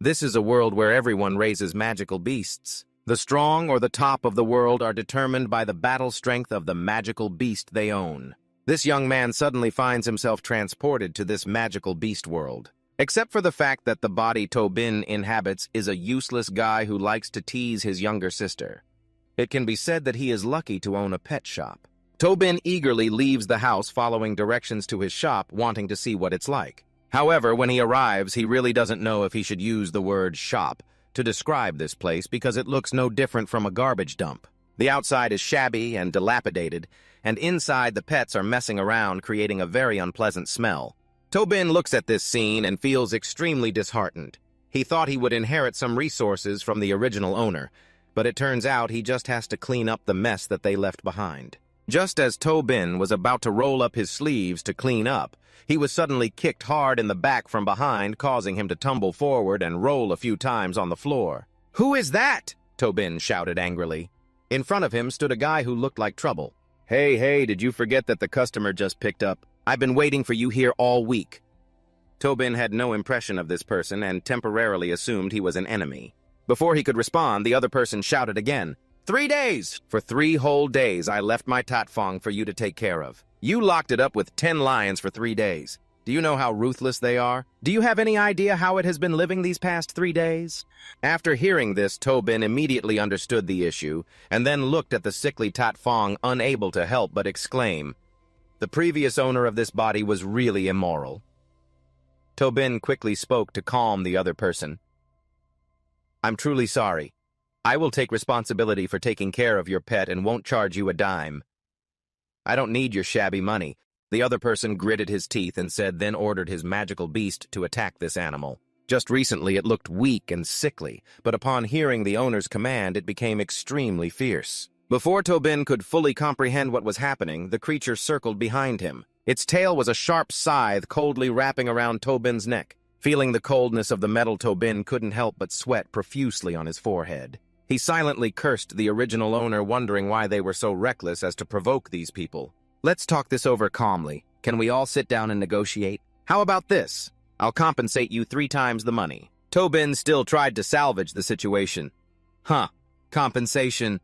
This is a world where everyone raises magical beasts. The strong or the top of the world are determined by the battle strength of the magical beast they own. This young man suddenly finds himself transported to this magical beast world. Except for the fact that the body Tobin inhabits is a useless guy who likes to tease his younger sister. It can be said that he is lucky to own a pet shop. Tobin eagerly leaves the house following directions to his shop, wanting to see what it's like. However, when he arrives, he really doesn't know if he should use the word shop to describe this place because it looks no different from a garbage dump. The outside is shabby and dilapidated, and inside the pets are messing around, creating a very unpleasant smell. Tobin looks at this scene and feels extremely disheartened. He thought he would inherit some resources from the original owner, but it turns out he just has to clean up the mess that they left behind. Just as Tobin was about to roll up his sleeves to clean up, he was suddenly kicked hard in the back from behind, causing him to tumble forward and roll a few times on the floor. "Who is that?" Tobin shouted angrily. In front of him stood a guy who looked like trouble. Hey, did you forget that the customer just picked up? I've been waiting for you here all week." Tobin had no impression of this person and temporarily assumed he was an enemy. Before he could respond, the other person shouted again, 3 days! For 3 whole days I left my tatfong for you to take care of. You locked it up with 10 lions for 3 days. Do you know how ruthless they are? Do you have any idea how it has been living these past 3 days? After hearing this, Tobin immediately understood the issue, and then looked at the sickly tatfong, unable to help but exclaim, "The previous owner of this body was really immoral." Tobin quickly spoke to calm the other person. "I'm truly sorry. I will take responsibility for taking care of your pet and won't charge you a dime. I don't need your shabby money." The other person gritted his teeth and then ordered his magical beast to attack this animal. Just recently it looked weak and sickly, but upon hearing the owner's command it became extremely fierce. Before Tobin could fully comprehend what was happening, the creature circled behind him. Its tail was a sharp scythe coldly wrapping around Tobin's neck. Feeling the coldness of the metal, Tobin couldn't help but sweat profusely on his forehead. He silently cursed the original owner, wondering why they were so reckless as to provoke these people. "Let's talk this over calmly. Can we all sit down and negotiate? How about this? I'll compensate you 3 times the money." Tobin still tried to salvage the situation. Compensation?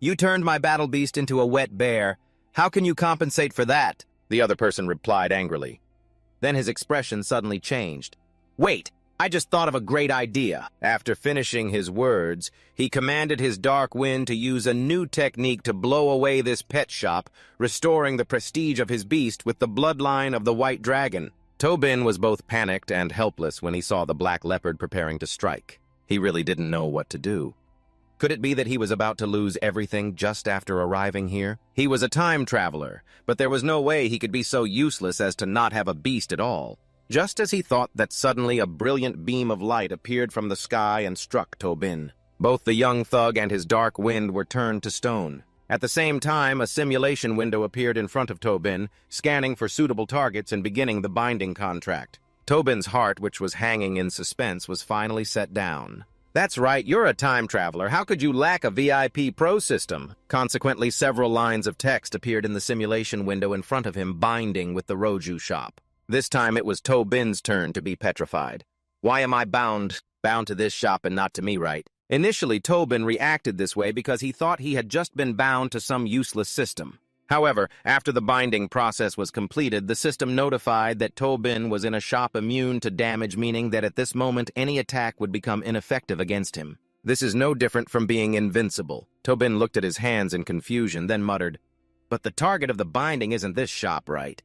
You turned my battle beast into a wet bear. How can you compensate for that?" the other person replied angrily. Then his expression suddenly changed. "Wait! I just thought of a great idea." After finishing his words, he commanded his dark wind to use a new technique to blow away this pet shop, restoring the prestige of his beast with the bloodline of the white dragon. Tobin was both panicked and helpless when he saw the black leopard preparing to strike. He really didn't know what to do. Could it be that he was about to lose everything just after arriving here? He was a time traveler, but there was no way he could be so useless as to not have a beast at all. Just as he thought that, suddenly a brilliant beam of light appeared from the sky and struck Tobin. Both the young thug and his dark wind were turned to stone. At the same time, a simulation window appeared in front of Tobin, scanning for suitable targets and beginning the binding contract. Tobin's heart, which was hanging in suspense, was finally set down. "That's right, you're a time traveler. How could you lack a VIP Pro system?" Consequently, several lines of text appeared in the simulation window in front of him, binding with the Roju shop. This time it was Tobin's turn to be petrified. "Why am I bound to this shop and not to me, right?" Initially, Tobin reacted this way because he thought he had just been bound to some useless system. However, after the binding process was completed, the system notified that Tobin was in a shop immune to damage, meaning that at this moment any attack would become ineffective against him. This is no different from being invincible. Tobin looked at his hands in confusion, then muttered, "But the target of the binding isn't this shop, right?"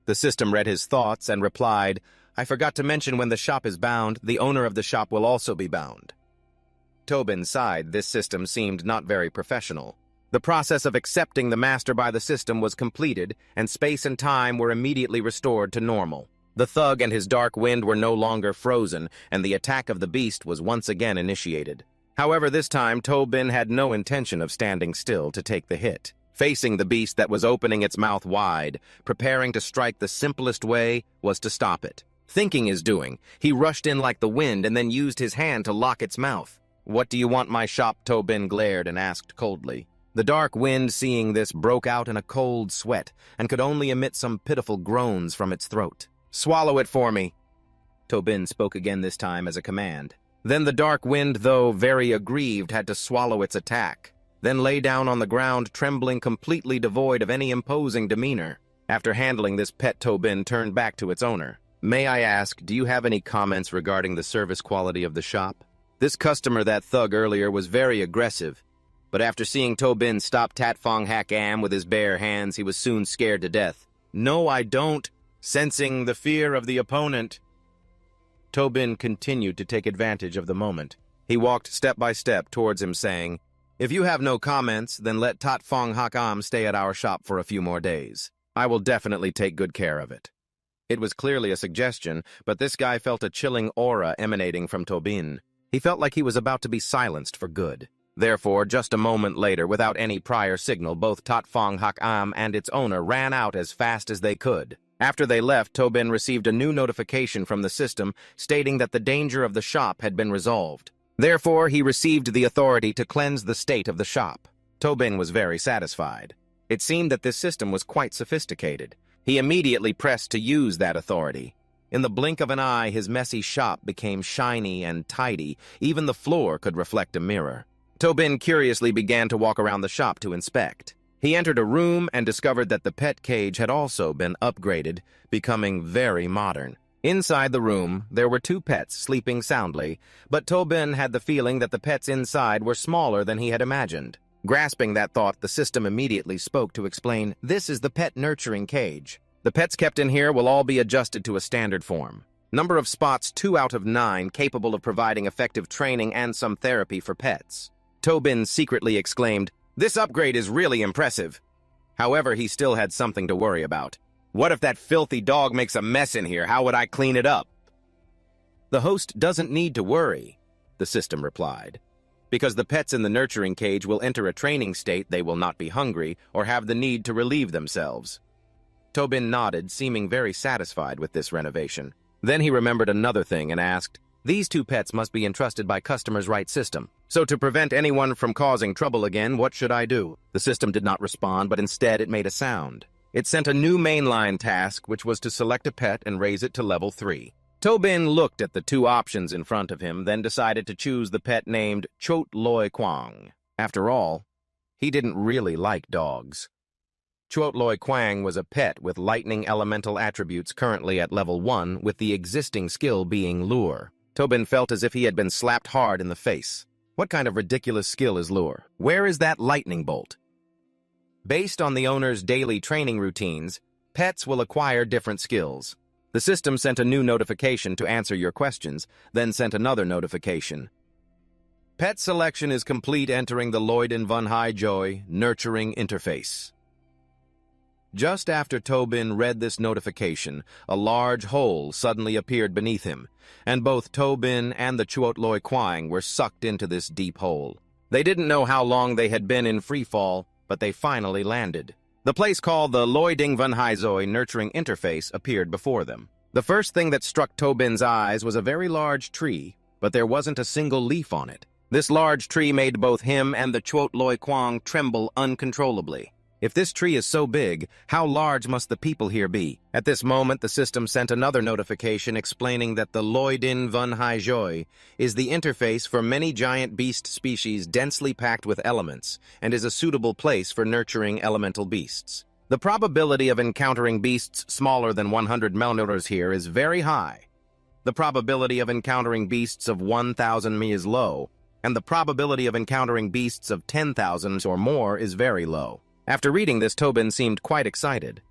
The system read his thoughts and replied, "I forgot to mention when the shop is bound, the owner of the shop will also be bound." Tobin sighed. This system seemed not very professional. The process of accepting the master by the system was completed, and space and time were immediately restored to normal. The thug and his dark wind were no longer frozen, and the attack of the beast was once again initiated. However, this time Tobin had no intention of standing still to take the hit. Facing the beast that was opening its mouth wide, preparing to strike, the simplest way was to stop it. Thinking is doing, he rushed in like the wind and then used his hand to lock its mouth. "What do you want my shop?" Tobin glared and asked coldly. The dark wind, seeing this, broke out in a cold sweat and could only emit some pitiful groans from its throat. "Swallow it for me." Tobin spoke again this time as a command. Then the dark wind, though very aggrieved, had to swallow its attack, then lay down on the ground, trembling, completely devoid of any imposing demeanor. After handling this pet, Tobin turned back to its owner. "May I ask, do you have any comments regarding the service quality of the shop? This customer, that thug earlier, was very aggressive, but after seeing Tobin stop Tatfong Hakam with his bare hands, he was soon scared to death." "No, I don't." Sensing the fear of the opponent, Tobin continued to take advantage of the moment. He walked step by step towards him, saying, "If you have no comments, then let Tatfong Hakam stay at our shop for a few more days. I will definitely take good care of it." It was clearly a suggestion, but this guy felt a chilling aura emanating from Tobin. He felt like he was about to be silenced for good. Therefore, just a moment later, without any prior signal, both Tatfong Hakam and its owner ran out as fast as they could. After they left, Tobin received a new notification from the system stating that the danger of the shop had been resolved. Therefore, he received the authority to cleanse the state of the shop. Tobin was very satisfied. It seemed that this system was quite sophisticated. He immediately pressed to use that authority. In the blink of an eye, his messy shop became shiny and tidy. Even the floor could reflect a mirror. Tobin curiously began to walk around the shop to inspect. He entered a room and discovered that the pet cage had also been upgraded, becoming very modern. Inside the room, there were two pets sleeping soundly, but Tobin had the feeling that the pets inside were smaller than he had imagined. Grasping that thought, the system immediately spoke to explain, "This is the pet nurturing cage. The pets kept in here will all be adjusted to a standard form. Number of spots 2 out of 9, capable of providing effective training and some therapy for pets." Tobin secretly exclaimed, "This upgrade is really impressive." However, he still had something to worry about. "What if that filthy dog makes a mess in here? How would I clean it up?" "The host doesn't need to worry," the system replied. "Because the pets in the nurturing cage will enter a training state, they will not be hungry or have the need to relieve themselves." Tobin nodded, seeming very satisfied with this renovation. Then he remembered another thing and asked, "These two pets must be entrusted by customers' right system. So to prevent anyone from causing trouble again, what should I do?" The system did not respond, but instead it made a sound. It sent a new mainline task, which was to select a pet and raise it to level 3. Tobin looked at the two options in front of him, then decided to choose the pet named Chot Loi Kwang. After all, he didn't really like dogs. Chot Loi Kwang was a pet with lightning elemental attributes currently at level 1, with the existing skill being Lure. Tobin felt as if he had been slapped hard in the face. What kind of ridiculous skill is Lure? Where is that lightning bolt? Based on the owner's daily training routines, pets will acquire different skills. The system sent a new notification to answer your questions, then sent another notification. Pet selection is complete, entering the Lloyden Von Hai Joy Nurturing Interface. Just after Tobin read this notification, a large hole suddenly appeared beneath him, and both Tobin and the Chot Loi Kwang were sucked into this deep hole. They didn't know how long they had been in freefall, but they finally landed. The place called the Lloyding Van Huyzoi Nurturing Interface appeared before them. The first thing that struck Tobin's eyes was a very large tree, but there wasn't a single leaf on it. This large tree made both him and the Chot Loi Kwang tremble uncontrollably. If this tree is so big, how large must the people here be? At this moment, the system sent another notification explaining that the Lloydin Van Huyzoi is the interface for many giant beast species densely packed with elements, and is a suitable place for nurturing elemental beasts. The probability of encountering beasts smaller than 100 millimeters here is very high. The probability of encountering beasts of 1,000 mi is low, and the probability of encountering beasts of 10,000 or more is very low. After reading this, Tobin seemed quite excited.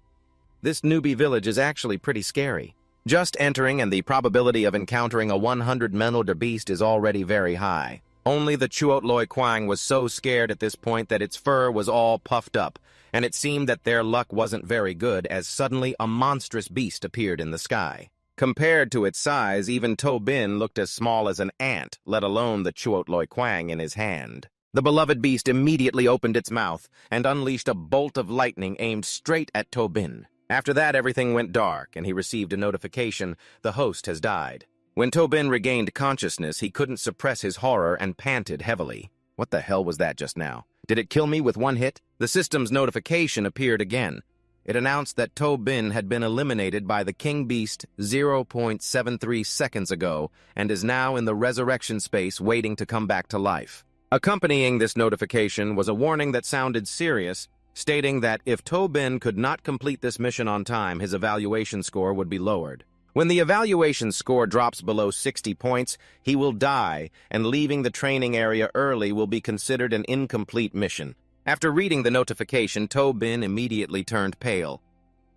This newbie village is actually pretty scary. Just entering and the probability of encountering a 100 millimeter beast is already very high. Only the Chot Loi Kwang was so scared at this point that its fur was all puffed up, and it seemed that their luck wasn't very good as suddenly a monstrous beast appeared in the sky. Compared to its size, even Tobin looked as small as an ant, let alone the Chot Loi Kwang in his hand. The beloved beast immediately opened its mouth and unleashed a bolt of lightning aimed straight at Tobin. After that, everything went dark, and he received a notification: the host has died. When Tobin regained consciousness, he couldn't suppress his horror and panted heavily. What the hell was that just now? Did it kill me with one hit? The system's notification appeared again. It announced that Bin had been eliminated by the King Beast 0.73 seconds ago and is now in the resurrection space waiting to come back to life. Accompanying this notification was a warning that sounded serious, stating that if Bin could not complete this mission on time, his evaluation score would be lowered. When the evaluation score drops below 60 points, he will die, and leaving the training area early will be considered an incomplete mission. After reading the notification, Bin immediately turned pale.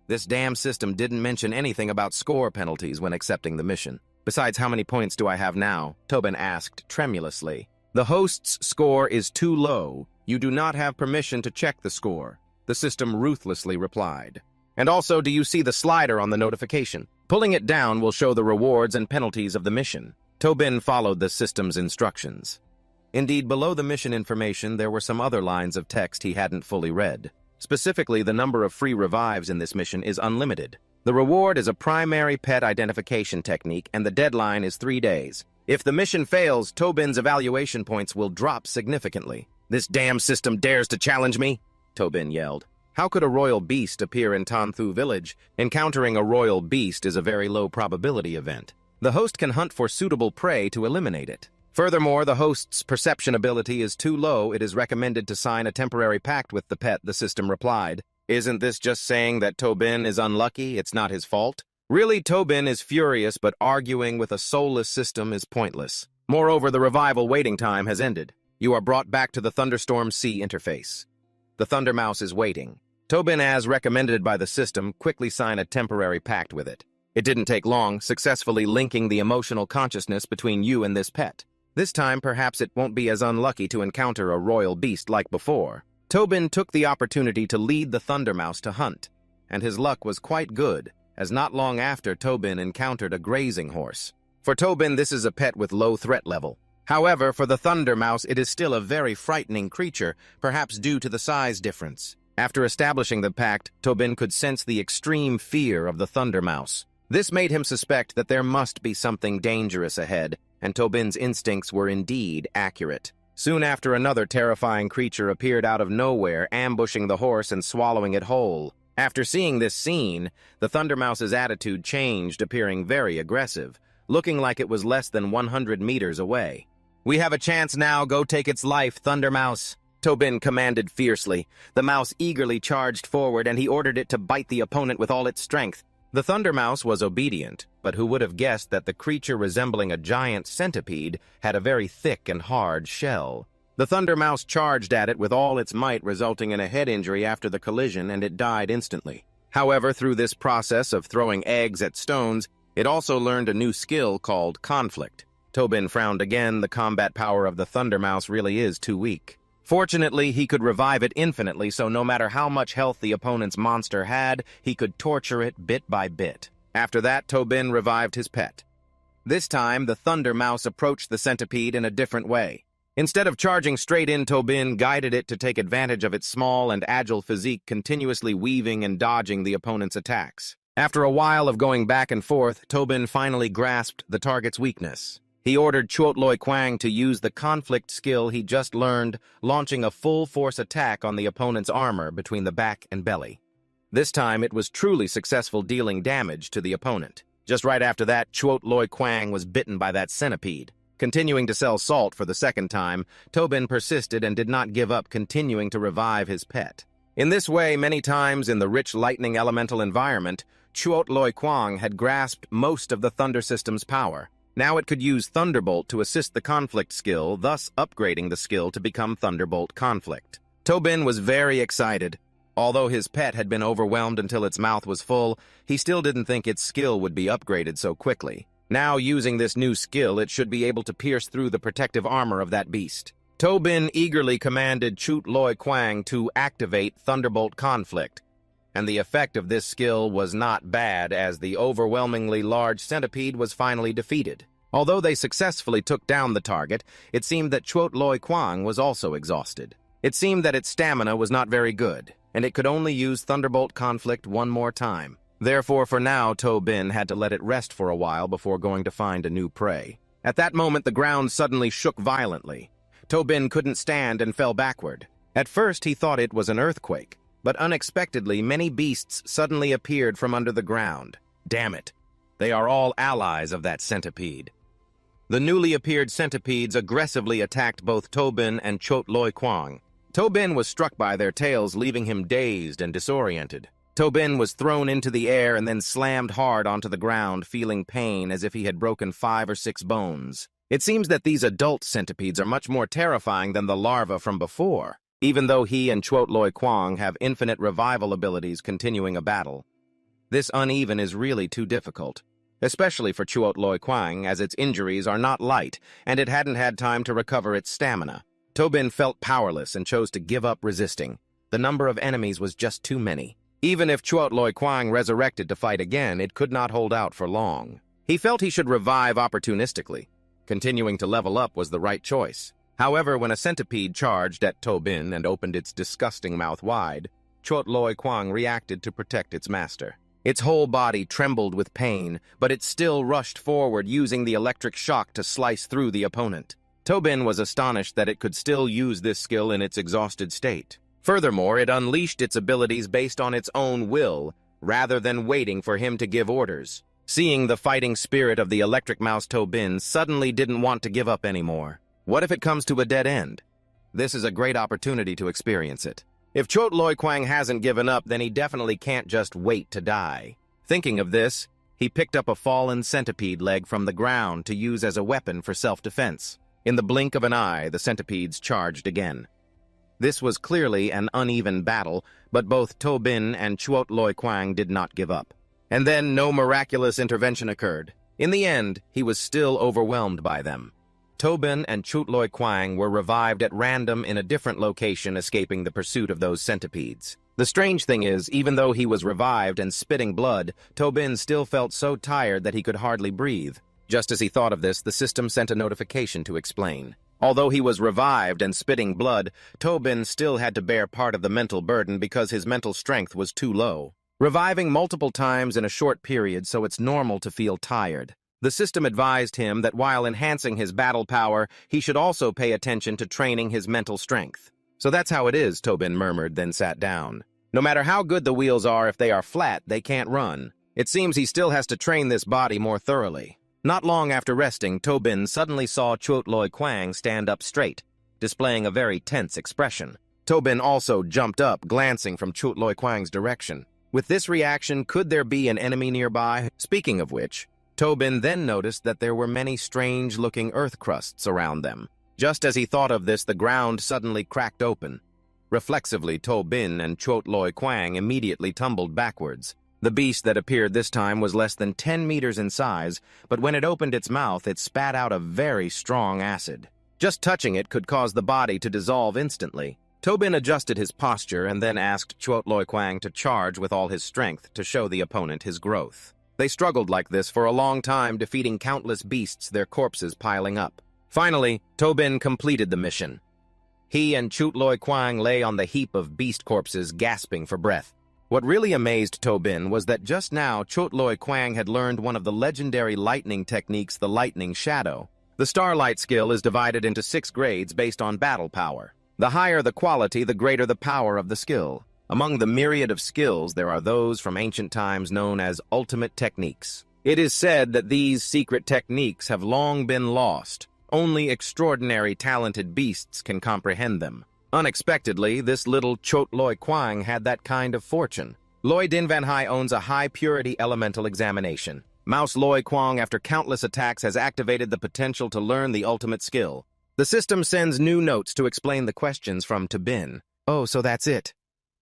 This damn system didn't mention anything about score penalties when accepting the mission. Besides, how many points do I have now? Bin asked tremulously. The host's score is too low. You do not have permission to check the score, the system ruthlessly replied. And also, do you see the slider on the notification? Pulling it down will show the rewards and penalties of the mission. Bin followed the system's instructions. Indeed, below the mission information, there were some other lines of text he hadn't fully read. Specifically, the number of free revives in this mission is unlimited. The reward is a primary pet identification technique, and the deadline is 3 days. If the mission fails, Bin's evaluation points will drop significantly. This damn system dares to challenge me? Bin yelled. How could a royal beast appear in Tanthu village? Encountering a royal beast is a very low probability event. The host can hunt for suitable prey to eliminate it. Furthermore, the host's perception ability is too low. It is recommended to sign a temporary pact with the pet, the system replied. Isn't this just saying that Bin is unlucky? It's not his fault? Really, Bin is furious, but arguing with a soulless system is pointless. Moreover, the revival waiting time has ended. You are brought back to the Thunderstorm C interface. The Thunder Mouse is waiting. Bin, as recommended by the system, quickly signed a temporary pact with it. It didn't take long, successfully linking the emotional consciousness between you and this pet. This time, perhaps it won't be as unlucky to encounter a royal beast like before. Bin took the opportunity to lead the Thunder Mouse to hunt, and his luck was quite good, as not long after Bin encountered a grazing horse. For Bin, this is a pet with low threat level. However, for the Thunder Mouse, it is still a very frightening creature, perhaps due to the size difference. After establishing the pact, Bin could sense the extreme fear of the Thunder Mouse. This made him suspect that there must be something dangerous ahead, and Bin's instincts were indeed accurate. Soon after, another terrifying creature appeared out of nowhere, ambushing the horse and swallowing it whole. After seeing this scene, the Thunder Mouse's attitude changed, appearing very aggressive, looking like it was less than 100 meters away. We have a chance now, go take its life, Thunder Mouse. Bin commanded fiercely. The mouse eagerly charged forward, and he ordered it to bite the opponent with all its strength. The Thunder Mouse was obedient, but who would have guessed that the creature resembling a giant centipede had a very thick and hard shell. The Thunder Mouse charged at it with all its might, resulting in a head injury after the collision, and it died instantly. However, through this process of throwing eggs at stones, it also learned a new skill called conflict. Bin frowned again. The combat power of the Thunder Mouse really is too weak. Fortunately, he could revive it infinitely, so no matter how much health the opponent's monster had, he could torture it bit by bit. After that, Bin revived his pet. This time, the Thunder Mouse approached the centipede in a different way. Instead of charging straight in, Bin guided it to take advantage of its small and agile physique, continuously weaving and dodging the opponent's attacks. After a while of going back and forth, Bin finally grasped the target's weakness. He ordered Chuotloi Kwang to use the conflict skill he just learned, launching a full-force attack on the opponent's armor between the back and belly. This time, it was truly successful, dealing damage to the opponent. Just right after that, Chuotloi Kwang was bitten by that centipede. Continuing to sell salt for the second time, Bin persisted and did not give up, continuing to revive his pet. In this way, many times in the rich lightning elemental environment, Chuotloi Kwang had grasped most of the Thunder System's power. Now it could use Thunderbolt to assist the conflict skill, thus upgrading the skill to become Thunderbolt Conflict. Bin was very excited. Although his pet had been overwhelmed until its mouth was full, he still didn't think its skill would be upgraded so quickly. Now, using this new skill, it should be able to pierce through the protective armor of that beast. Bin eagerly commanded Chuotloi Kwang to activate Thunderbolt Conflict, and the effect of this skill was not bad, as the overwhelmingly large centipede was finally defeated. Although they successfully took down the target, it seemed that Chuotloi Kwang was also exhausted. It seemed that its stamina was not very good, and it could only use Thunderbolt Conflict one more time. Therefore, for now, Bin had to let it rest for a while before going to find a new prey. At that moment, the ground suddenly shook violently. Bin couldn't stand and fell backward. At first, he thought it was an earthquake, But unexpectedly, many beasts suddenly appeared from under the ground. Damn it! They are all allies of that centipede. The newly appeared centipedes aggressively attacked both Tobin and Chot Loi Kwang. Tobin was struck by their tails, leaving him dazed and disoriented. Tobin was thrown into the air and then slammed hard onto the ground, feeling pain as if he had broken 5 or 6 bones. It seems that these adult centipedes are much more terrifying than the larvae from before, even though he and Chot Loi Kwang have infinite revival abilities continuing a battle. This uneven is really too difficult, especially for Chot Loi Kwang, as its injuries are not light, and it hadn't had time to recover its stamina. Tobin felt powerless and chose to give up resisting. The number of enemies was just too many. Even if Chot Loi Kwang resurrected to fight again, it could not hold out for long. He felt he should revive opportunistically. Continuing to level up was the right choice. However, when a centipede charged at Tobin and opened its disgusting mouth wide, Chot Loi Kwang reacted to protect its master. Its whole body trembled with pain, but it still rushed forward, using the electric shock to slice through the opponent. Tobin was astonished that it could still use this skill in its exhausted state. Furthermore, it unleashed its abilities based on its own will, rather than waiting for him to give orders. Seeing the fighting spirit of the electric mouse, Tobin suddenly didn't want to give up anymore. What if it comes to a dead end? This is a great opportunity to experience it. If Chot Loi Kwang hasn't given up, then he definitely can't just wait to die. Thinking of this, he picked up a fallen centipede leg from the ground to use as a weapon for self-defense. In the blink of an eye, the centipedes charged again. This was clearly an uneven battle, but both Tobin and Chot Loi Kwang did not give up. And then no miraculous intervention occurred. In the end, he was still overwhelmed by them. Tobin and Chot Loi Kwang were revived at random in a different location, escaping the pursuit of those centipedes. The strange thing is, even though he was revived and spitting blood, Tobin still felt so tired that he could hardly breathe. Just as he thought of this, the system sent a notification to explain. Although he was revived and spitting blood, Tobin still had to bear part of the mental burden because his mental strength was too low. Reviving multiple times in a short period, so it's normal to feel tired. The system advised him that while enhancing his battle power, he should also pay attention to training his mental strength. So that's how it is, Tobin murmured, then sat down. No matter how good the wheels are, if they are flat, they can't run. It seems he still has to train this body more thoroughly. Not long after resting, Tobin suddenly saw Chot Loi Kwang stand up straight, displaying a very tense expression. Tobin also jumped up, glancing from Chot Loi Kwang's direction. With this reaction, could there be an enemy nearby? Speaking of which, Tobin then noticed that there were many strange-looking earth crusts around them. Just as he thought of this, the ground suddenly cracked open. Reflexively, Tobin and Chot Loi Kwang immediately tumbled backwards. The beast that appeared this time was less than 10 meters in size, but when it opened its mouth, it spat out a very strong acid. Just touching it could cause the body to dissolve instantly. Tobin adjusted his posture and then asked Chot Loi Kwang to charge with all his strength to show the opponent his growth. They struggled like this for a long time, defeating countless beasts, their corpses piling up. Finally, Tobin completed the mission. He and Chot Loi Kwang lay on the heap of beast corpses, gasping for breath. What really amazed Tobin was that just now Chot Loi Kwang had learned one of the legendary lightning techniques, the Lightning Shadow. The Starlight skill is divided into 6 grades based on battle power. The higher the quality, the greater the power of the skill. Among the myriad of skills, there are those from ancient times known as ultimate techniques. It is said that these secret techniques have long been lost. Only extraordinary talented beasts can comprehend them. Unexpectedly, this little Chot Loi Kwang had that kind of fortune. Loi Din Van Hai owns a high-purity elemental examination. Mouse Loi Kwang, after countless attacks, has activated the potential to learn the ultimate skill. The system sends new notes to explain the questions from Tobin. Oh, so that's it.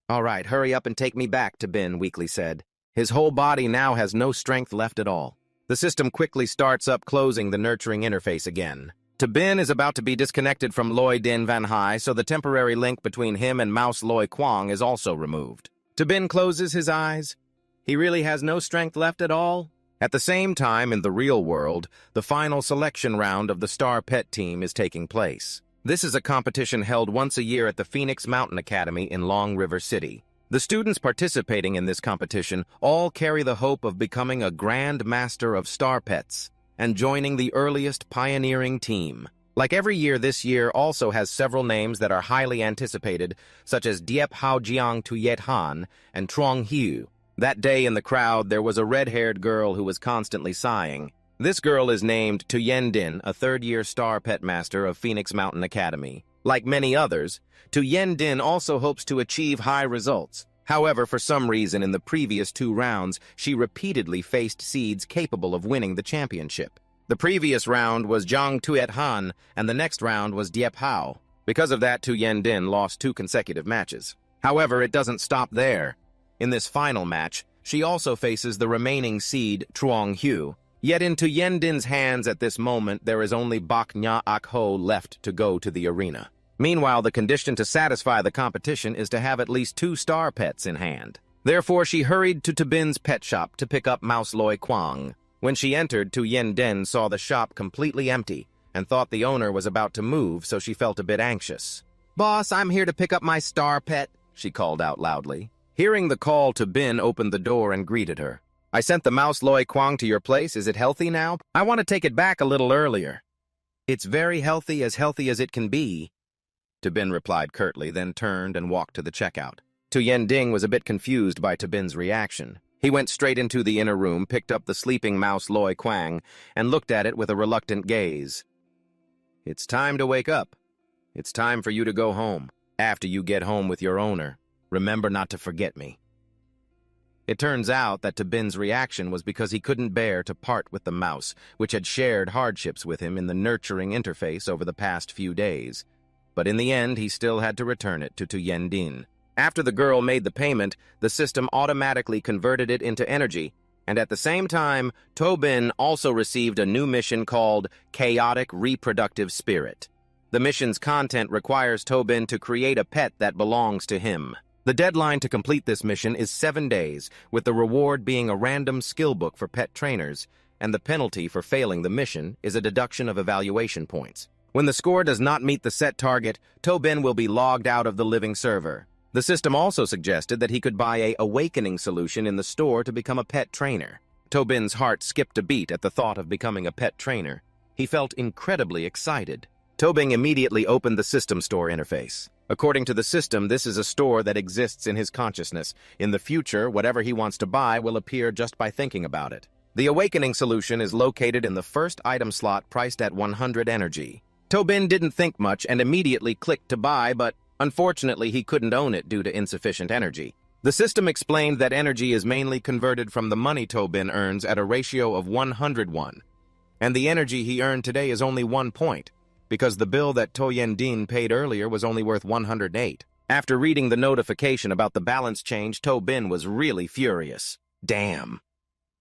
All right, hurry up and take me back, Tobin weakly said. His whole body now has no strength left at all. The system quickly starts up, closing the nurturing interface again. Tobin is about to be disconnected from Loi Din Van Hai, so the temporary link between him and Mouse Loi Kwang is also removed. Tobin closes his eyes. He really has no strength left at all? At the same time, in the real world, the final selection round of the Star Pet team is taking place. This is a competition held once a year at the Phoenix Mountain Academy in Long River City. The students participating in this competition all carry the hope of becoming a Grand Master of Star Pets and joining the earliest pioneering team. Like every year, this year also has several names that are highly anticipated, such as Diep Hao Jiang Tuyet Han and Truong Hu. That day in the crowd, there was a red-haired girl who was constantly sighing. This girl is named Tuyen Din, a third-year star pet master of Phoenix Mountain Academy. Like many others, Tuyen Din also hopes to achieve high results. However, for some reason in the previous 2 rounds, she repeatedly faced seeds capable of winning the championship. The previous round was Zhang Tuyet Han, and the next round was Diep Hao. Because of that, Tuyen Din lost 2 consecutive matches. However, it doesn't stop there. In this final match, she also faces the remaining seed Truong Hu. Yet in Tuyen Din's hands at this moment, there is only Bak Nya Ak Ho left to go to the arena. Meanwhile, the condition to satisfy the competition is to have at least 2 star pets in hand. Therefore, she hurried to Tabin's pet shop to pick up Mouse Loi Kwang. When she entered, Tuyen Din saw the shop completely empty and thought the owner was about to move, so she felt a bit anxious. "Boss, I'm here to pick up my star pet," she called out loudly. Hearing the call, Tabin opened the door and greeted her. "I sent the Mouse Loi Kwang to your place. Is it healthy now? I want to take it back a little earlier." "It's very healthy as it can be," Tabin replied curtly, then turned and walked to the checkout. Tuyen Din was a bit confused by Tabin's reaction. He went straight into the inner room, picked up the sleeping Mouse Loi Kwang, and looked at it with a reluctant gaze. "It's time to wake up. It's time for you to go home. After you get home with your owner, remember not to forget me." It turns out that Tabin's reaction was because he couldn't bear to part with the mouse, which had shared hardships with him in the nurturing interface over the past few days. But in the end, he still had to return it to Tuyen Din. After the girl made the payment, the system automatically converted it into energy, and at the same time, Tobin also received a new mission called Chaotic Reproductive Spirit. The mission's content requires Tobin to create a pet that belongs to him. The deadline to complete this mission is 7 days, with the reward being a random skill book for pet trainers, and the penalty for failing the mission is a deduction of evaluation points. When the score does not meet the set target, Tobin will be logged out of the living server. The system also suggested that he could buy a awakening solution in the store to become a pet trainer. Tobin's heart skipped a beat at the thought of becoming a pet trainer. He felt incredibly excited. Tobin immediately opened the system store interface. According to the system, this is a store that exists in his consciousness. In the future, whatever he wants to buy will appear just by thinking about it. The awakening solution is located in the first item slot priced at 100 energy. Tobin didn't think much and immediately clicked to buy, but unfortunately, he couldn't own it due to insufficient energy. The system explained that energy is mainly converted from the money Tobin earns at a ratio of 101, and the energy he earned today is only 1 point, because the bill that Tuyen Din paid earlier was only worth 108. After reading the notification about the balance change, Tobin was really furious. Damn.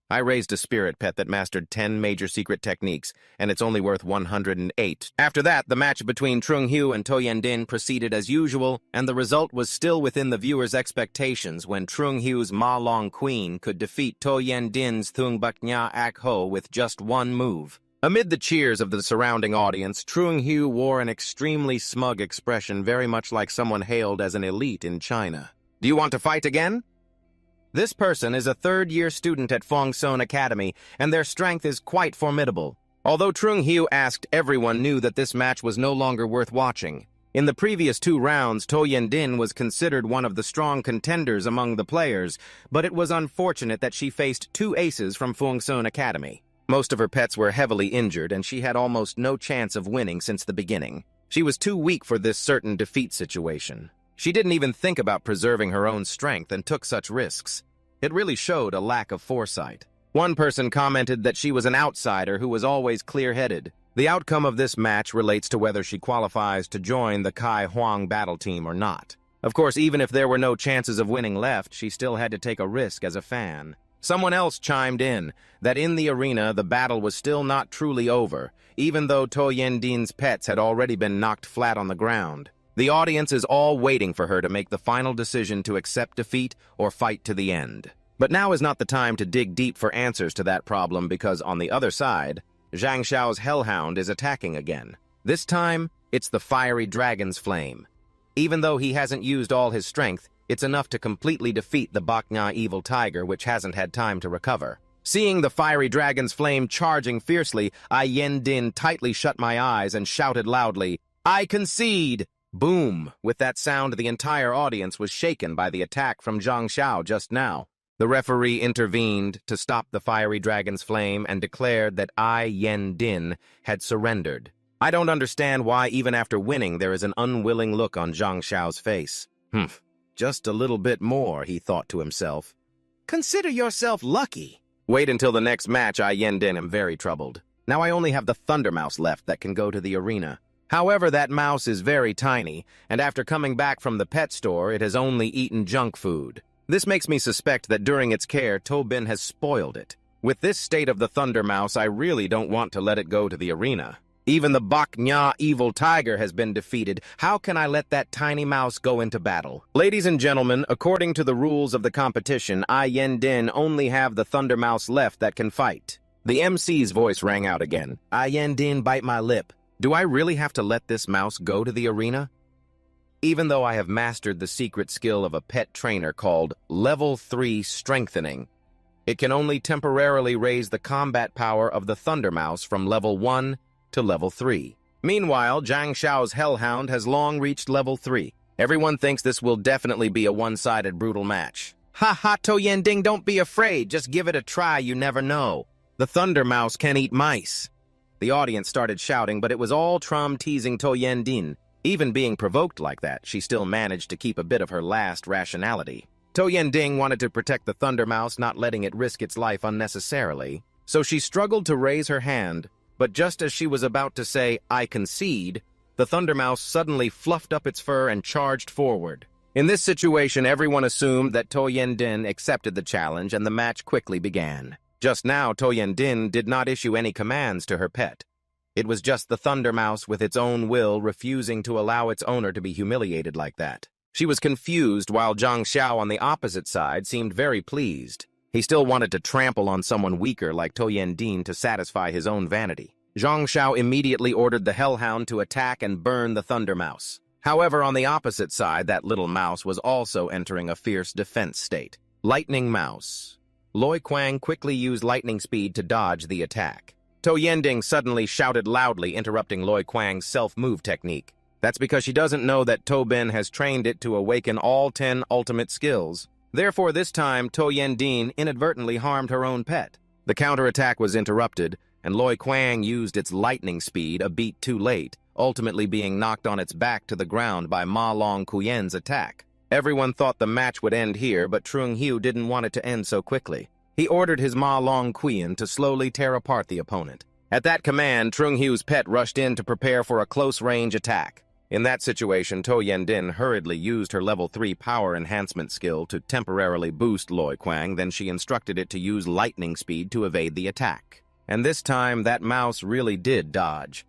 I raised a spirit pet that mastered 10 major secret techniques, and it's only worth 108. After that, the match between Truong Hu and Tuyen Din proceeded as usual, and the result was still within the viewer's expectations when Truong Hu's Ma Long Queen could defeat Tuyen Din's Thung Bak Nya Ak Ho with just 1 move. Amid the cheers of the surrounding audience, Truong Hu wore an extremely smug expression, very much like someone hailed as an elite in China. "Do you want to fight again?" This person is a third-year student at Fongson Academy, and their strength is quite formidable. Although Truong Hu asked, everyone knew that this match was no longer worth watching. In the previous 2 rounds, Tuyen Din was considered one of the strong contenders among the players, but it was unfortunate that she faced 2 aces from Fongson Academy. Most of her pets were heavily injured, and she had almost no chance of winning since the beginning. She was too weak for this certain defeat situation. She didn't even think about preserving her own strength and took such risks. It really showed a lack of foresight. One person commented that she was an outsider who was always clear-headed. The outcome of this match relates to whether she qualifies to join the Kai Huang battle team or not. Of course, even if there were no chances of winning left, she still had to take a risk as a fan. Someone else chimed in that in the arena the battle was still not truly over, even though Tuyen Din's pets had already been knocked flat on the ground. The audience is all waiting for her to make the final decision to accept defeat or fight to the end. But now is not the time to dig deep for answers to that problem because on the other side, Zhang Xiao's Hellhound is attacking again. This time, it's the fiery dragon's flame. Even though he hasn't used all his strength, it's enough to completely defeat the Bak Nya evil tiger which hasn't had time to recover. Seeing the fiery dragon's flame charging fiercely, I Yen-din tightly shut my eyes and shouted loudly, "I concede!" Boom! With that sound, the entire audience was shaken by the attack from Zhang Xiao just now. The referee intervened to stop the fiery dragon's flame and declared that I Yen-din had surrendered. I don't understand why even after winning there is an unwilling look on Zhang Xiao's face. Just a little bit more, he thought to himself. Consider yourself lucky. Wait until the next match, I Yen-din am very troubled. Now I only have the Thunder Mouse left that can go to the arena. However, that mouse is very tiny, and after coming back from the pet store, it has only eaten junk food. This makes me suspect that during its care, Tobin has spoiled it. With this state of the Thunder Mouse, I really don't want to let it go to the arena. Even the Bak Nya evil tiger has been defeated. How can I let that tiny mouse go into battle? Ladies and gentlemen, according to the rules of the competition, I Yen-din only have the Thunder Mouse left that can fight. The MC's voice rang out again. I Yen-din bite my lip. Do I really have to let this mouse go to the arena? Even though I have mastered the secret skill of a pet trainer called Level 3 Strengthening, it can only temporarily raise the combat power of the Thunder Mouse from Level 1 to Level 3. Meanwhile, Zhang Xiao's Hellhound has long reached Level 3. Everyone thinks this will definitely be a one-sided brutal match. Ha ha, To Yen-din, don't be afraid. Just give it a try, you never know. The Thunder Mouse can eat mice. The audience started shouting, but it was all Trum teasing To Yen-din. Even being provoked like that, she still managed to keep a bit of her last rationality. To Yen-din wanted to protect the Thunder Mouse, not letting it risk its life unnecessarily. So she struggled to raise her hand, but just as she was about to say, "I concede," the Thunder Mouse suddenly fluffed up its fur and charged forward. In this situation, everyone assumed that To Yen-din accepted the challenge and the match quickly began. Just now, To Yen-din did not issue any commands to her pet. It was just the Thunder Mouse with its own will refusing to allow its owner to be humiliated like that. She was confused while Zhang Xiao on the opposite side seemed very pleased. He still wanted to trample on someone weaker like To Yen-din to satisfy his own vanity. Zhang Xiao immediately ordered the Hellhound to attack and burn the Thunder Mouse. However, on the opposite side, that little mouse was also entering a fierce defense state. Lightning Mouse. Loi Kwang quickly used lightning speed to dodge the attack. To Yen-din suddenly shouted loudly, interrupting Loi Kwang's self-move technique. That's because she doesn't know that Tobin has trained it to awaken all 10 ultimate skills. Therefore, this time, To Yen-din inadvertently harmed her own pet. The counterattack was interrupted, and Loi Kwang used its lightning speed a beat too late, ultimately being knocked on its back to the ground by Ma Long Kuyen's attack. Everyone thought the match would end here, but Trung Hiu didn't want it to end so quickly. He ordered his Ma Long Kuyen to slowly tear apart the opponent. At that command, Trung Hiu's pet rushed in to prepare for a close-range attack. In that situation, To Yen-din hurriedly used her level 3 power enhancement skill to temporarily boost Loi Kwang, then she instructed it to use lightning speed to evade the attack. And this time, that mouse really did dodge.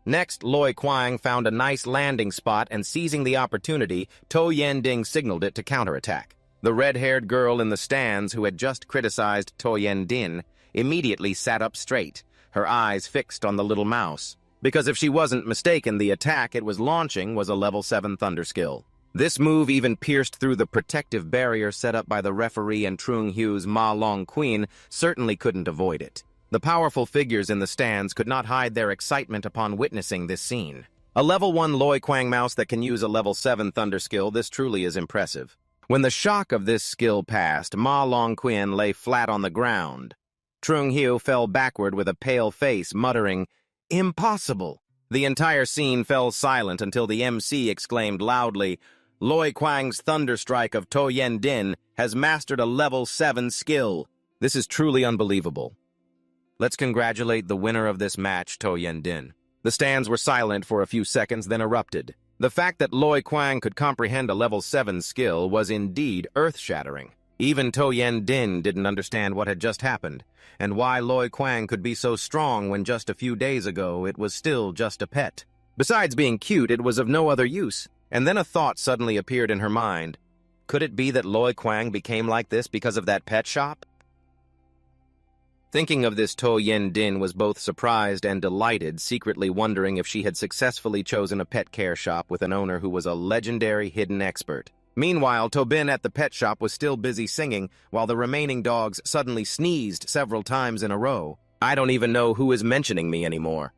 Next, Loi Kwang found a nice landing spot, and seizing the opportunity, To Yen-din signaled it to counterattack. The red-haired girl in the stands who had just criticized To Yen-din immediately sat up straight, her eyes fixed on the little mouse. Because if she wasn't mistaken, the attack it was launching was a level 7 thunder skill. This move even pierced through the protective barrier set up by the referee, and Trung Hiu's Ma Long Queen certainly couldn't avoid it. The powerful figures in the stands could not hide their excitement upon witnessing this scene. A level 1 Loi Kwang mouse that can use a level 7 thunder skill, this truly is impressive. When the shock of this skill passed, Ma Long Queen lay flat on the ground. Trung Hiu fell backward with a pale face, muttering, "Impossible!" The entire scene fell silent until the MC exclaimed loudly, "Loi Kwang's Thunder Strike of To Yen-din has mastered a level 7 skill. This is truly unbelievable. Let's congratulate the winner of this match, To Yen-din." The stands were silent for a few seconds, then erupted. The fact that Loi Kwang could comprehend a level 7 skill was indeed earth-shattering. Even To Yen-din didn't understand what had just happened, and why Loi Kwang could be so strong when just a few days ago it was still just a pet. Besides being cute, it was of no other use. And then a thought suddenly appeared in her mind. Could it be that Loi Kwang became like this because of that pet shop? Thinking of this, To Yen-din was both surprised and delighted, secretly wondering if she had successfully chosen a pet care shop with an owner who was a legendary hidden expert. Meanwhile, Tobin at the pet shop was still busy singing, while the remaining dogs suddenly sneezed several times in a row. I don't even know who is mentioning me anymore.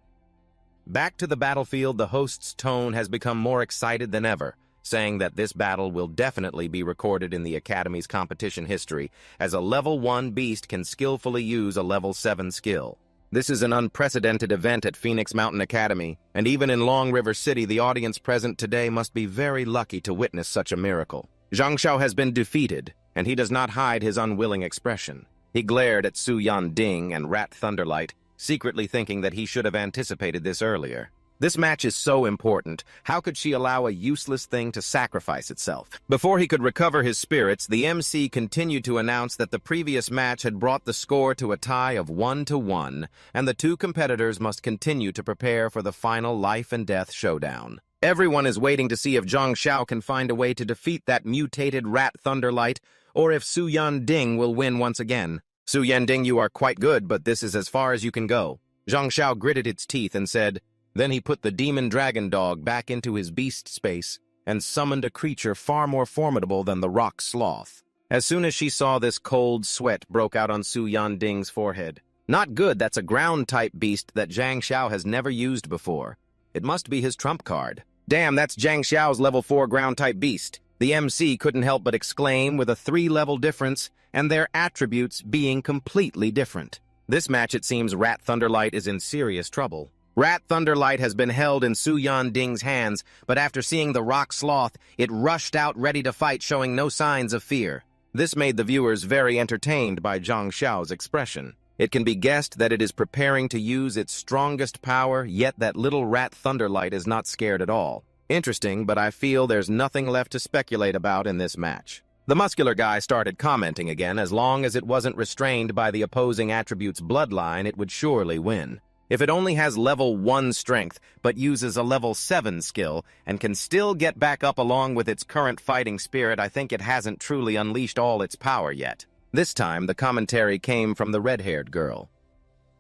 Back to the battlefield, the host's tone has become more excited than ever, saying that this battle will definitely be recorded in the Academy's competition history, as a level 1 beast can skillfully use a level 7 skill. This is an unprecedented event at Phoenix Mountain Academy, and even in Long River City, the audience present today must be very lucky to witness such a miracle. Zhang Xiao has been defeated, and he does not hide his unwilling expression. He glared at Su Yan Ding and Rat Thunderlight, secretly thinking that he should have anticipated this earlier. This match is so important. How could she allow a useless thing to sacrifice itself? Before he could recover his spirits, the MC continued to announce that the previous match had brought the score to a tie of 1-1, and the two competitors must continue to prepare for the final life-and-death showdown. Everyone is waiting to see if Zhang Xiao can find a way to defeat that mutated Rat Thunderlight, or if Su Yan Ding will win once again. Su Yan Ding, you are quite good, but this is as far as you can go. Zhang Xiao gritted its teeth and said. Then he put the demon dragon dog back into his beast space and summoned a creature far more formidable than the rock sloth. As soon as she saw this, cold sweat broke out on Su Yan Ding's forehead. Not good, that's a ground-type beast that Zhang Xiao has never used before. It must be his trump card. Damn, that's Zhang Xiao's level 4 ground-type beast. The MC couldn't help but exclaim with a 3-level difference, and their attributes being completely different. This match, it seems Rat Thunderlight is in serious trouble. Rat Thunderlight has been held in Su Yan Ding's hands, but after seeing the rock sloth, it rushed out ready to fight, showing no signs of fear. This made the viewers very entertained by Zhang Xiao's expression. It can be guessed that it is preparing to use its strongest power, yet that little Rat Thunderlight is not scared at all. Interesting, but I feel there's nothing left to speculate about in this match. The muscular guy started commenting again. As long as it wasn't restrained by the opposing attribute's bloodline, it would surely win. If it only has level 1 strength, but uses a level 7 skill, and can still get back up along with its current fighting spirit, I think it hasn't truly unleashed all its power yet. This time, the commentary came from the red-haired girl.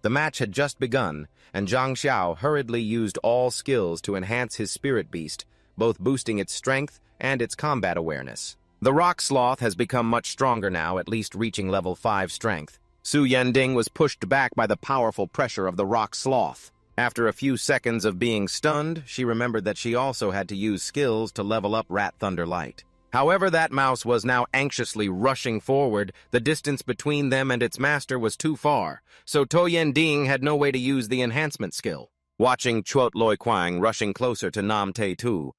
The match had just begun, and Zhang Xiao hurriedly used all skills to enhance his spirit beast, both boosting its strength and its combat awareness. The rock sloth has become much stronger now, at least reaching level 5 strength. Su Yan Ding was pushed back by the powerful pressure of the rock sloth. After a few seconds of being stunned, she remembered that she also had to use skills to level up Rat Thunderlight. However, that mouse was now anxiously rushing forward. The distance between them and its master was too far, so To Yan Ding had no way to use the enhancement skill. Watching Chuot Loi Quang rushing closer to Nam Te Tu,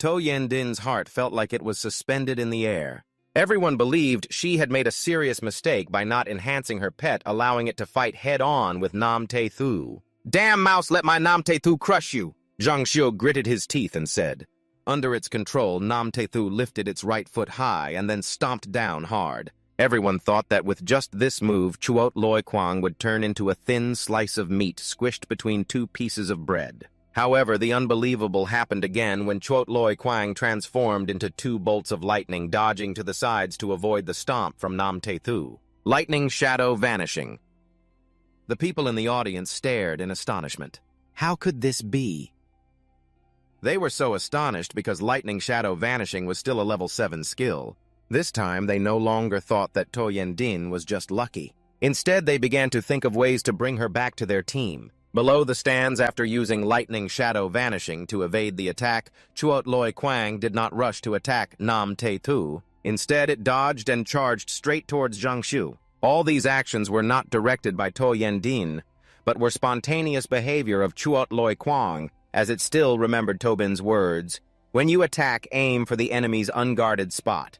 To Yan Ding's heart felt like it was suspended in the air. Everyone believed she had made a serious mistake by not enhancing her pet, allowing it to fight head-on with Nam Te Thu. Damn mouse, let my Nam Te Thu crush you! Zhang Xiu gritted his teeth and said. Under its control, Nam Te Thu lifted its right foot high and then stomped down hard. Everyone thought that with just this move, Chuot Loi Quang would turn into a thin slice of meat squished between 2 pieces of bread. However, the unbelievable happened again when Chuot Loi Quang transformed into 2 bolts of lightning, dodging to the sides to avoid the stomp from Nam Te Thu. Lightning shadow vanishing. The people in the audience stared in astonishment. How could this be? They were so astonished because lightning shadow vanishing was still a level 7 skill. This time, they no longer thought that To Yan Ding was just lucky. Instead, they began to think of ways to bring her back to their team. Below the stands, after using lightning shadow vanishing to evade the attack, Chuot Loi Quang did not rush to attack Nam Te Thu. Instead, it dodged and charged straight towards Zhang Xiu. All these actions were not directed by To Yan Ding, but were spontaneous behavior of Chuot Loi Quang, as it still remembered Tobin's words, "When you attack, aim for the enemy's unguarded spot.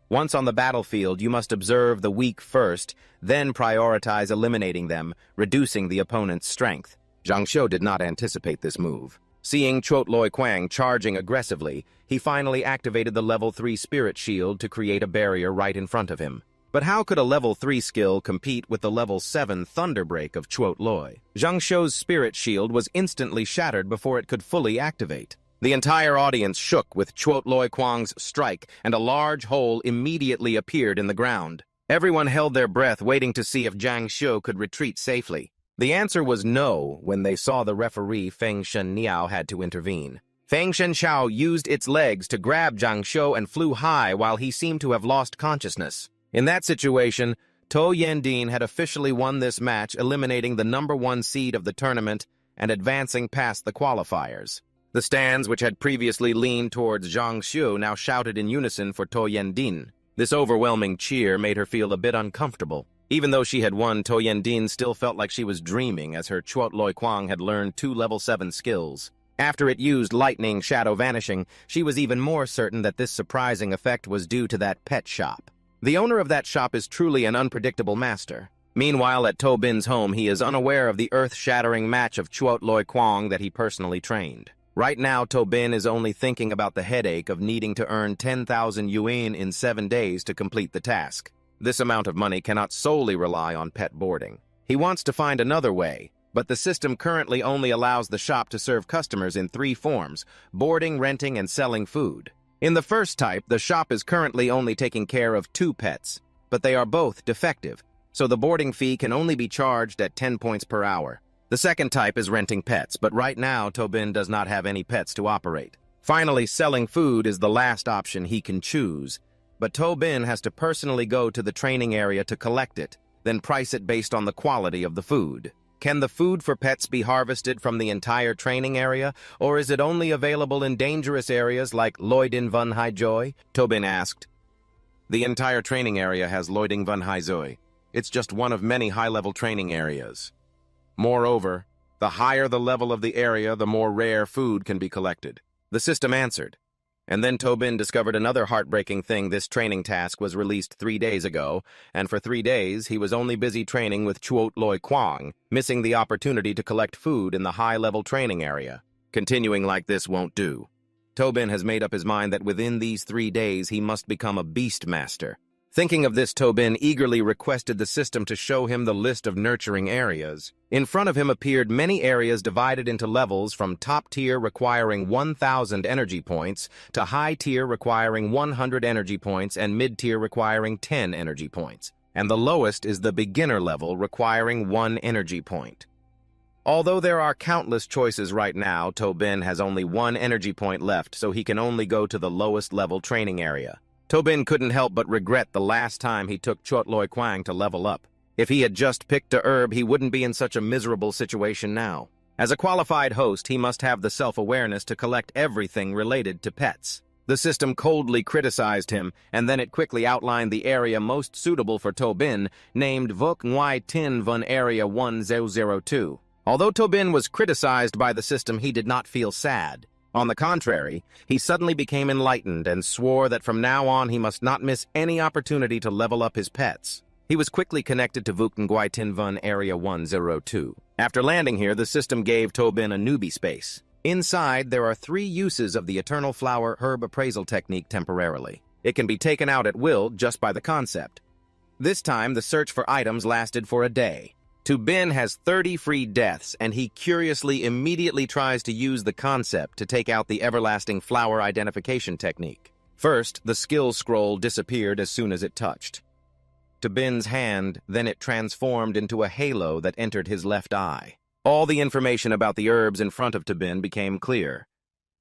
Once on the battlefield, you must observe the weak first, then prioritize eliminating them, reducing the opponent's strength." Zhang Xiu did not anticipate this move. Seeing Chuot Loi Quang charging aggressively, he finally activated the level 3 spirit shield to create a barrier right in front of him. But how could a level 3 skill compete with the level 7 Thunderbreak of Chuot Loi? Zhang Xiu's spirit shield was instantly shattered before it could fully activate. The entire audience shook with Chuot Loi Quang's strike, and a large hole immediately appeared in the ground. Everyone held their breath, waiting to see if Zhang Xiu could retreat safely. The answer was no when they saw the referee Feng Shen Niao had to intervene. Fang Shenshao used its legs to grab Zhang Shou and flew high while he seemed to have lost consciousness. In that situation, To Yendin had officially won this match, eliminating the #1 seed of the tournament and advancing past the qualifiers. The stands, which had previously leaned towards Zhang Xiu, now shouted in unison for To Yendin. This overwhelming cheer made her feel a bit uncomfortable. Even though she had won, To Yendin still felt like she was dreaming, as her Chuot Loi Kwang had learned 2 level 7 skills. After it used Lightning Shadow Vanishing, she was even more certain that this surprising effect was due to that pet shop. The owner of that shop is truly an unpredictable master. Meanwhile, at To Bin's home, he is unaware of the earth-shattering match of Chuot Loi Kwang that he personally trained. Right now, To Bin is only thinking about the headache of needing to earn 10,000 yuan in 7 days to complete the task. This amount of money cannot solely rely on pet boarding. He wants to find another way, but the system currently only allows the shop to serve customers in 3 forms: boarding, renting, and selling food. In the first type, the shop is currently only taking care of 2 pets, but they are both defective, so the boarding fee can only be charged at 10 points per hour. The second type is renting pets, but right now To Bin does not have any pets to operate. Finally, selling food is the last option he can choose, but To Bin has to personally go to the training area to collect it, then price it based on the quality of the food. Can the food for pets be harvested from the entire training area, or is it only available in dangerous areas like Loidin Vun Hai Joy? To Bin asked. The entire training area has Loiding Vun Hai Joy. It's just one of many high-level training areas. Moreover, the higher the level of the area, the more rare food can be collected. The system answered. And then To Bin discovered another heartbreaking thing. This training task was released 3 days ago, and for 3 days he was only busy training with Chuot Loi Kwang, missing the opportunity to collect food in the high-level training area. Continuing like this won't do. To Bin has made up his mind that within these 3 days he must become a beast master. Thinking of this, To Bin eagerly requested the system to show him the list of nurturing areas. In front of him appeared many areas divided into levels from top tier requiring 1,000 energy points to high tier requiring 100 energy points and mid tier requiring 10 energy points. And the lowest is the beginner level requiring 1 energy point. Although there are countless choices right now, To Bin has only 1 energy point left, so he can only go to the lowest level training area. To Bin couldn't help but regret the last time he took Chuot Loi Kwang to level up. If he had just picked a herb, he wouldn't be in such a miserable situation now. As a qualified host, he must have the self-awareness to collect everything related to pets. The system coldly criticized him, and then it quickly outlined the area most suitable for To Bin, named Vok Nguai Tin Vun Area 1002. Although To Bin was criticized by the system, he did not feel sad. On the contrary, he suddenly became enlightened and swore that from now on he must not miss any opportunity to level up his pets. He was quickly connected to Vuk Nguai Tin Vun Area 102. After landing here, the system gave To Bin a newbie space. Inside, there are 3 uses of the Eternal Flower Herb Appraisal Technique temporarily. It can be taken out at will just by the concept. This time, the search for items lasted for a day. To Bin has 30 free deaths, and he curiously immediately tries to use the concept to take out the Everlasting Flower Identification Technique. First, the skill scroll disappeared as soon as it touched To Bin's hand, then it transformed into a halo that entered his left eye. All the information about the herbs in front of To Bin became clear.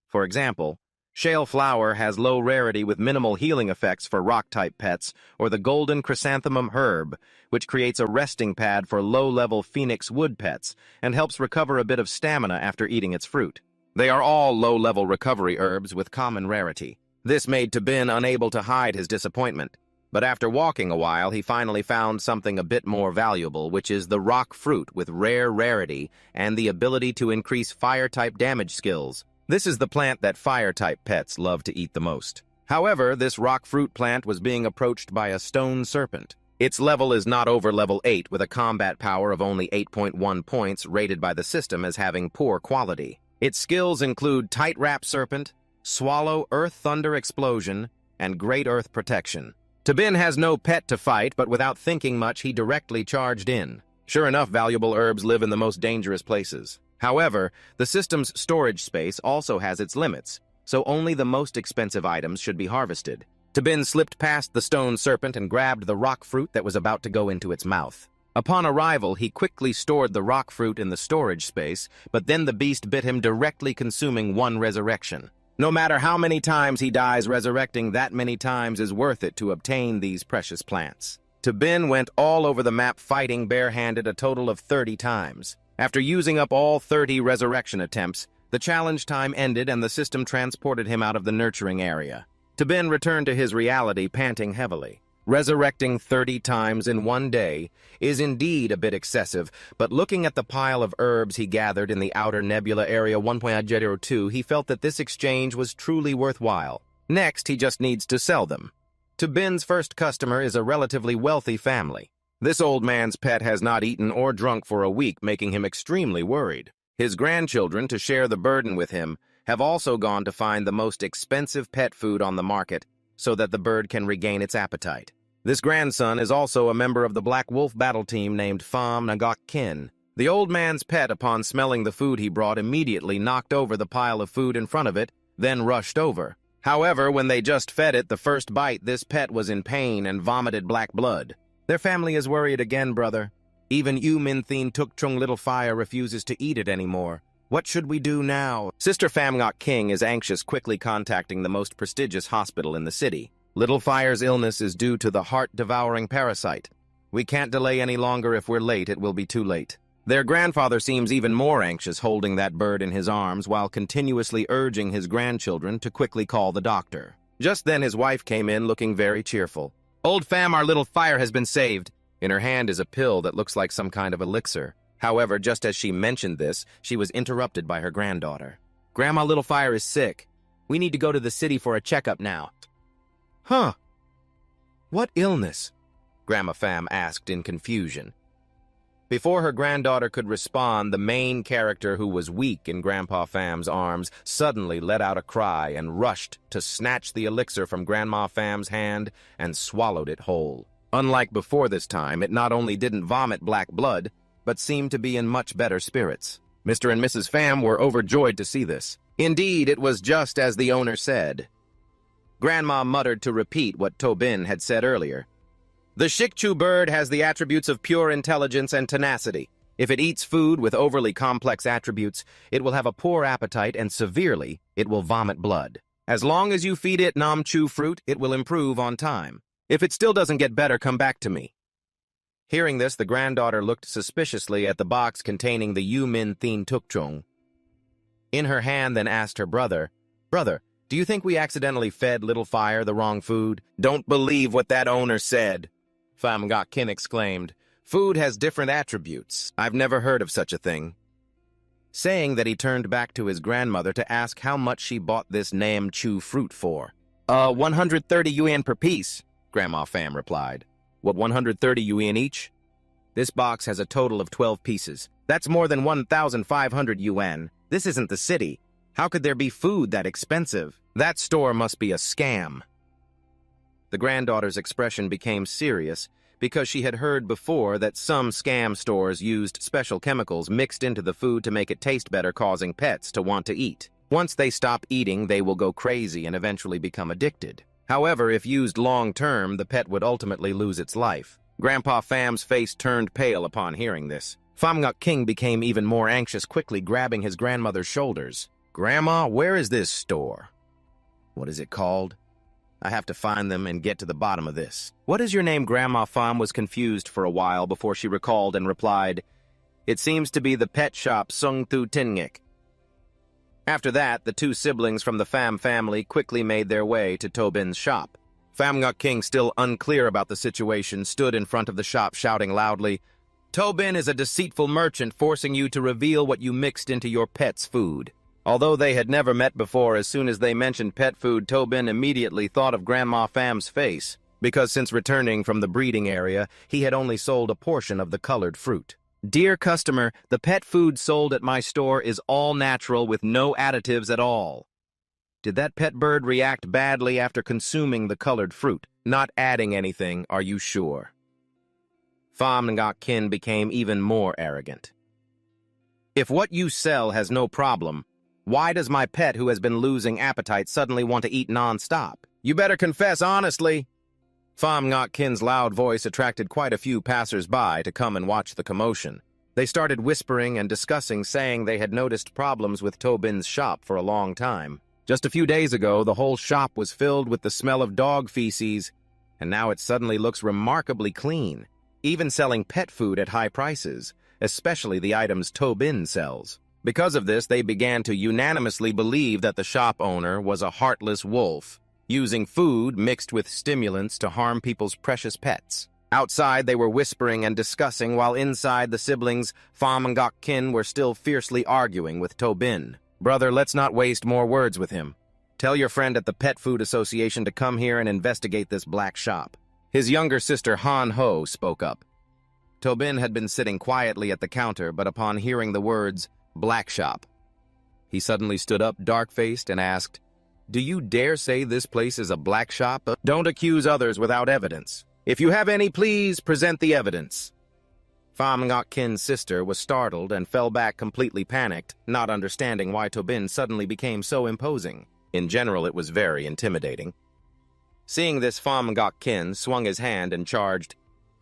For example, Shale Flower has low rarity with minimal healing effects for rock-type pets, or the Golden Chrysanthemum Herb, which creates a resting pad for low-level Phoenix Wood pets and helps recover a bit of stamina after eating its fruit. They are all low-level recovery herbs with common rarity. This made To Bin unable to hide his disappointment. But after walking a while, he finally found something a bit more valuable, which is the rock fruit with rare rarity and the ability to increase fire-type damage skills. This is the plant that fire-type pets love to eat the most. However, this rock fruit plant was being approached by a stone serpent. Its level is not over level 8, with a combat power of only 8.1 points, rated by the system as having poor quality. Its skills include Tight Wrap Serpent, Swallow Earth Thunder Explosion, and Great Earth Protection. To Bin has no pet to fight, but without thinking much, he directly charged in. Sure enough, valuable herbs live in the most dangerous places. However, the system's storage space also has its limits, so only the most expensive items should be harvested. To Bin slipped past the stone serpent and grabbed the rock fruit that was about to go into its mouth. Upon arrival, he quickly stored the rock fruit in the storage space, but then the beast bit him, directly consuming one resurrection. No matter how many times he dies, resurrecting that many times is worth it to obtain these precious plants. Tobin went all over the map fighting barehanded a total of 30 times. After using up all 30 resurrection attempts, the challenge time ended and the system transported him out of the nurturing area. Tobin returned to his reality, panting heavily. Resurrecting 30 times in one day is indeed a bit excessive, but looking at the pile of herbs he gathered in the outer nebula area 1.02, he felt that this exchange was truly worthwhile. Next, he just needs to sell them. Tobin's first customer is a relatively wealthy family. This old man's pet has not eaten or drunk for a week, making him extremely worried. His grandchildren, to share the burden with him, have also gone to find the most expensive pet food on the market, so that the bird can regain its appetite. This grandson is also a member of the Black Wolf battle team named Pham Ngok-kin. The old man's pet, upon smelling the food he brought, immediately knocked over the pile of food in front of it, then rushed over. However, when they just fed it the first bite, this pet was in pain and vomited black blood. Their family is worried again, brother. Even Yu Min Thin Tuk Chung Little Fire refuses to eat it anymore. What should we do now? Sister Pham Ngok-king is anxious, quickly contacting the most prestigious hospital in the city. Little Fire's illness is due to the heart-devouring parasite. We can't delay any longer. If we're late, it will be too late. Their grandfather seems even more anxious, holding that bird in his arms while continuously urging his grandchildren to quickly call the doctor. Just then his wife came in looking very cheerful. "Old Pham, our little fire has been saved." In her hand is a pill that looks like some kind of elixir. However, just as she mentioned this, she was interrupted by her granddaughter. "Grandma Little Fire is sick. We need to go to the city for a checkup now." "Huh? What illness?" Grandma Pham asked in confusion. Before her granddaughter could respond, the main character, who was weak in Grandpa Pham's arms, suddenly let out a cry and rushed to snatch the elixir from Grandma Pham's hand and swallowed it whole. Unlike before, this time, it not only didn't vomit black blood, but seemed to be in much better spirits. Mr. and Mrs. Pham were overjoyed to see this. Indeed, it was just as the owner said. Grandma muttered to repeat what Tobin had said earlier. The Shikchu bird has the attributes of pure intelligence and tenacity. If it eats food with overly complex attributes, it will have a poor appetite and severely, it will vomit blood. As long as you feed it Namchu fruit, it will improve on time. If it still doesn't get better, come back to me. Hearing this, the granddaughter looked suspiciously at the box containing the Yu Min Thin Tuk Chung in her hand, then asked her brother, "Brother, do you think we accidentally fed Little Fire the wrong food?" "Don't believe what that owner said," Pham Ngok-kin exclaimed. "Food has different attributes. I've never heard of such a thing." Saying that, he turned back to his grandmother to ask how much she bought this Nam Chu fruit for. 130 yuan per piece," Grandma Pham replied. "What, 130 yuan each?" "This box has a total of 12 pieces. That's more than 1,500 yuan. This isn't the city. How could there be food that expensive? That store must be a scam." The granddaughter's expression became serious because she had heard before that some scam stores used special chemicals mixed into the food to make it taste better, causing pets to want to eat. Once they stop eating, they will go crazy and eventually become addicted. However, if used long-term, the pet would ultimately lose its life. Grandpa Pham's face turned pale upon hearing this. Pham Ngok-king became even more anxious, quickly grabbing his grandmother's shoulders. "Grandma, where is this store? What is it called? I have to find them and get to the bottom of this." "What is your name?" Grandma Pham was confused for a while before she recalled and replied, "It seems to be the pet shop Sung Thu Tingik." After that, the two siblings from the Pham family quickly made their way to Tobin's shop. Pham Ngok-king, still unclear about the situation, stood in front of the shop shouting loudly, "Tobin is a deceitful merchant, forcing you to reveal what you mixed into your pet's food." Although they had never met before, as soon as they mentioned pet food, Tobin immediately thought of Grandma Pham's face, because since returning from the breeding area, he had only sold a portion of the colored fruit. "Dear customer, the pet food sold at my store is all natural with no additives at all." Did that pet bird react badly after consuming the colored fruit? Not adding anything, are you sure? Pham Ngok-kin became even more arrogant. "If what you sell has no problem, why does my pet, who has been losing appetite, suddenly want to eat non-stop? You better confess honestly." Pham Ngoc Kin's loud voice attracted quite a few passers-by to come and watch the commotion. They started whispering and discussing, saying they had noticed problems with To Bin's shop for a long time. Just a few days ago, the whole shop was filled with the smell of dog feces, and now it suddenly looks remarkably clean, even selling pet food at high prices, especially the items To Bin sells. Because of this, they began to unanimously believe that the shop owner was a heartless wolf, using food mixed with stimulants to harm people's precious pets. Outside, they were whispering and discussing, while inside, the siblings, Pham and Ngoc Kin, were still fiercely arguing with To Bin. "Brother, let's not waste more words with him. Tell your friend at the Pet Food Association to come here and investigate this black shop." His younger sister, Han Ho, spoke up. To Bin had been sitting quietly at the counter, but upon hearing the words, "black shop," he suddenly stood up, dark-faced, and asked, "Do you dare say this place is a black shop? Don't accuse others without evidence. If you have any, please present the evidence." Pham Ngoc Kin's sister was startled and fell back completely panicked, not understanding why To Bin suddenly became so imposing. In general, it was very intimidating. Seeing this, Pham Ngoc Kin swung his hand and charged,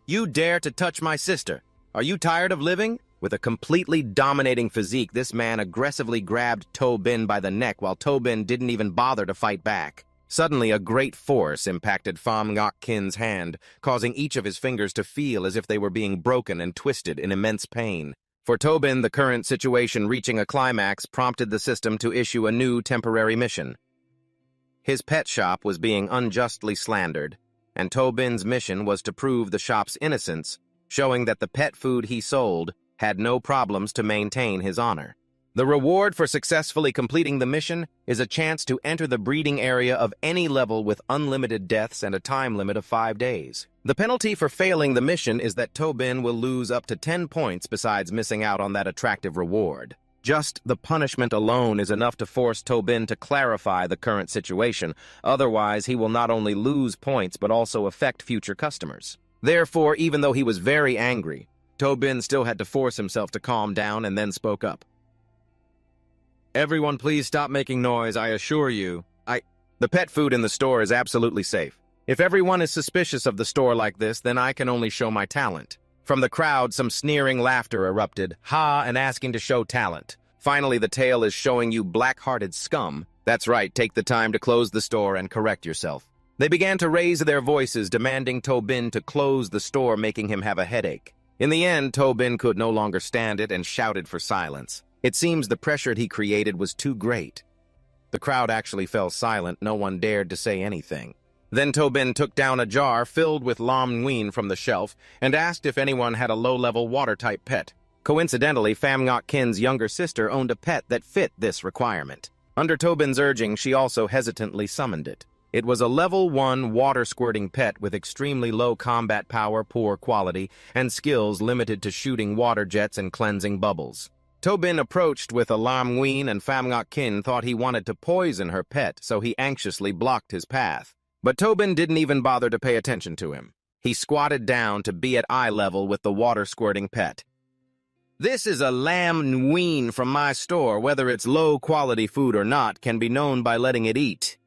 "You dare to touch my sister? Are you tired of living?" With a completely dominating physique, this man aggressively grabbed To Bin by the neck while To Bin didn't even bother to fight back. Suddenly, a great force impacted Pham Ngoc Kin's hand, causing each of his fingers to feel as if they were being broken and twisted in immense pain. For To Bin, the current situation reaching a climax prompted the system to issue a new temporary mission. His pet shop was being unjustly slandered, and To Bin's mission was to prove the shop's innocence, showing that the pet food he sold had no problems to maintain his honor. The reward for successfully completing the mission is a chance to enter the breeding area of any level with unlimited deaths and a time limit of 5 days. The penalty for failing the mission is that To Bin will lose up to 10 points besides missing out on that attractive reward. Just the punishment alone is enough to force To Bin to clarify the current situation. Otherwise, he will not only lose points but also affect future customers. Therefore, even though he was very angry, To Bin still had to force himself to calm down and then spoke up. "Everyone, please stop making noise, I assure you. The pet food in the store is absolutely safe. If everyone is suspicious of the store like this, then I can only show my talent." From the crowd, some sneering laughter erupted, and asking to show talent. "Finally, the tale is showing you black-hearted scum. That's right, take the time to close the store and correct yourself." They began to raise their voices, demanding To Bin to close the store, making him have a headache. In the end, To Bin could no longer stand it and shouted for silence. It seems the pressure he created was too great. The crowd actually fell silent, no one dared to say anything. Then To Bin took down a jar filled with lam nguyen from the shelf and asked if anyone had a low-level water-type pet. Coincidentally, Pham Ngoc Kin's younger sister owned a pet that fit this requirement. Under To Bin's urging, she also hesitantly summoned it. It was a level 1 water-squirting pet with extremely low combat power, poor quality, and skills limited to shooting water jets and cleansing bubbles. To Bin approached with a lam nguyen, and Pham Ngoc Kin thought he wanted to poison her pet, so he anxiously blocked his path. But To Bin didn't even bother to pay attention to him. He squatted down to be at eye level with the water-squirting pet. "This is a lam nguyen from my store. Whether it's low-quality food or not can be known by letting it eat."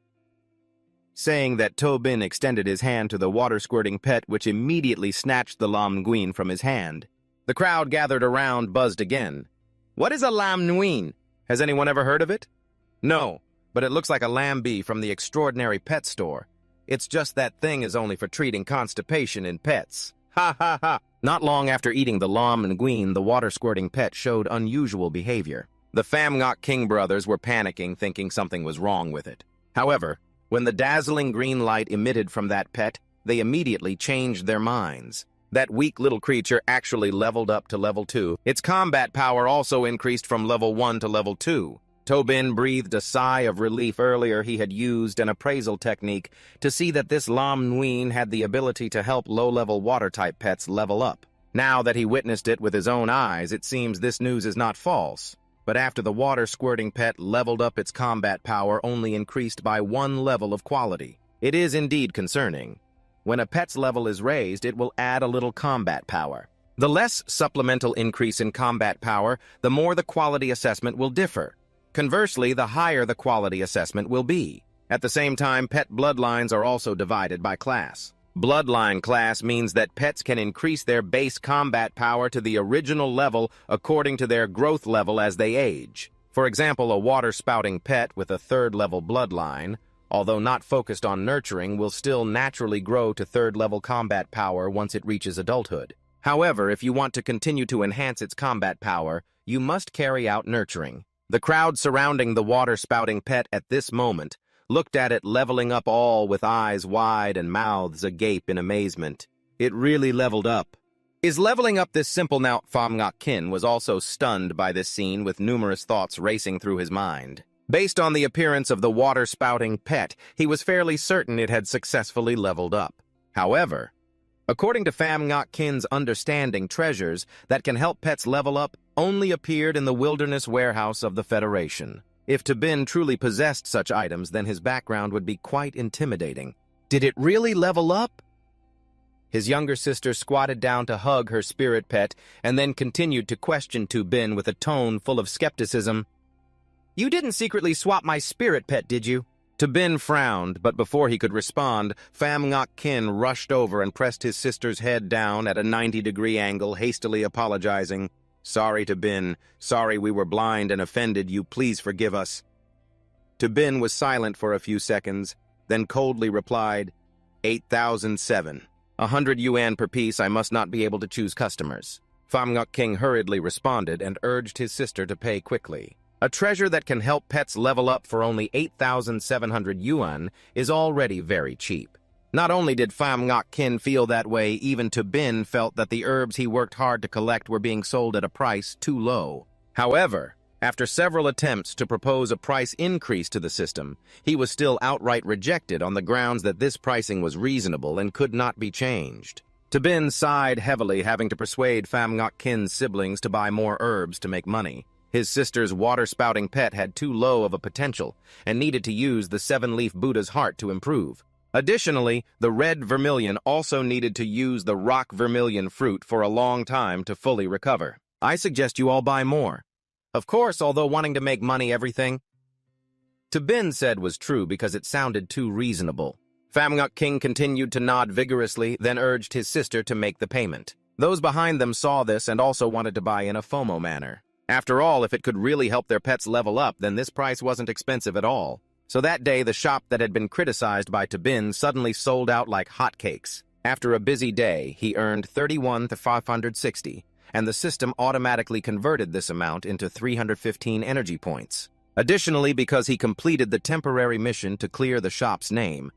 Saying that, To Bin extended his hand to the water-squirting pet, which immediately snatched the lam nguyen from his hand. The crowd gathered around buzzed again. "What is a lam nguyen? Has anyone ever heard of it?" "No, but it looks like a lamb bee from the Extraordinary Pet Store. It's just that thing is only for treating constipation in pets. Ha ha ha." Not long after eating the lam nguyen, the water-squirting pet showed unusual behavior. The Pham Ngoc King brothers were panicking, thinking something was wrong with it. However, when the dazzling green light emitted from that pet, they immediately changed their minds. That weak little creature actually leveled up to level 2. Its combat power also increased from level 1 to level 2. To Bin breathed a sigh of relief. Earlier he had used an appraisal technique to see that this lam nguyen had the ability to help low-level water-type pets level up. Now that he witnessed it with his own eyes, it seems this news is not false. But after the water-squirting pet leveled up, its combat power only increased by 1 level of quality. It is indeed concerning. When a pet's level is raised, it will add a little combat power. The less supplemental increase in combat power, the more the quality assessment will differ. Conversely, the higher the quality assessment will be. At the same time, pet bloodlines are also divided by class. Bloodline class means that pets can increase their base combat power to the original level according to their growth level as they age. For example, a water-spouting pet with a third-level bloodline, although not focused on nurturing, will still naturally grow to third-level combat power once it reaches adulthood. However, if you want to continue to enhance its combat power, you must carry out nurturing. The crowd surrounding the water-spouting pet at this moment looked at it leveling up, all with eyes wide and mouths agape in amazement. It really leveled up. Is leveling up this simple now? Pham Ngoc Kin was also stunned by this scene, with numerous thoughts racing through his mind. Based on the appearance of the water-spouting pet, he was fairly certain it had successfully leveled up. However, according to Pham Ngoc Kin's understanding, treasures that can help pets level up only appeared in the wilderness warehouse of the Federation. If Tabin truly possessed such items, then his background would be quite intimidating. Did it really level up? His younger sister squatted down to hug her spirit pet and then continued to question Tabin with a tone full of skepticism. "You didn't secretly swap my spirit pet, did you?" Tabin frowned, but before he could respond, Pham Ngoc Kin rushed over and pressed his sister's head down at a 90-degree angle, hastily apologizing. "Sorry, Tabin. Sorry we were blind and offended you. Please forgive us." Tabin was silent for a few seconds, then coldly replied, 8,007. 100 yuan per piece. I must not be able to choose customers. Pham Ngoc Kin hurriedly responded and urged his sister to pay quickly. A treasure that can help pets level up for only 8,700 yuan is already very cheap. Not only did Pham Ngoc Kin feel that way, even Tabin felt that the herbs he worked hard to collect were being sold at a price too low. However, after several attempts to propose a price increase to the system, he was still outright rejected on the grounds that this pricing was reasonable and could not be changed. Tabin sighed heavily, having to persuade Pham Ngoc Kin's siblings to buy more herbs to make money. His sister's water-spouting pet had too low of a potential and needed to use the seven-leaf Buddha's heart to improve. Additionally, the red vermilion also needed to use the rock vermilion fruit for a long time to fully recover. I suggest you all buy more. Of course, although wanting to make money everything, Tabin said was true because it sounded too reasonable. Pham Ngoc Kin continued to nod vigorously, then urged his sister to make the payment. Those behind them saw this and also wanted to buy in a FOMO manner. After all, if it could really help their pets level up, then this price wasn't expensive at all. So that day, the shop that had been criticized by Tabin suddenly sold out like hotcakes. After a busy day, he earned 31 to 560, and the system automatically converted this amount into 315 energy points. Additionally, because he completed the temporary mission to clear the shop's name,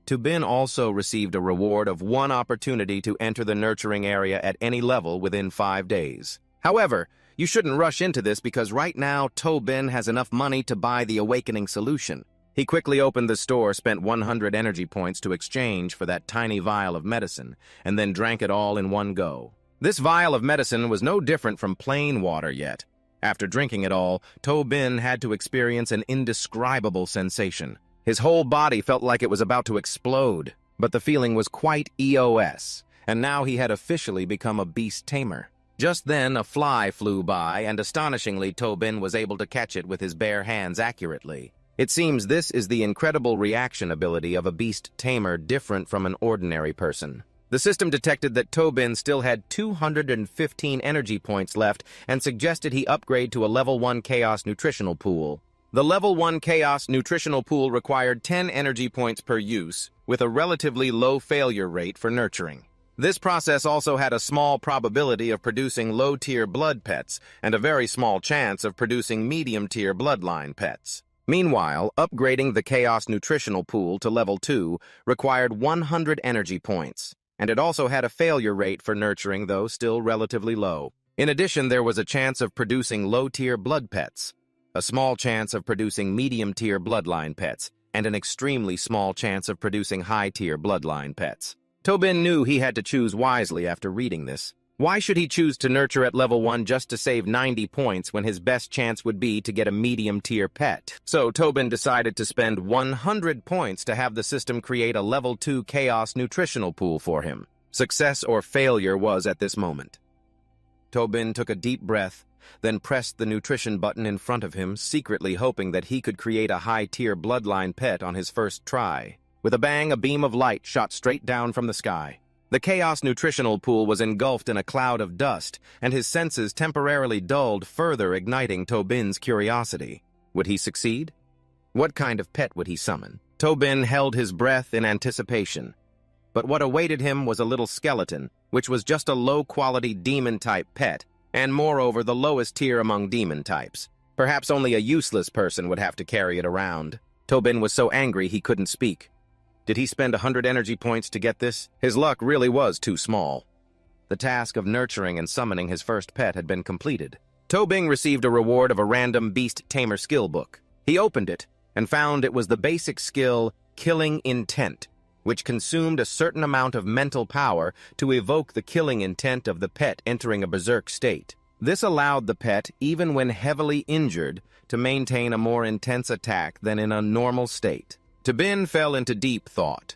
Tabin also received a reward of 1 opportunity to enter the nurturing area at any level within 5 days. However, you shouldn't rush into this because right now Tabin has enough money to buy the awakening solution. He quickly opened the store, spent 100 energy points to exchange for that tiny vial of medicine, and then drank it all in one go. This vial of medicine was no different from plain water yet. After drinking it all, Tabin had to experience an indescribable sensation. His whole body felt like it was about to explode, but the feeling was quite EOS, and now he had officially become a beast tamer. Just then, a fly flew by, and astonishingly, Tabin was able to catch it with his bare hands accurately. It seems this is the incredible reaction ability of a beast tamer, different from an ordinary person. The system detected that Tabin still had 215 energy points left and suggested he upgrade to a level 1 Chaos Nutritional Pool. The level 1 Chaos Nutritional Pool required 10 energy points per use, with a relatively low failure rate for nurturing. This process also had a small probability of producing low-tier blood pets and a very small chance of producing medium-tier bloodline pets. Meanwhile, upgrading the Chaos Nutritional Pool to level 2 required 100 energy points, and it also had a failure rate for nurturing, though still relatively low. In addition, there was a chance of producing low-tier blood pets, a small chance of producing medium-tier bloodline pets, and an extremely small chance of producing high-tier bloodline pets. Tabin knew he had to choose wisely after reading this. Why should he choose to nurture at level 1 just to save 90 points when his best chance would be to get a medium-tier pet? So Tabin decided to spend 100 points to have the system create a level 2 Chaos Nutritional Pool for him. Success or failure was at this moment. Tabin took a deep breath, then pressed the nutrition button in front of him, secretly hoping that he could create a high-tier bloodline pet on his first try. With a bang, a beam of light shot straight down from the sky. The chaos nutritional pool was engulfed in a cloud of dust, and his senses temporarily dulled, further igniting Tobin's curiosity. Would he succeed? What kind of pet would he summon? Tobin held his breath in anticipation. But what awaited him was a little skeleton, which was just a low-quality demon-type pet, and moreover the lowest tier among demon types. Perhaps only a useless person would have to carry it around. Tobin was so angry he couldn't speak. Did he spend 100 energy points to get this? His luck really was too small. The task of nurturing and summoning his first pet had been completed. Tobin received a reward of a random beast tamer skill book. He opened it and found it was the basic skill Killing Intent, which consumed a certain amount of mental power to evoke the killing intent of the pet entering a berserk state. This allowed the pet, even when heavily injured, to maintain a more intense attack than in a normal state. Tobin fell into deep thought.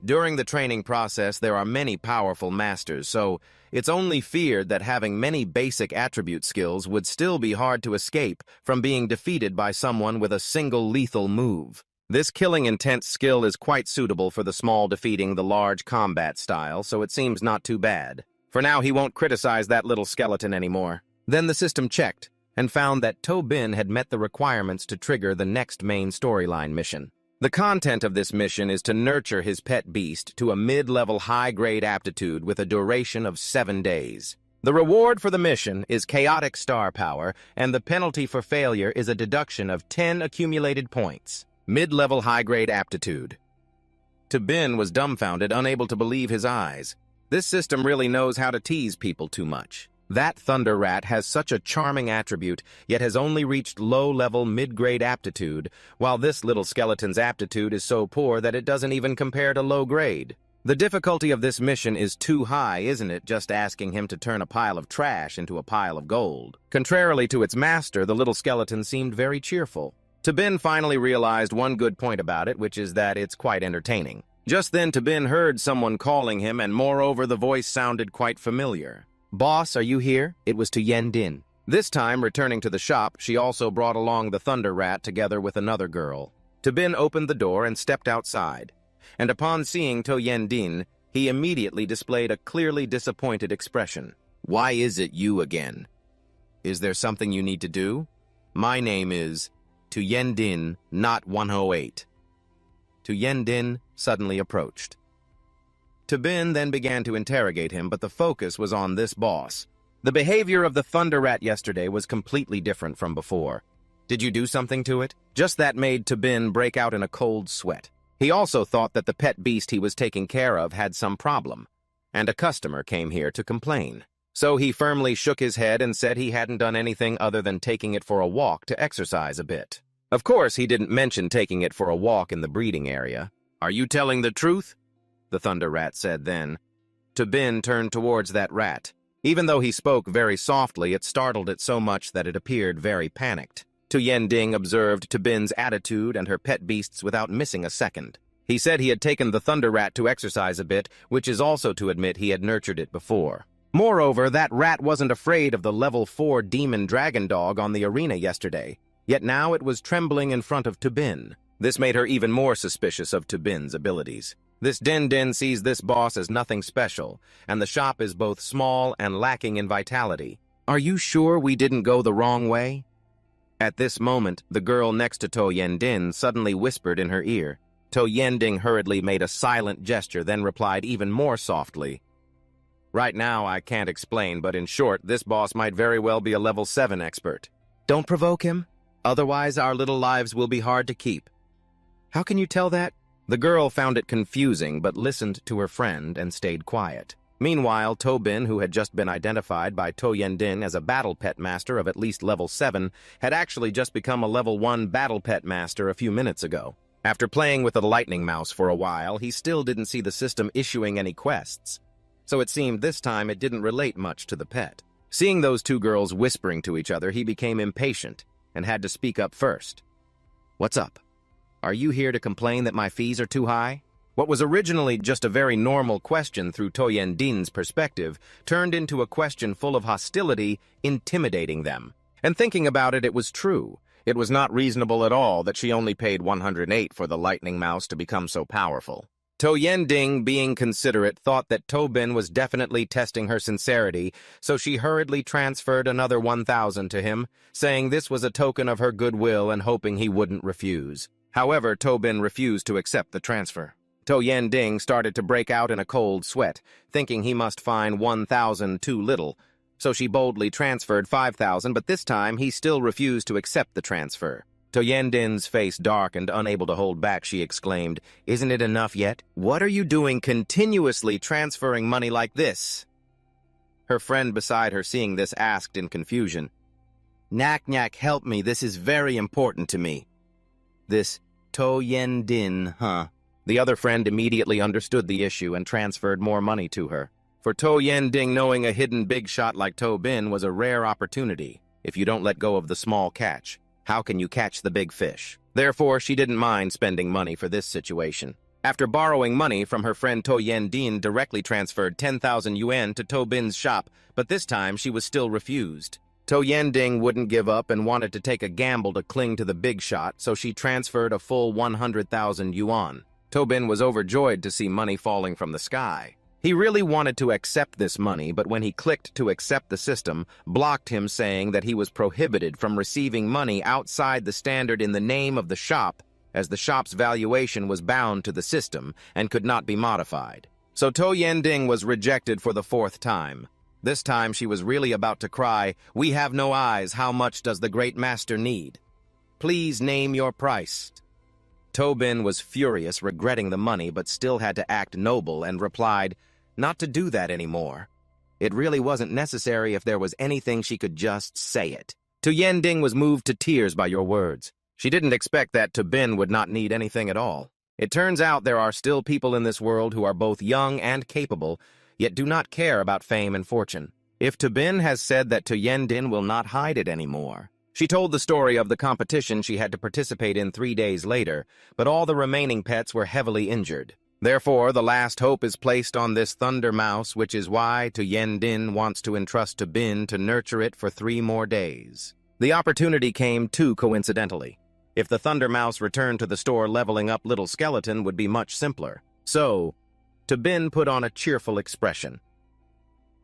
During the training process, there are many powerful masters, so it's only feared that having many basic attribute skills would still be hard to escape from being defeated by someone with a single lethal move. This killing intent skill is quite suitable for the small defeating the large combat style, so it seems not too bad. For now, he won't criticize that little skeleton anymore. Then the system checked and found that Tobin had met the requirements to trigger the next main storyline mission. The content of this mission is to nurture his pet beast to a mid-level high-grade aptitude with a duration of 7 days. The reward for the mission is chaotic star power, and the penalty for failure is a deduction of 10 accumulated points. Mid-level high-grade aptitude. Tobin was dumbfounded, unable to believe his eyes. This system really knows how to tease people too much. That Thunder Rat has such a charming attribute, yet has only reached low-level mid-grade aptitude, while this little skeleton's aptitude is so poor that it doesn't even compare to low-grade. The difficulty of this mission is too high, isn't it, just asking him to turn a pile of trash into a pile of gold? Contrarily to its master, the little skeleton seemed very cheerful. Tobin finally realized one good point about it, which is that it's quite entertaining. Just then Tobin heard someone calling him, and moreover the voice sounded quite familiar. "Boss, are you here?" It was to Yen Din. This time, returning to the shop, she also brought along the Thunder Rat together with another girl. Tobin opened the door and stepped outside, and upon seeing To Yen Din, he immediately displayed a clearly disappointed expression. "Why is it you again? Is there something you need to do? My name is To Yen Din, not 108. To Yen Din suddenly approached. Tobin then began to interrogate him, but the focus was on this boss. The behavior of the Thunder Rat yesterday was completely different from before. Did you do something to it? Just that made Tobin break out in a cold sweat. He also thought that the pet beast he was taking care of had some problem, and a customer came here to complain. So he firmly shook his head and said he hadn't done anything other than taking it for a walk to exercise a bit. Of course, he didn't mention taking it for a walk in the breeding area. "Are you telling the truth?" the Thunder Rat said then. Tobin turned towards that rat. Even though he spoke very softly, it startled it so much that it appeared very panicked. Tu Yending observed Tobin's attitude and her pet beasts without missing a second. He said he had taken the Thunder Rat to exercise a bit, which is also to admit he had nurtured it before. Moreover, that rat wasn't afraid of the level 4 demon dragon dog on the arena yesterday, yet now it was trembling in front of Tobin. This made her even more suspicious of Tobin's abilities. This Din sees this boss as nothing special, and the shop is both small and lacking in vitality. "Are you sure we didn't go the wrong way?" At this moment, the girl next to To Yendin suddenly whispered in her ear. To Yending hurriedly made a silent gesture, then replied even more softly. "Right now, I can't explain, but in short, this boss might very well be a level 7 expert. Don't provoke him, otherwise our little lives will be hard to keep." "How can you tell that?" The girl found it confusing, but listened to her friend and stayed quiet. Meanwhile, Tobin, who had just been identified by To Yendin as a battle pet master of at least level 7, had actually just become a level 1 battle pet master a few minutes ago. After playing with the lightning mouse for a while, he still didn't see the system issuing any quests, so it seemed this time it didn't relate much to the pet. Seeing those two girls whispering to each other, he became impatient and had to speak up first. "What's up? Are you here to complain that my fees are too high?" What was originally just a very normal question through To Yendin's perspective turned into a question full of hostility, intimidating them. And thinking about it, it was true. It was not reasonable at all that she only paid 108 for the lightning mouse to become so powerful. To Yending, being considerate, thought that Tobin was definitely testing her sincerity, so she hurriedly transferred another 1,000 to him, saying this was a token of her goodwill and hoping he wouldn't refuse. However, Tobin refused to accept the transfer. To Yending started to break out in a cold sweat, thinking he must find 1,000 too little, so she boldly transferred 5,000, but this time he still refused to accept the transfer. To Yendin's face darkened, unable to hold back, she exclaimed, "Isn't it enough yet? What are you doing continuously transferring money like this?" Her friend beside her, seeing this, asked in confusion, "Nak, help me, this is very important to me." "This To Yendin, huh?" The other friend immediately understood the issue and transferred more money to her. For To Yending, knowing a hidden big shot like To Bin was a rare opportunity. If you don't let go of the small catch, how can you catch the big fish? Therefore, she didn't mind spending money for this situation. After borrowing money from her friend To Yendin, directly transferred 10,000 yuan to To Bin's shop, but this time she was still refused. To Yending wouldn't give up and wanted to take a gamble to cling to the big shot, so she transferred a full 100,000 yuan. To Bin was overjoyed to see money falling from the sky. He really wanted to accept this money, but when he clicked to accept the system, blocked him, saying that he was prohibited from receiving money outside the standard in the name of the shop, as the shop's valuation was bound to the system and could not be modified. So To Yending was rejected for the 4th time. This time she was really about to cry, "We have no eyes, how much does the great master need? Please name your price." Tobin was furious, regretting the money, but still had to act noble and replied, "Not to do that anymore. It really wasn't necessary. If there was anything, she could just say it." To Yending was moved to tears by your words. She didn't expect that Tobin would not need anything at all. It turns out there are still people in this world who are both young and capable, yet do not care about fame and fortune. If Tobin has said that To Yending will not hide it anymore. She told the story of the competition she had to participate in 3 days later, but all the remaining pets were heavily injured. Therefore, the last hope is placed on this thunder mouse, which is why To Yendin wants to entrust to Bin to nurture it for 3 more days. The opportunity came too coincidentally. If the thunder mouse returned to the store, leveling up Little Skeleton would be much simpler. So, To Bin put on a cheerful expression.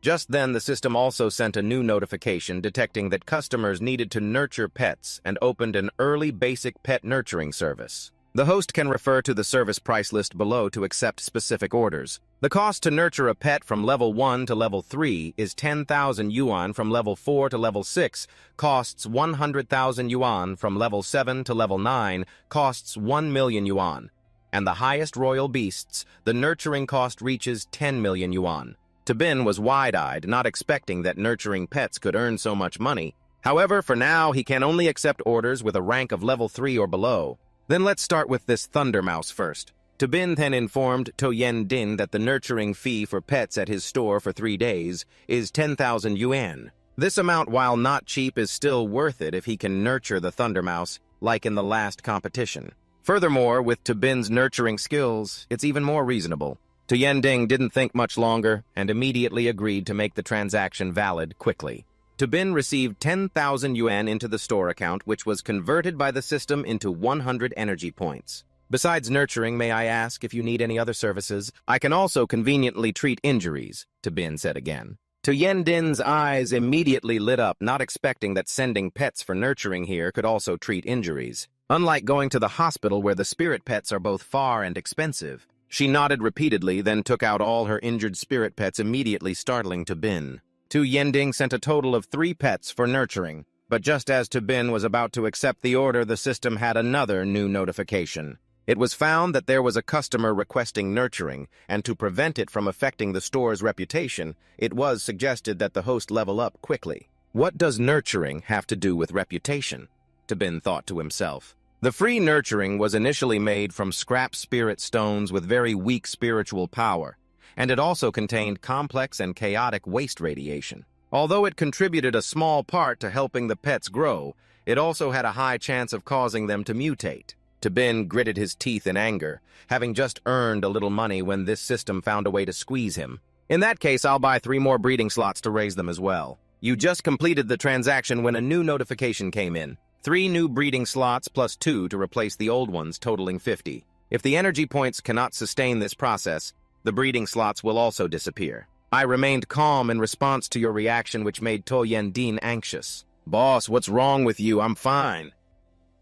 Just then, the system also sent a new notification detecting that customers needed to nurture pets and opened an early basic pet nurturing service. The host can refer to the service price list below to accept specific orders. The cost to nurture a pet from level 1 to level 3 is 10,000 yuan. From level 4 to level 6 costs 100,000 yuan. From level 7 to level 9 costs 1 million yuan. And the highest royal beasts, the nurturing cost reaches 10 million yuan. Tobin was wide-eyed, not expecting that nurturing pets could earn so much money. However, for now, he can only accept orders with a rank of level 3 or below. Then let's start with this thunder mouse first. Tobin then informed To Yendin that the nurturing fee for pets at his store for 3 days is 10,000 yuan. This amount, while not cheap, is still worth it if he can nurture the thunder mouse, like in the last competition. Furthermore, with Tobin's nurturing skills, it's even more reasonable. To Yending didn't think much longer and immediately agreed to make the transaction valid quickly. Tobin received 10,000 yuan into the store account, which was converted by the system into 100 energy points. Besides nurturing, may I ask if you need any other services? I can also conveniently treat injuries, Tobin said again. To Yendin's eyes immediately lit up, not expecting that sending pets for nurturing here could also treat injuries. Unlike going to the hospital where the spirit pets are both far and expensive. She nodded repeatedly, then took out all her injured spirit pets, immediately startling Tobin. To Yending sent a total of 3 pets for nurturing, but just as Tobin was about to accept the order, the system had another new notification. It was found that there was a customer requesting nurturing, and to prevent it from affecting the store's reputation, it was suggested that the host level up quickly. What does nurturing have to do with reputation? Tobin thought to himself. The free nurturing was initially made from scrap spirit stones with very weak spiritual power, and it also contained complex and chaotic waste radiation. Although it contributed a small part to helping the pets grow, it also had a high chance of causing them to mutate. Tobin gritted his teeth in anger, having just earned a little money when this system found a way to squeeze him. In that case, I'll buy 3 more breeding slots to raise them as well. You just completed the transaction when a new notification came in. 3 new breeding slots plus 2 to replace the old ones, totaling 50. If the energy points cannot sustain this process, the breeding slots will also disappear. I remained calm in response to your reaction, which made To Yendin anxious. Boss, what's wrong with you? I'm fine.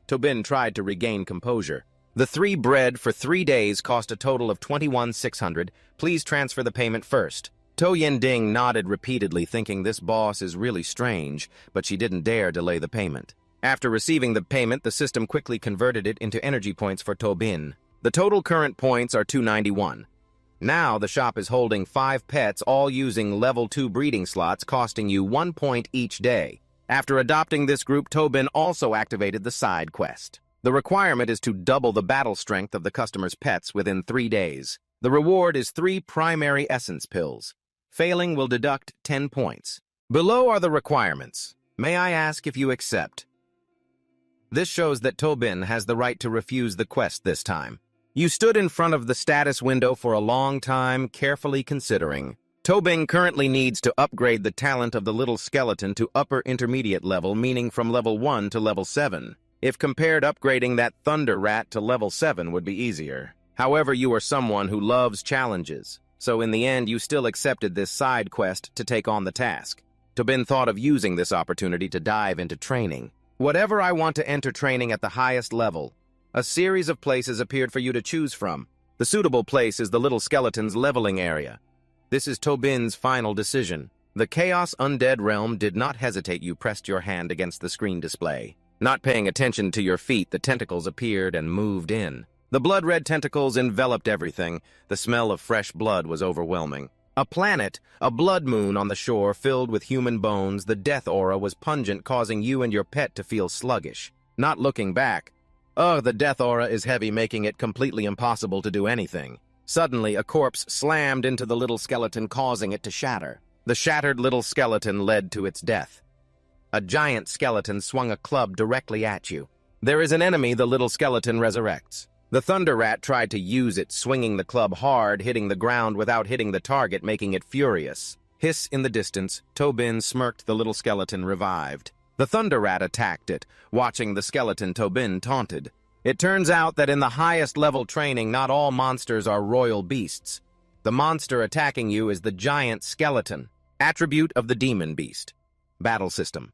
Tobin tried to regain composure. The 3 bread for 3 days cost a total of 21,600. Please transfer the payment first. To Yending nodded repeatedly, thinking this boss is really strange, but she didn't dare delay the payment. After receiving the payment, the system quickly converted it into energy points for Tobin. The total current points are 291. Now the shop is holding 5 pets, all using level 2 breeding slots, costing you 1 point each day. After adopting this group, Tobin also activated the side quest. The requirement is to double the battle strength of the customer's pets within 3 days. The reward is 3 primary essence pills. Failing will deduct 10 points. Below are the requirements. May I ask if you accept? This shows that Tobin has the right to refuse the quest this time. You stood in front of the status window for a long time, carefully considering. Tobin currently needs to upgrade the talent of the little skeleton to upper intermediate level, meaning from level 1 to level 7. If compared, upgrading that thunder rat to level 7 would be easier. However, you are someone who loves challenges, so in the end you still accepted this side quest to take on the task. Tobin thought of using this opportunity to dive into training. Whatever I want to enter training at the highest level. A series of places appeared for you to choose from. The suitable place is the little skeleton's leveling area. This is Tobin's final decision. The Chaos Undead Realm did not hesitate. You pressed your hand against the screen display. Not paying attention to your feet, the tentacles appeared and moved in. The blood-red tentacles enveloped everything. The smell of fresh blood was overwhelming. A planet, a blood moon on the shore filled with human bones, the death aura was pungent, causing you and your pet to feel sluggish. Not looking back. The death aura is heavy, making it completely impossible to do anything. Suddenly, a corpse slammed into the little skeleton, causing it to shatter. The shattered little skeleton led to its death. A giant skeleton swung a club directly at you. There is an enemy the little skeleton resurrects. The Thunder Rat tried to use it, swinging the club hard, hitting the ground without hitting the target, making it furious. Hiss in the distance, Tobin smirked. The little skeleton revived. The Thunder Rat attacked it, watching the skeleton. Tobin taunted. It turns out that in the highest level training, not all monsters are royal beasts. The monster attacking you is the giant skeleton, attribute of the demon beast. Battle system.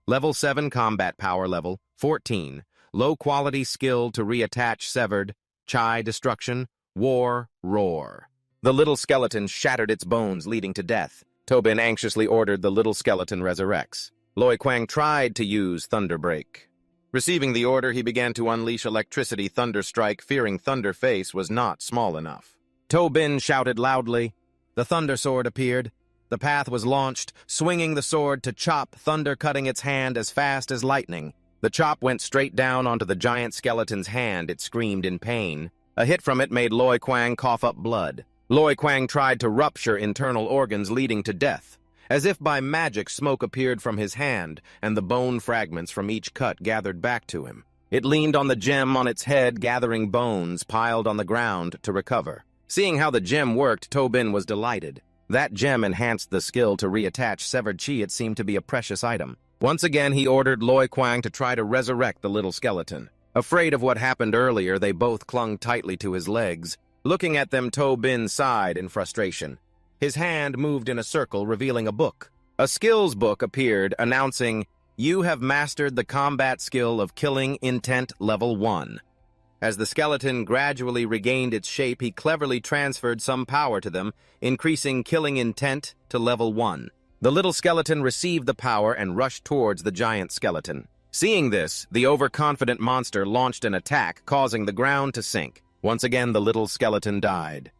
Level 7 combat power level, 14. Low-quality skill to reattach severed, Chai destruction, war, roar. The little skeleton shattered its bones, leading to death. Tobin anxiously ordered the little skeleton resurrects. Loi Kwang tried to use Thunder Break. Receiving the order, he began to unleash electricity Thunder Strike, fearing Thunder Face was not small enough. Tobin shouted loudly. The Thunder Sword appeared. The path was launched, swinging the sword to chop Thunder, cutting its hand as fast as lightning. The chop went straight down onto the giant skeleton's hand. It screamed in pain. A hit from it made Loi Kwang cough up blood. Loi Kwang tried to rupture internal organs, leading to death. As if by magic, smoke appeared from his hand, and the bone fragments from each cut gathered back to him. It leaned on the gem on its head, gathering bones piled on the ground to recover. Seeing how the gem worked, Tobin was delighted. That gem enhanced the skill to reattach severed chi. It seemed to be a precious item. Once again, he ordered Loi Kwang to try to resurrect the little skeleton. Afraid of what happened earlier, they both clung tightly to his legs. Looking at them, Tobin sighed in frustration. His hand moved in a circle, revealing a book. A skills book appeared, announcing, "You have mastered the combat skill of Killing Intent Level 1. As the skeleton gradually regained its shape, he cleverly transferred some power to them, increasing Killing Intent to Level 1. The little skeleton received the power and rushed towards the giant skeleton. Seeing this, the overconfident monster launched an attack, causing the ground to sink. Once again, the little skeleton died.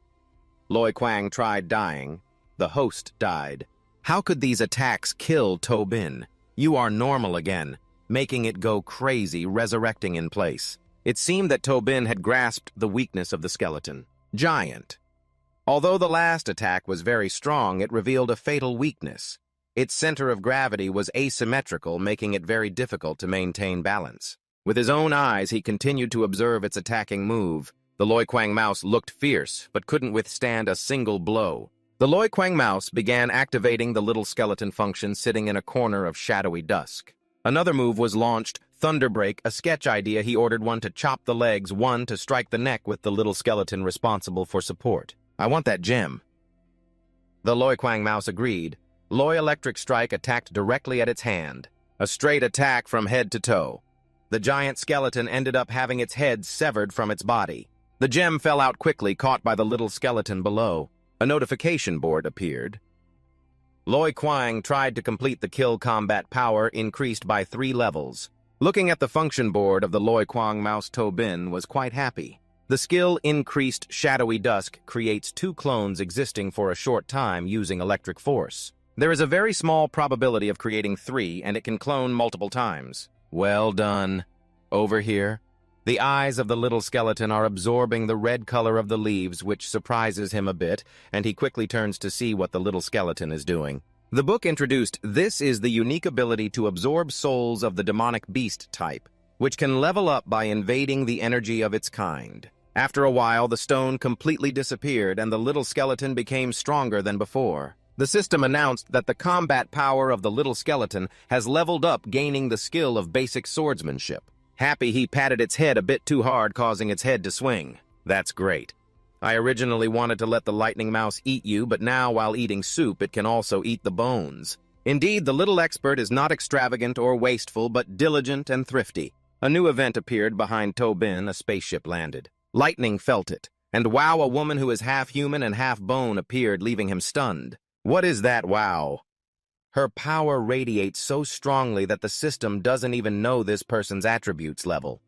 Loi Kwang tried dying. The host died. How could these attacks kill Tobin? You are normal again, making it go crazy, resurrecting in place. It seemed that Tobin had grasped the weakness of the skeleton. Giant. Although the last attack was very strong, it revealed a fatal weakness. Its center of gravity was asymmetrical, making it very difficult to maintain balance. With his own eyes, he continued to observe its attacking move. The Loi Kwang mouse looked fierce, but couldn't withstand a single blow. The Loi Kwang mouse began activating the little skeleton function, sitting in a corner of shadowy dusk. Another move was launched, Thunderbreak, a sketch idea, he ordered one to chop the legs, one to strike the neck with the little skeleton responsible for support. I want that gem. The Loi Quang mouse agreed. Loi Electric Strike attacked directly at its hand. A straight attack from head to toe. The giant skeleton ended up having its head severed from its body. The gem fell out quickly, caught by the little skeleton below. A notification board appeared. Loi Quang tried to complete the kill combat power, increased by 3 levels. Looking at the function board of the Loi Quang mouse, Tobin was quite happy. The skill Increased Shadowy Dusk creates 2 clones existing for a short time using electric force. There is a very small probability of creating 3, and it can clone multiple times. Well done. Over here, the eyes of the little skeleton are absorbing the red color of the leaves, which surprises him a bit, and he quickly turns to see what the little skeleton is doing. The book introduced this is the unique ability to absorb souls of the demonic beast type, which can level up by invading the energy of its kind. After a while, the stone completely disappeared, and the little skeleton became stronger than before. The system announced that the combat power of the little skeleton has leveled up, gaining the skill of basic swordsmanship. Happy, he patted its head a bit too hard, causing its head to swing. That's great. I originally wanted to let the lightning mouse eat you, but now, while eating soup, it can also eat the bones. Indeed, the little expert is not extravagant or wasteful, but diligent and thrifty. A new event appeared behind Tobin. A spaceship landed. Lightning felt it, and wow, a woman who is half human and half bone appeared, leaving him stunned. What is that wow? Her power radiates so strongly that the system doesn't even know this person's attributes level.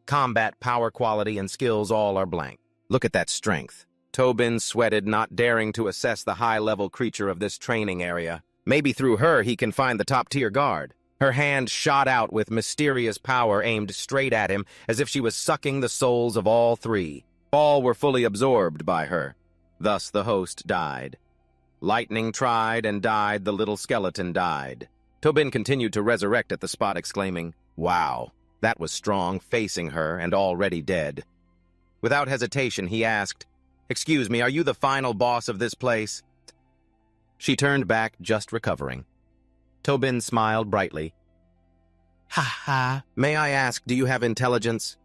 Combat, power, quality, and skills all are blank. Look at that strength. Tobin sweated, not daring to assess the high-level creature of this training area. Maybe through her he can find the top-tier guard. Her hand shot out with mysterious power aimed straight at him, as if she was sucking the souls of all 3. All were fully absorbed by her. Thus the host died. Lightning tried and died, the little skeleton died. Tobin continued to resurrect at the spot, exclaiming, "Wow, that was strong," facing her and already dead. Without hesitation, he asked, "Excuse me, are you the final boss of this place?" She turned back, just recovering. Tobin smiled brightly. "Ha ha, may I ask, do you have intelligence?"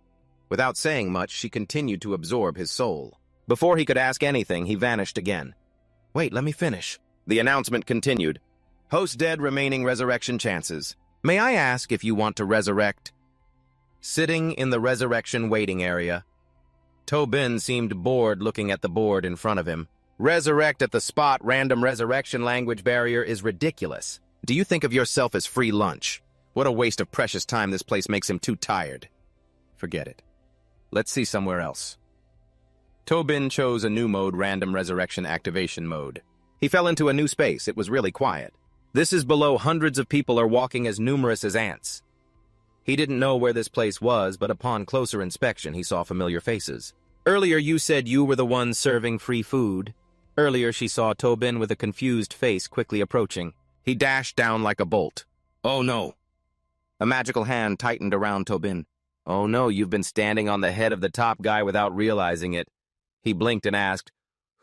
Without saying much, she continued to absorb his soul. Before he could ask anything, he vanished again. "Wait, let me finish." The announcement continued. "Host dead, remaining resurrection chances. May I ask if you want to resurrect?" Sitting in the resurrection waiting area, Tobin seemed bored looking at the board in front of him. Resurrect at the spot, random resurrection language barrier is ridiculous. Do you think of yourself as free lunch? What a waste of precious time. This place makes him too tired. Forget it. Let's see somewhere else. Tobin chose a new mode, random resurrection activation mode. He fell into a new space. It was really quiet. This is below. Hundreds of people are walking, as numerous as ants. He didn't know where this place was, but upon closer inspection, he saw familiar faces. "Earlier you said you were the one serving free food." Earlier she saw Tobin with a confused face quickly approaching. He dashed down like a bolt. "Oh no." A magical hand tightened around Tobin. "Oh no, you've been standing on the head of the top guy without realizing it." He blinked and asked,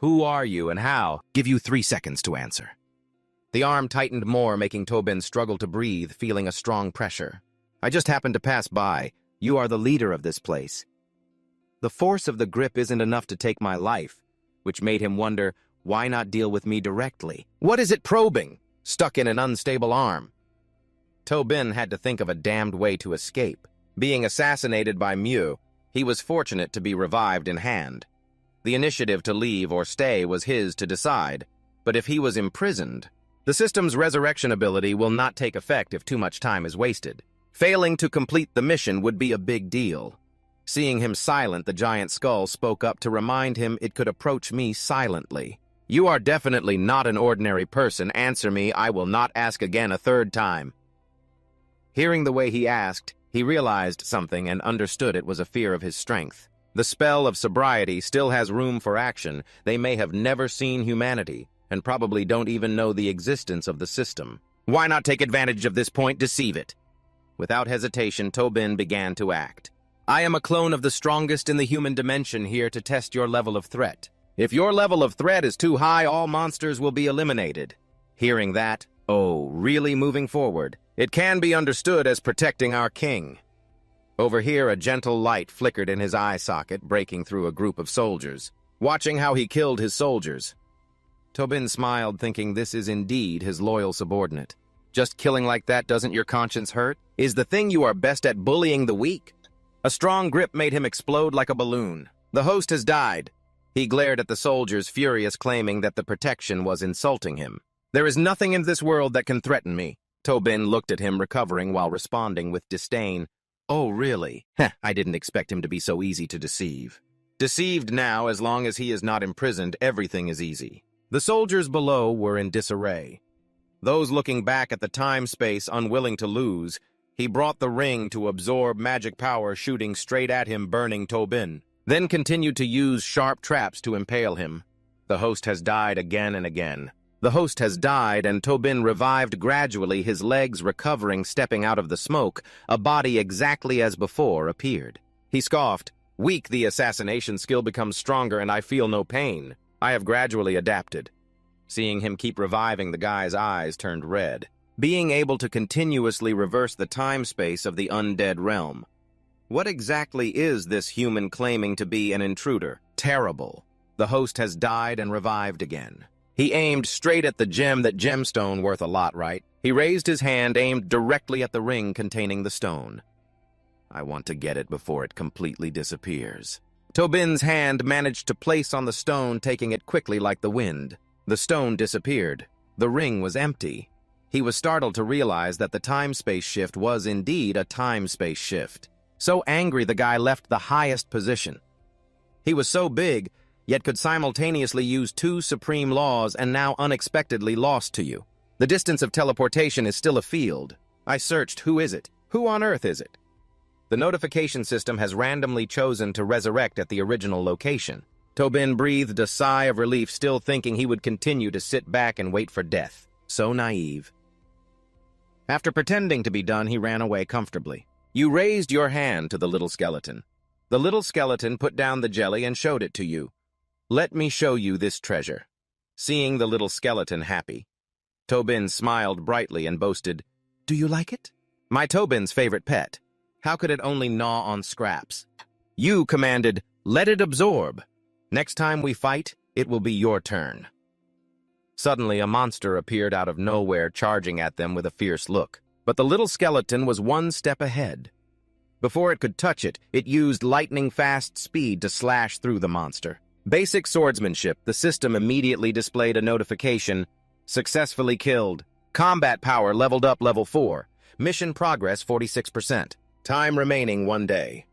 "Who are you and how?" "Give you 3 seconds to answer." The arm tightened more, making Tobin struggle to breathe, feeling a strong pressure. "I just happened to pass by. You are the leader of this place." The force of the grip isn't enough to take my life, which made him wonder, why not deal with me directly? What is it probing? Stuck in an unstable arm. Tobin had to think of a damned way to escape. Being assassinated by Mew, he was fortunate to be revived in hand. The initiative to leave or stay was his to decide, but if he was imprisoned, the system's resurrection ability will not take effect if too much time is wasted. Failing to complete the mission would be a big deal. Seeing him silent, the giant skull spoke up to remind him it could approach me silently. "You are definitely not an ordinary person. Answer me. I will not ask again a 3rd time." Hearing the way he asked, he realized something and understood it was a fear of his strength. The spell of sobriety still has room for action. They may have never seen humanity, and probably don't even know the existence of the system. Why not take advantage of this point, deceive it? Without hesitation, Tobin began to act. "I am a clone of the strongest in the human dimension, here to test your level of threat. If your level of threat is too high, all monsters will be eliminated." Hearing that, oh, really moving forward, "It can be understood as protecting our king." Over here, a gentle light flickered in his eye socket, breaking through a group of soldiers. Watching how he killed his soldiers, Tobin smiled, thinking this is indeed his loyal subordinate. Just killing like that doesn't your conscience hurt? Is the thing you are best at bullying the weak? A strong grip made him explode like a balloon. The host has died. He glared at the soldiers, furious, claiming that the protection was insulting him. There is nothing in this world that can threaten me. Tobin looked at him, recovering while responding with disdain. Oh, really? Heh, I didn't expect him to be so easy to deceive. Deceived now, as long as he is not imprisoned, everything is easy. The soldiers below were in disarray. Those looking back at the time-space, unwilling to lose, he brought the ring to absorb magic power, shooting straight at him, burning Tobin, then continued to use sharp traps to impale him. The host has died again and again. The host has died, and Tobin revived gradually, his legs recovering, stepping out of the smoke. A body exactly as before appeared. He scoffed. Weak, the assassination skill becomes stronger, and I feel no pain. I have gradually adapted. Seeing him keep reviving, the guy's eyes turned red. Being able to continuously reverse the time-space of the undead realm. What exactly is this human claiming to be an intruder? Terrible. The host has died and revived again. He aimed straight at the gem, that gemstone worth a lot, right? He raised his hand, aimed directly at the ring containing the stone. I want to get it before it completely disappears. Tobin's hand managed to place on the stone, taking it quickly like the wind. The stone disappeared. The ring was empty. He was startled to realize that the time-space shift was indeed a time-space shift. So angry, the guy left the highest position. He was so big, yet could simultaneously use 2 supreme laws, and now unexpectedly lost to you. The distance of teleportation is still a field. I searched. Who is it? Who on earth is it? The notification system has randomly chosen to resurrect at the original location. Tobin breathed a sigh of relief, still thinking he would continue to sit back and wait for death. So naive. After pretending to be done, he ran away comfortably. You raised your hand to the little skeleton. The little skeleton put down the jelly and showed it to you. Let me show you this treasure. Seeing the little skeleton happy, Tobin smiled brightly and boasted, Do you like it? My Tobin's favorite pet. How could it only gnaw on scraps? You commanded, Let it absorb. Next time we fight, it will be your turn. Suddenly, a monster appeared out of nowhere, charging at them with a fierce look. But the little skeleton was one step ahead. Before it could touch it, it used lightning-fast speed to slash through the monster. Basic swordsmanship, the system immediately displayed a notification. Successfully killed. Combat power leveled up level 4. Mission progress 46%. Time remaining 1 day.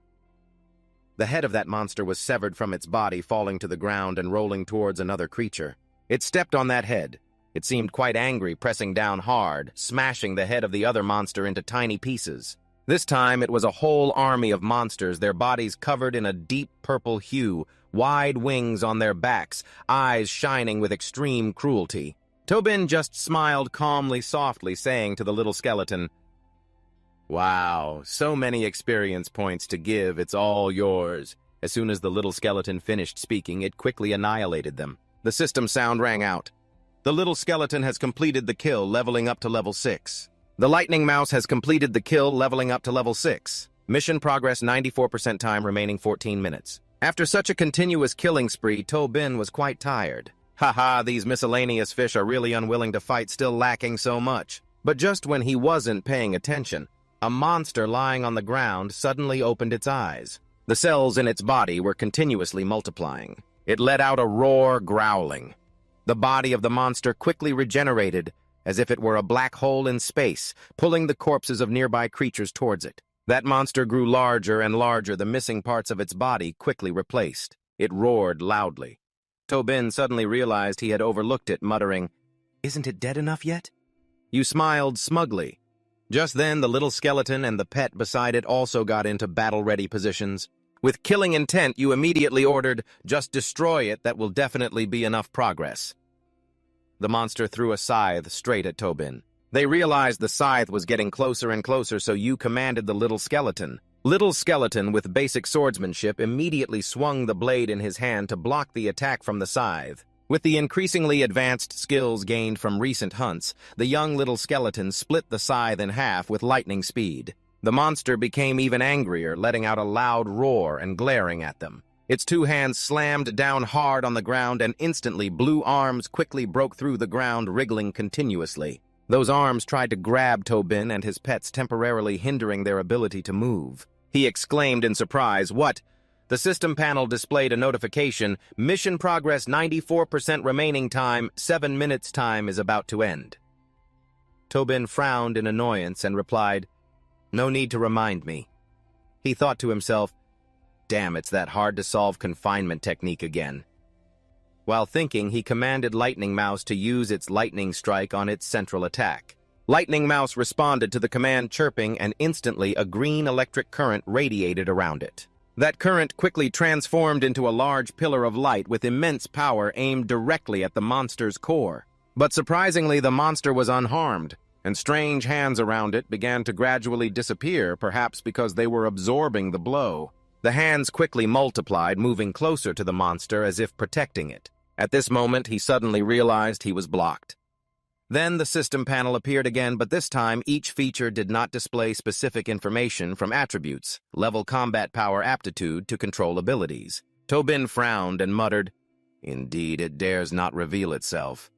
The head of that monster was severed from its body, falling to the ground and rolling towards another creature. It stepped on that head. It seemed quite angry, pressing down hard, smashing the head of the other monster into tiny pieces. This time it was a whole army of monsters, their bodies covered in a deep purple hue, wide wings on their backs, eyes shining with extreme cruelty. Tobin just smiled calmly, softly, saying to the little skeleton, Wow, so many experience points to give, it's all yours. As soon as the little skeleton finished speaking, it quickly annihilated them. The system sound rang out. The little skeleton has completed the kill, leveling up to level 6. The lightning mouse has completed the kill, leveling up to level 6. Mission progress 94%, time remaining 14 minutes. After such a continuous killing spree, Tobin was quite tired. Haha, these miscellaneous fish are really unwilling to fight, still lacking so much. But just when he wasn't paying attention, a monster lying on the ground suddenly opened its eyes. The cells in its body were continuously multiplying. It let out a roar, growling. The body of the monster quickly regenerated, as if it were a black hole in space, pulling the corpses of nearby creatures towards it. That monster grew larger and larger, the missing parts of its body quickly replaced. It roared loudly. Tobin suddenly realized he had overlooked it, muttering, Isn't it dead enough yet? You smiled smugly. Just then, the little skeleton and the pet beside it also got into battle-ready positions. With killing intent, you immediately ordered, Just destroy it, that will definitely be enough progress. The monster threw a scythe straight at Tobin. They realized the scythe was getting closer and closer, so you commanded the little skeleton. Little skeleton, with basic swordsmanship, immediately swung the blade in his hand to block the attack from the scythe. With the increasingly advanced skills gained from recent hunts, the young little skeleton split the scythe in half with lightning speed. The monster became even angrier, letting out a loud roar and glaring at them. Its two hands slammed down hard on the ground, and instantly blue arms quickly broke through the ground, wriggling continuously. Those arms tried to grab Tobin and his pets, temporarily hindering their ability to move. He exclaimed in surprise, "What?" The system panel displayed a notification, "Mission progress 94% remaining time, 7 minutes time is about to end." Tobin frowned in annoyance and replied, "No need to remind me." He thought to himself, "Damn, it's that hard-to-solve confinement technique again." While thinking, he commanded Lightning Mouse to use its lightning strike on its central attack. Lightning Mouse responded to the command, chirping, and instantly a green electric current radiated around it. That current quickly transformed into a large pillar of light with immense power aimed directly at the monster's core. But surprisingly, the monster was unharmed, and strange hands around it began to gradually disappear, perhaps because they were absorbing the blow. The hands quickly multiplied, moving closer to the monster as if protecting it. At this moment, he suddenly realized he was blocked. Then the system panel appeared again, but this time each feature did not display specific information from attributes, level combat power aptitude to control abilities. Tobin frowned and muttered, "Indeed, it dares not reveal itself."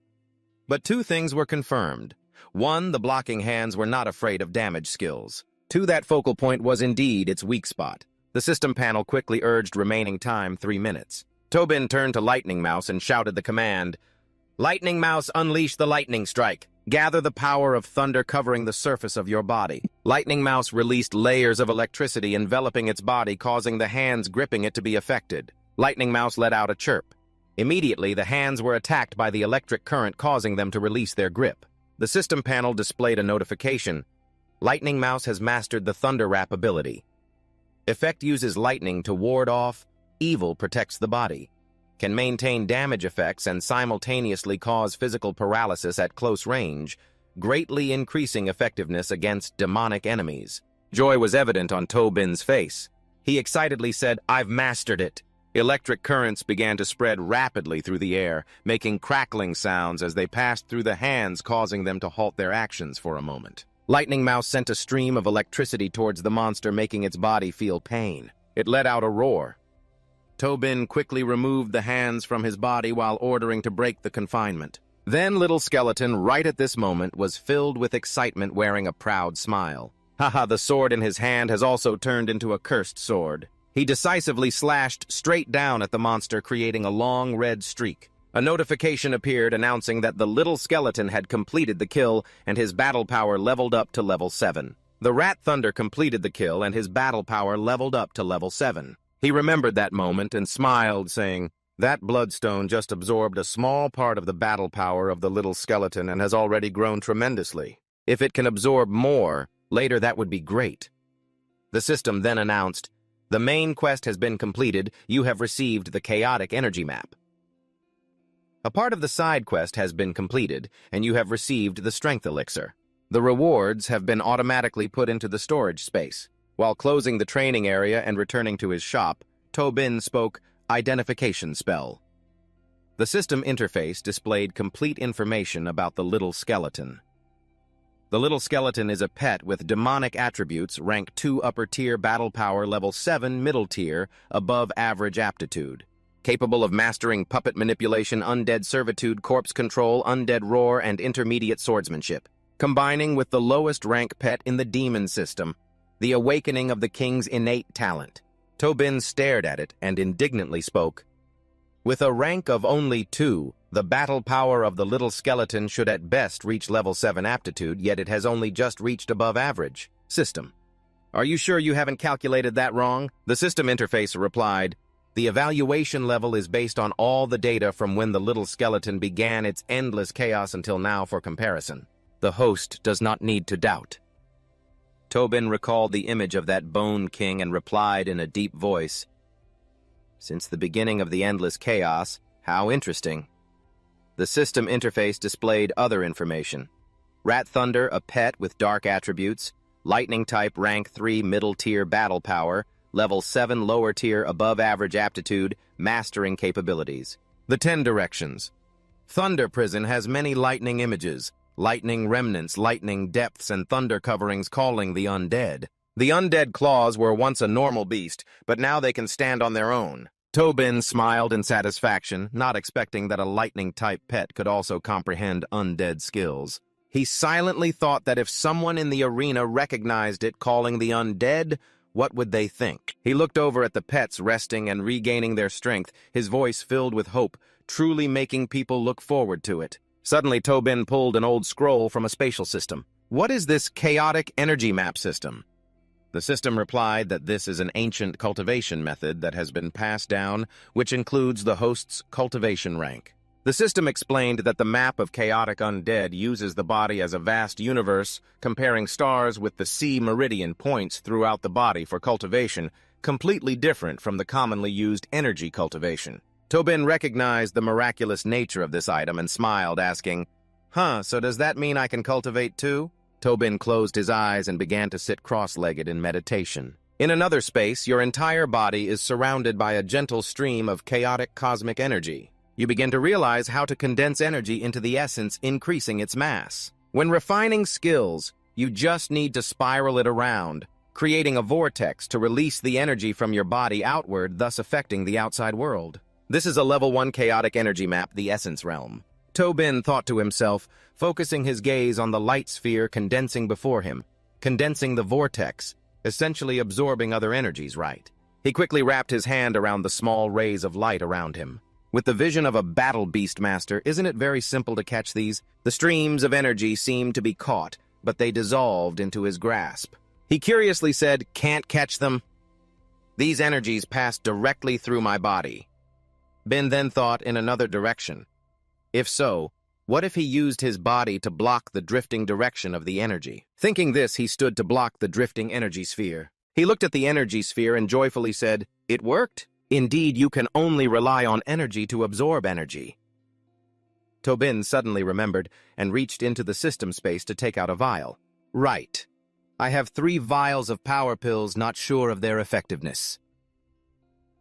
But two things were confirmed. One, the blocking hands were not afraid of damage skills. Two, that focal point was indeed its weak spot. The system panel quickly urged remaining time 3 minutes. Tobin turned to Lightning Mouse and shouted the command, "Lightning Mouse, unleash the lightning strike. Gather the power of thunder covering the surface of your body." Lightning Mouse released layers of electricity enveloping its body, causing the hands gripping it to be affected. Lightning Mouse let out a chirp. Immediately, the hands were attacked by the electric current, causing them to release their grip. The system panel displayed a notification. Lightning Mouse has mastered the Thunder Wrap ability. Effect uses lightning to ward off. Evil protects the body. Can maintain damage effects and simultaneously cause physical paralysis at close range, greatly increasing effectiveness against demonic enemies. Joy was evident on Tobin's face. He excitedly said, "I've mastered it." Electric currents began to spread rapidly through the air, making crackling sounds as they passed through the hands, causing them to halt their actions for a moment. Lightning Mouse sent a stream of electricity towards the monster, making its body feel pain. It let out a roar. Tobin quickly removed the hands from his body while ordering to break the confinement. Then Little Skeleton, right at this moment, was filled with excitement, wearing a proud smile. Haha, the sword in his hand has also turned into a cursed sword. He decisively slashed straight down at the monster, creating a long red streak. A notification appeared announcing that the Little Skeleton had completed the kill and his battle power leveled up to level 7. The Rat Thunder completed the kill and his battle power leveled up to level 7. He remembered that moment and smiled, saying, "That bloodstone just absorbed a small part of the battle power of the Little Skeleton and has already grown tremendously. If it can absorb more, later that would be great." The system then announced, "The main quest has been completed. You have received the chaotic energy map. A part of the side quest has been completed, and you have received the strength elixir. The rewards have been automatically put into the storage space." While closing the training area and returning to his shop, Tobin spoke, "Identification spell." The system interface displayed complete information about the Little Skeleton. The Little Skeleton is a pet with demonic attributes, rank 2 upper tier, battle power level 7 middle tier, above average aptitude. Capable of mastering puppet manipulation, undead servitude, corpse control, undead roar, and intermediate swordsmanship. Combining with the lowest rank pet in the demon system, the awakening of the king's innate talent. Tobin stared at it and indignantly spoke, "With a rank of only 2, the battle power of the Little Skeleton should at best reach level 7 aptitude, yet it has only just reached above average. System, are you sure you haven't calculated that wrong?" The system interface replied, "The evaluation level is based on all the data from when the Little Skeleton began its endless chaos until now for comparison. The host does not need to doubt." Tobin recalled the image of that Bone King and replied in a deep voice, "Since the beginning of the endless chaos, how interesting." The system interface displayed other information. Rat Thunder, a pet with dark attributes, lightning type, rank 3 middle tier battle power, level 7 lower tier above average aptitude, mastering capabilities. The 10 directions. Thunder Prison has many lightning images, lightning remnants, lightning depths, and thunder coverings calling the undead. The undead claws were once a normal beast, but now they can stand on their own. Tobin smiled in satisfaction, not expecting that a lightning-type pet could also comprehend undead skills. He silently thought that if someone in the arena recognized it calling the undead, what would they think? He looked over at the pets resting and regaining their strength, his voice filled with hope, truly making people look forward to it. Suddenly, Tobin pulled an old scroll from a spatial system. What is this chaotic energy map system? The system replied that this is an ancient cultivation method that has been passed down, which includes the host's cultivation rank. The system explained that the map of chaotic undead uses the body as a vast universe, comparing stars with the C meridian points throughout the body for cultivation, completely different from the commonly used energy cultivation. Tobin recognized the miraculous nature of this item and smiled, asking, so does that mean I can cultivate too? Tobin closed his eyes and began to sit cross-legged in meditation. In another space, your entire body is surrounded by a gentle stream of chaotic cosmic energy. You begin to realize how to condense energy into the essence, increasing its mass. When refining skills, you just need to spiral it around, creating a vortex to release the energy from your body outward, thus affecting the outside world. This is a level 1 chaotic energy map, the Essence Realm. Tobin thought to himself, focusing his gaze on the light sphere condensing before him, condensing the vortex, essentially absorbing other energies, right? He quickly wrapped his hand around the small rays of light around him. With the vision of a battle beast master, isn't it very simple to catch these? The streams of energy seemed to be caught, but they dissolved into his grasp. He curiously said, "Can't catch them?" These energies passed directly through my body. Ben then thought in another direction. If so, what if he used his body to block the drifting direction of the energy? Thinking this, he stood to block the drifting energy sphere. He looked at the energy sphere and joyfully said, "It worked. Indeed, you can only rely on energy to absorb energy." Tobin suddenly remembered and reached into the system space to take out a vial. Right. I have 3 vials of power pills, not sure of their effectiveness.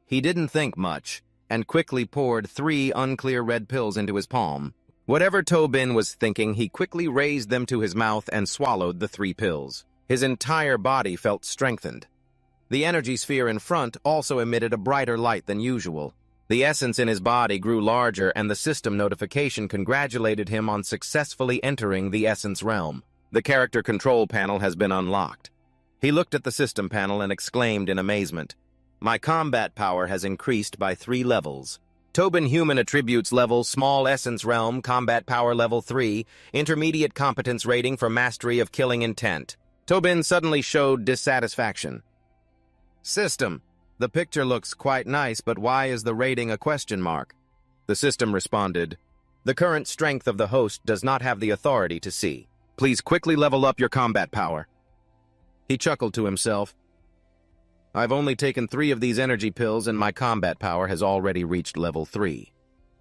He didn't think much and quickly poured 3 unclear red pills into his palm. Whatever Tobin was thinking, he quickly raised them to his mouth and swallowed the 3 pills. His entire body felt strengthened. The energy sphere in front also emitted a brighter light than usual. The essence in his body grew larger, and the system notification congratulated him on successfully entering the Essence Realm. The character control panel has been unlocked. He looked at the system panel and exclaimed in amazement, "My combat power has increased by 3 levels. Tobin Human Attributes level, Small Essence Realm, Combat Power level 3, Intermediate Competence Rating for Mastery of Killing Intent." Tobin suddenly showed dissatisfaction. "System, the picture looks quite nice, but why is the rating a question mark?" The system responded, "The current strength of the host does not have the authority to see. Please quickly level up your combat power." He chuckled to himself. "I've only taken 3 of these energy pills and my combat power has already reached level 3.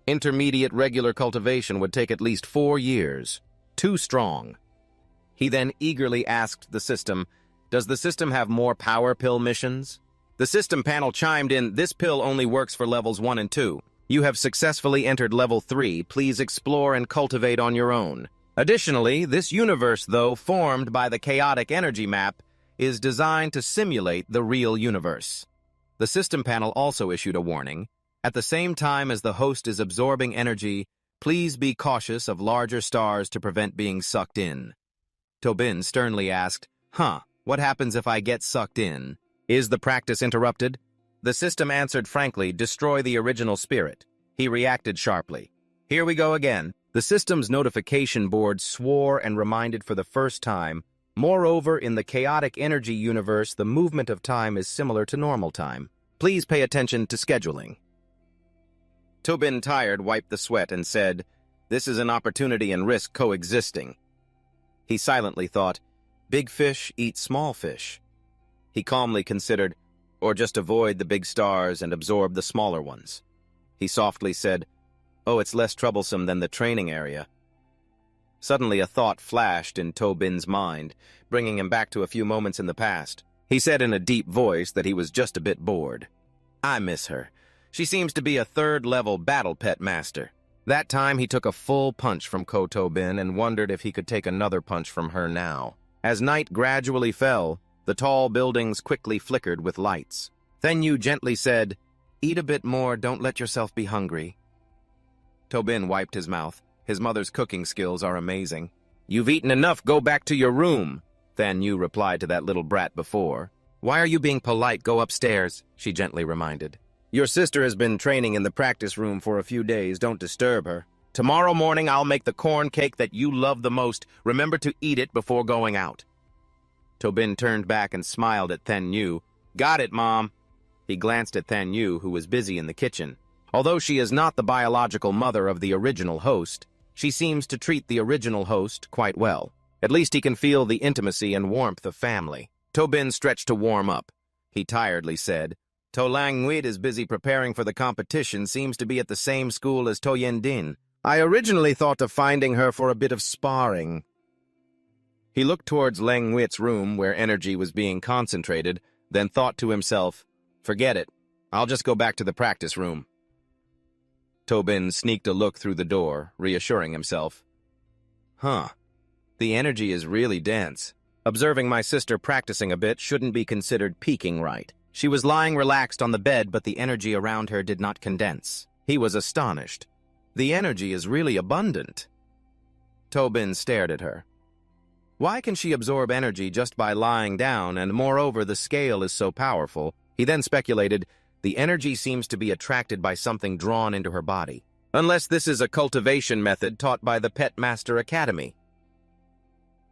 Intermediate regular cultivation would take at least 4 years. Too strong." He then eagerly asked the system, "Does the system have more power pill missions?" The system panel chimed in, "This pill only works for levels 1 and 2. You have successfully entered level 3. Please explore and cultivate on your own. Additionally, this universe, though formed by the chaotic energy map, is designed to simulate the real universe." The system panel also issued a warning. "At the same time as the host is absorbing energy, please be cautious of larger stars to prevent being sucked in." Tobin sternly asked, "What happens if I get sucked in? Is the practice interrupted?" The system answered frankly, "Destroy the original spirit." He reacted sharply. "Here we go again." The system's notification board swore and reminded for the first time, "Moreover, in the chaotic energy universe, the movement of time is similar to normal time. Please pay attention to scheduling." Tobin, tired, wiped the sweat and said, "This is an opportunity and risk coexisting." He silently thought, "Big fish eat small fish." He calmly considered, or just avoid the big stars and absorb the smaller ones. He softly said, "Oh, it's less troublesome than the training area." Suddenly a thought flashed in Tobin's mind, bringing him back to a few moments in the past. He said in a deep voice that he was just a bit bored. "I miss her. She seems to be a 3rd-level battle pet master." That time he took a full punch from Tobin and wondered if he could take another punch from her now. As night gradually fell, The tall buildings quickly flickered with lights. Then Yu gently said, "Eat a bit more, don't let yourself be hungry." Tobin wiped his mouth. His mother's cooking skills are amazing. "You've eaten enough, go back to your room," Then Yu replied to that little brat before. "Why are you being polite? Go upstairs," she gently reminded. "Your sister has been training in the practice room for a few days, don't disturb her. Tomorrow morning I'll make the corn cake that you love the most. Remember to eat it before going out." Tobin turned back and smiled at Then Yu. "Got it, Mom." He glanced at Then Yu, who was busy in the kitchen. Although she is not the biological mother of the original host, she seems to treat the original host quite well. At least he can feel the intimacy and warmth of family. Tobin stretched to warm up. He tiredly said, "To Lang Nguyen is busy preparing for the competition, seems to be at the same school as To Yen Din. I originally thought of finding her for a bit of sparring." He looked towards Lang Nguyen's room where energy was being concentrated, then thought to himself, "Forget it. I'll just go back to the practice room." Tobin sneaked a look through the door, reassuring himself. The energy is really dense. Observing my sister practicing a bit shouldn't be considered peaking right. She was lying relaxed on the bed, but the energy around her did not condense. He was astonished. The energy is really abundant. Tobin stared at her. Why can she absorb energy just by lying down, and moreover the scale is so powerful? He then speculated, the energy seems to be attracted by something drawn into her body. Unless this is a cultivation method taught by the Pet Master Academy.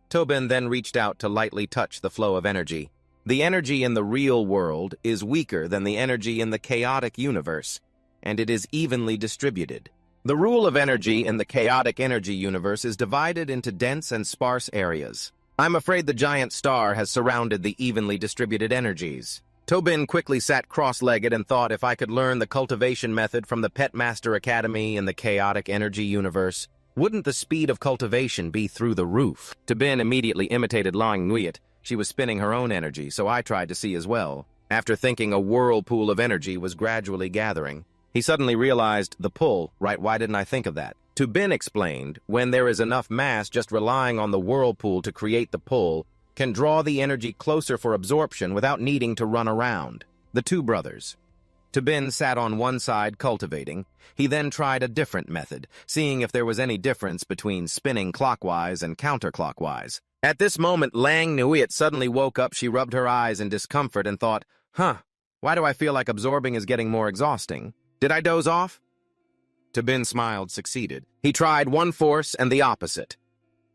Tobin then reached out to lightly touch the flow of energy. The energy in the real world is weaker than the energy in the chaotic universe, and it is evenly distributed. The rule of energy in the chaotic energy universe is divided into dense and sparse areas. I'm afraid the giant star has surrounded the evenly distributed energies. Tobin quickly sat cross-legged and thought, if I could learn the cultivation method from the Pet Master Academy in the chaotic energy universe, wouldn't the speed of cultivation be through the roof? Tobin immediately imitated Lang Nguyen. She was spinning her own energy, so I tried to see as well. After thinking a whirlpool of energy was gradually gathering, he suddenly realized the pull, right? Why didn't I think of that? Tobin explained, when there is enough mass, just relying on the whirlpool to create the pull can draw the energy closer for absorption without needing to run around. The two brothers. Tobin sat on one side cultivating. He then tried a different method, seeing if there was any difference between spinning clockwise and counterclockwise. At this moment, Lang Nguyen suddenly woke up. She rubbed her eyes in discomfort and thought, why do I feel like absorbing is getting more exhausting? Did I doze off? Tobin smiled, succeeded. He tried one force and the opposite.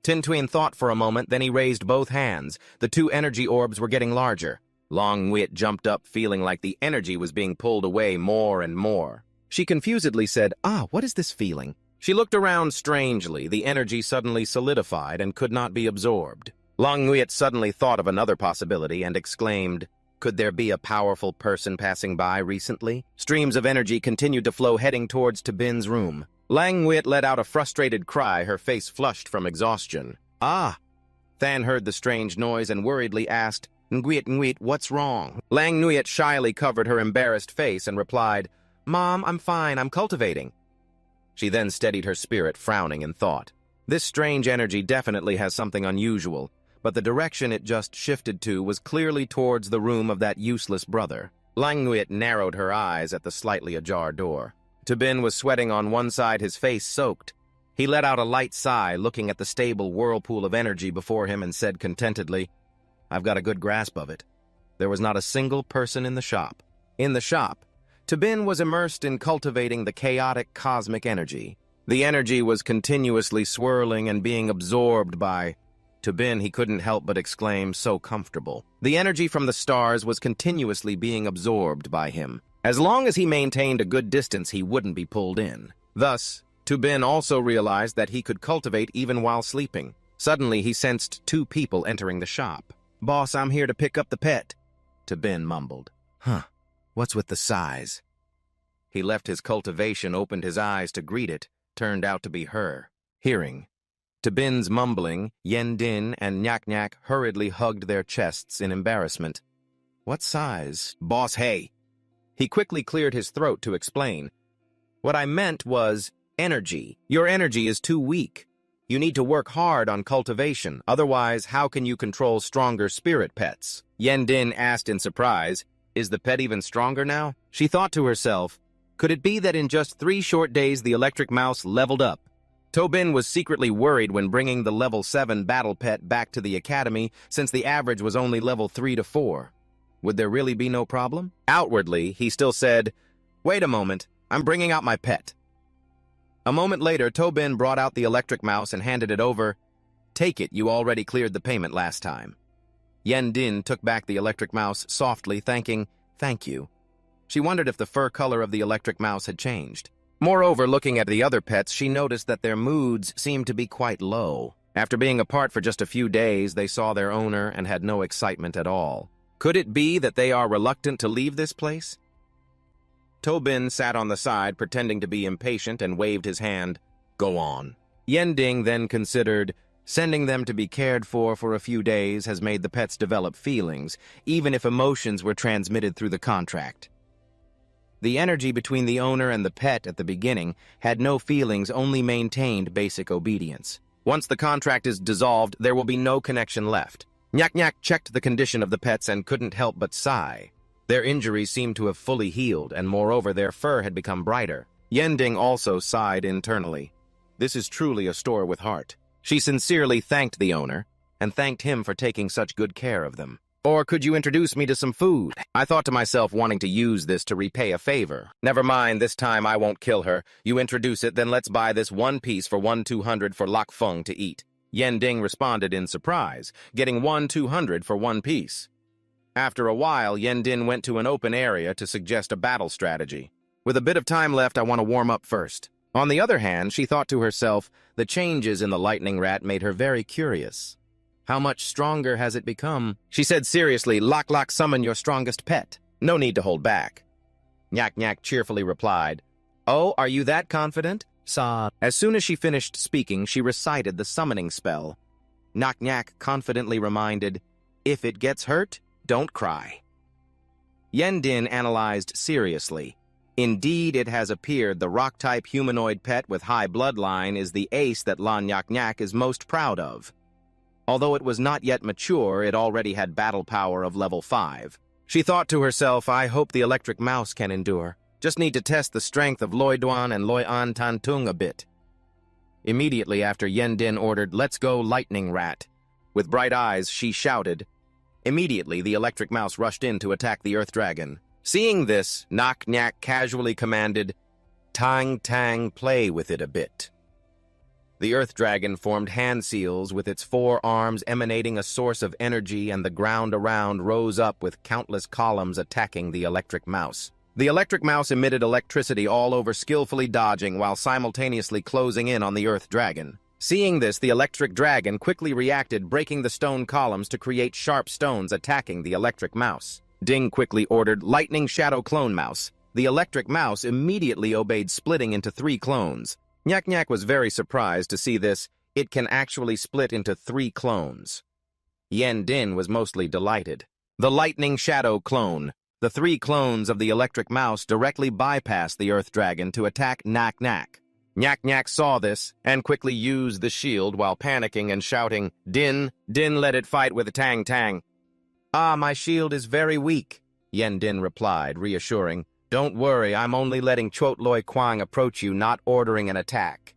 Tin Twin thought for a moment, then he raised both hands. The two energy orbs were getting larger. Lang Nguyen jumped up, feeling like the energy was being pulled away more and more. She confusedly said, what is this feeling? She looked around strangely. The energy suddenly solidified and could not be absorbed. Lang Nguyen suddenly thought of another possibility and exclaimed, could there be a powerful person passing by recently? Streams of energy continued to flow, heading towards Tobin's room. Lang Nguyen let out a frustrated cry, her face flushed from exhaustion. Than heard the strange noise and worriedly asked, Nguyen, what's wrong? Lang Nguyen shyly covered her embarrassed face and replied, Mom, I'm fine, I'm cultivating. She then steadied her spirit, frowning in thought. This strange energy definitely has something unusual, but the direction it just shifted to was clearly towards the room of that useless brother. Lang Nguyen narrowed her eyes at the slightly ajar door. Tobin was sweating on one side, his face soaked. He let out a light sigh, looking at the stable whirlpool of energy before him, and said contentedly, I've got a good grasp of it. There was not a single person in the shop. In the shop, Tobin was immersed in cultivating the chaotic cosmic energy. The energy was continuously swirling and being absorbed by Tobin. He couldn't help but exclaim, so comfortable. The energy from the stars was continuously being absorbed by him. As long as he maintained a good distance, he wouldn't be pulled in. Thus, Tobin also realized that he could cultivate even while sleeping. Suddenly, he sensed two people entering the shop. Boss, I'm here to pick up the pet, Tobin mumbled. What's with the size? He left his cultivation, opened his eyes to greet it, turned out to be her. Hearing Tobin's mumbling, Yen Din and Nyak Nyak hurriedly hugged their chests in embarrassment. What size? Boss, hey! He quickly cleared his throat to explain. What I meant was energy. Your energy is too weak. You need to work hard on cultivation, otherwise how can you control stronger spirit pets? Yendin asked in surprise, is the pet even stronger now? She thought to herself, could it be that in just 3 short days the electric mouse leveled up? Tobin was secretly worried when bringing the level 7 battle pet back to the academy since the average was only level 3 to 4. Would there really be no problem? Outwardly, he still said, wait a moment, I'm bringing out my pet. A moment later, Tobin brought out the electric mouse and handed it over. Take it, you already cleared the payment last time. Yendin took back the electric mouse softly, thanking, thank you. She wondered if the fur color of the electric mouse had changed. Moreover, looking at the other pets, she noticed that their moods seemed to be quite low. After being apart for just a few days, they saw their owner and had no excitement at all. Could it be that they are reluctant to leave this place? Tobin sat on the side, pretending to be impatient, and waved his hand. Go on. Yending then considered, sending them to be cared for a few days has made the pets develop feelings, even if emotions were transmitted through the contract. The energy between the owner and the pet at the beginning had no feelings, only maintained basic obedience. Once the contract is dissolved, there will be no connection left. Nyak checked the condition of the pets and couldn't help but sigh. Their injuries seemed to have fully healed, and moreover their fur had become brighter. Yending also sighed internally. This is truly a store with heart. She sincerely thanked the owner, and thanked him for taking such good care of them. Or could you introduce me to some food? I thought to myself, wanting to use this to repay a favor. Never mind, this time I won't kill her. You introduce it, then let's buy this one piece for 1,200 for Lok Feng to eat. Yending responded in surprise, getting 1,200 for one piece. After a while, Yendin went to an open area to suggest a battle strategy. With a bit of time left, I want to warm up first. On the other hand, she thought to herself, the changes in the lightning rat made her very curious. How much stronger has it become? She said seriously, Lok, summon your strongest pet. No need to hold back. Nyak cheerfully replied, oh, are you that confident? Sa. As soon as she finished speaking, she recited the summoning spell. Nyak confidently reminded, if it gets hurt, don't cry. Yendin analyzed seriously. Indeed, it has appeared the rock-type humanoid pet with high bloodline is the ace that Lan Nyak is most proud of. Although it was not yet mature, it already had battle power of level 5. She thought to herself, I hope the electric mouse can endure. Just need to test the strength of Loi Duan and Loi An Tantung a bit. Immediately after, Yendin ordered, let's go, lightning rat. With bright eyes, she shouted. Immediately, the electric mouse rushed in to attack the earth dragon. Seeing this, Nyak casually commanded, Tang, play with it a bit. The earth dragon formed hand seals with its 4 arms emanating a source of energy, and the ground around rose up with countless columns attacking the electric mouse. The electric mouse emitted electricity all over, skillfully dodging while simultaneously closing in on the earth dragon. Seeing this, the electric dragon quickly reacted, breaking the stone columns to create sharp stones attacking the electric mouse. Ding quickly ordered, lightning shadow clone mouse. The electric mouse immediately obeyed, splitting into 3 clones. Nyak was very surprised to see this. It can actually split into 3 clones. Yendin was mostly delighted. The lightning shadow clone. The 3 clones of the electric mouse directly bypassed the earth dragon to attack Nyak. Nyak saw this and quickly used the shield while panicking and shouting, Din, let it fight with a Tang. Ah, my shield is very weak, Yendin replied, reassuring. Don't worry, I'm only letting Chot Loi Kwang approach you, not ordering an attack.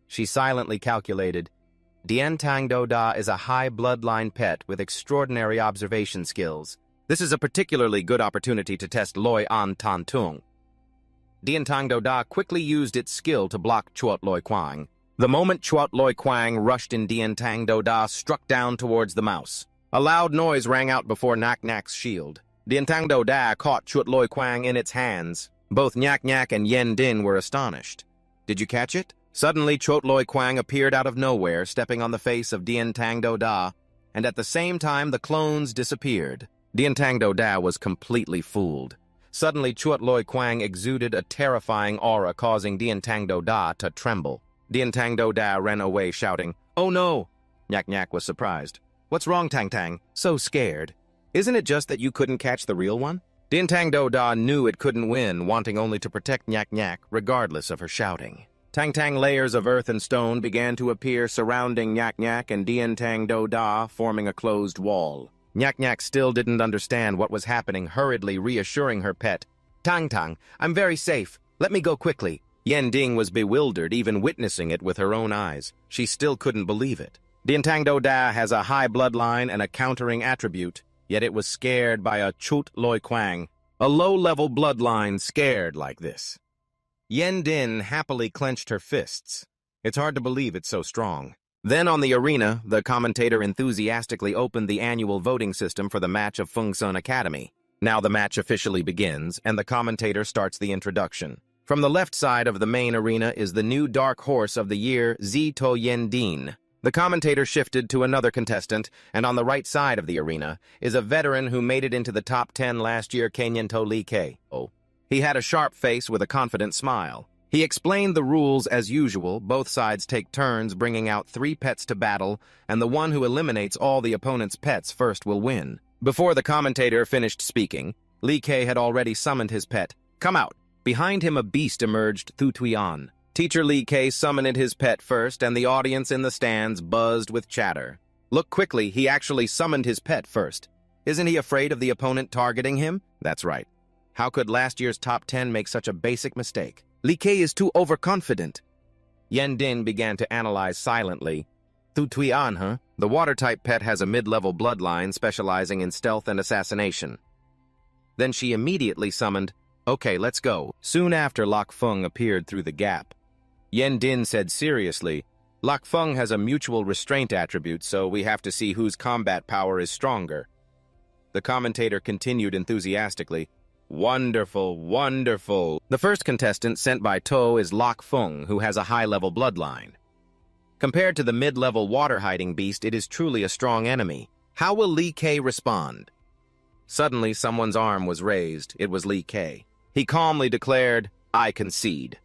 She silently calculated. Dien Tang Do Da is a high bloodline pet with extraordinary observation skills. This is a particularly good opportunity to test Loi An Tan Tung. Dien Tang Do Da quickly used its skill to block Chot Loi Kwang. The moment Chot Loi Kwang rushed in, Dien Tang Do Da struck down towards the mouse. A loud noise rang out before Nyak's shield. Dien Tang Do Da caught Chot Loi Kwang in its hands. Both Nyak and Yendin were astonished. Did you catch it? Suddenly, Chot Loi Kwang appeared out of nowhere, stepping on the face of Dien Tang Do Da, and at the same time the clones disappeared. Dien Tang Do Da was completely fooled. Suddenly, Chot Loi Kwang exuded a terrifying aura, causing Dien Tang Do Da to tremble. Dien Tang Do Da ran away, shouting, "Oh no!" Nyak was surprised. "What's wrong, Tang? So scared. Isn't it just that you couldn't catch the real one?" Dien Tang Do Da knew it couldn't win, wanting only to protect Nyak regardless of her shouting. Tang-tang layers of earth and stone began to appear surrounding Nyak-Nyak and Dien-tang-do-da, forming a closed wall. Nyak-Nyak still didn't understand what was happening, hurriedly reassuring her pet. "Tang-tang, I'm very safe. Let me go quickly." Yen-ding was bewildered, even witnessing it with her own eyes. She still couldn't believe it. Dien-tang-do-da has a high bloodline and a countering attribute, yet it was scared by a Chut Loi Kwang, a low-level bloodline scared like this. Yen-din happily clenched her fists. It's hard to believe it's so strong. Then on the arena, the commentator enthusiastically opened the annual voting system for the match of Fengsun Academy. Now the match officially begins, and the commentator starts the introduction. From the left side of the main arena is the new dark horse of the year, Zito Yen-din. The commentator shifted to another contestant, and on the right side of the arena is a veteran who made it into the top 10 last year, Kenyan Lee K. He had a sharp face with a confident smile. He explained the rules as usual. Both sides take turns bringing out 3 pets to battle, and the one who eliminates all the opponent's pets first will win. Before the commentator finished speaking, Lee K had already summoned his pet. "Come out!" Behind him a beast emerged, Thu Tuyan. Teacher Lee K summoned his pet first, and the audience in the stands buzzed with chatter. Look quickly, he actually summoned his pet first. Isn't he afraid of the opponent targeting him? That's right. How could last year's top 10 make such a basic mistake? Lee K is too overconfident. Yen-din began to analyze silently. Thu Tuyan, huh? The water-type pet has a mid-level bloodline specializing in stealth and assassination. Then she immediately summoned, "Okay, let's go." Soon after, Lok Feng appeared through the gap. Yen-din said seriously, "Lok Feng has a mutual restraint attribute, so we have to see whose combat power is stronger." The commentator continued enthusiastically, "Wonderful, wonderful." The first contestant sent by To is Lok Feng, who has a high-level bloodline. Compared to the mid-level water-hiding beast, it is truly a strong enemy. How will Lee K respond? Suddenly, someone's arm was raised. It was Lee K. He calmly declared, "I concede."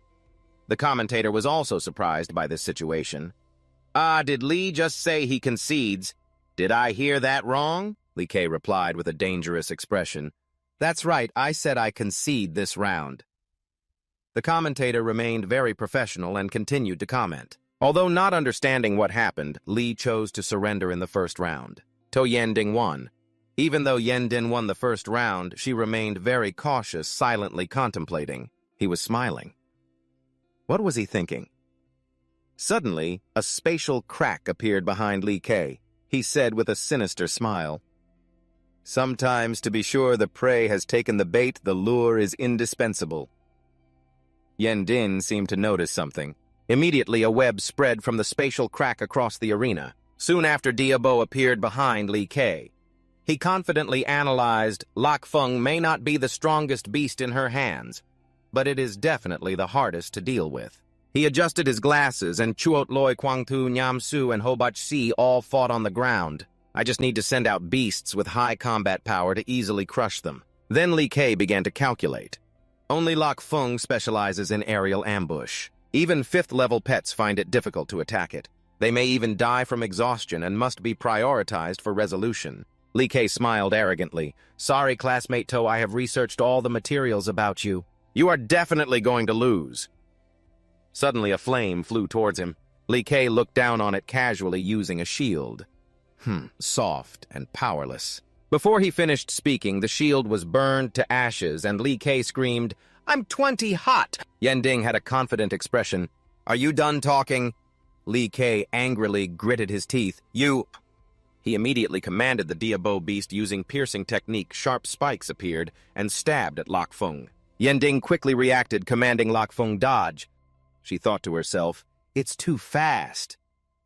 The commentator was also surprised by this situation. Did Lee just say he concedes? Did I hear that wrong?" Lee K replied with a dangerous expression. "That's right, I said I concede this round." The commentator remained very professional and continued to comment. Although not understanding what happened, Lee chose to surrender in the first round. To Yen-ding won. Even though Yen-din won the first round, she remained very cautious, silently contemplating. He was smiling. What was he thinking? Suddenly, a spatial crack appeared behind Lee K. He said with a sinister smile, "Sometimes, to be sure the prey has taken the bait, the lure is indispensable." Yen-din seemed to notice something. Immediately, a web spread from the spatial crack across the arena. Soon after, Diabo appeared behind Lee K. He confidently analyzed, "Lok Feng may not be the strongest beast in her hands, but it is definitely the hardest to deal with." He adjusted his glasses, and Chuot Loi Kwangtu, Nyam Su, and Hobach Si all fought on the ground. I just need to send out beasts with high combat power to easily crush them. Then Lee K began to calculate. Only Lok Feng specializes in aerial ambush. Even 5th-level pets find it difficult to attack it. They may even die from exhaustion and must be prioritized for resolution. Lee K smiled arrogantly. "Sorry, classmate To, I have researched all the materials about you. You are definitely going to lose." Suddenly, a flame flew towards him. Lee K looked down on it casually, using a shield. Soft and powerless. Before he finished speaking, the shield was burned to ashes, and Lee K screamed, "I'm 20 hot!" Yen-ding had a confident expression. "Are you done talking?" Lee K angrily gritted his teeth. "You—" He immediately commanded the Diabo beast using piercing technique. Sharp spikes appeared and stabbed at Lok Feng. Yen-ding quickly reacted, commanding Lok Feng dodge. She thought to herself, "It's too fast."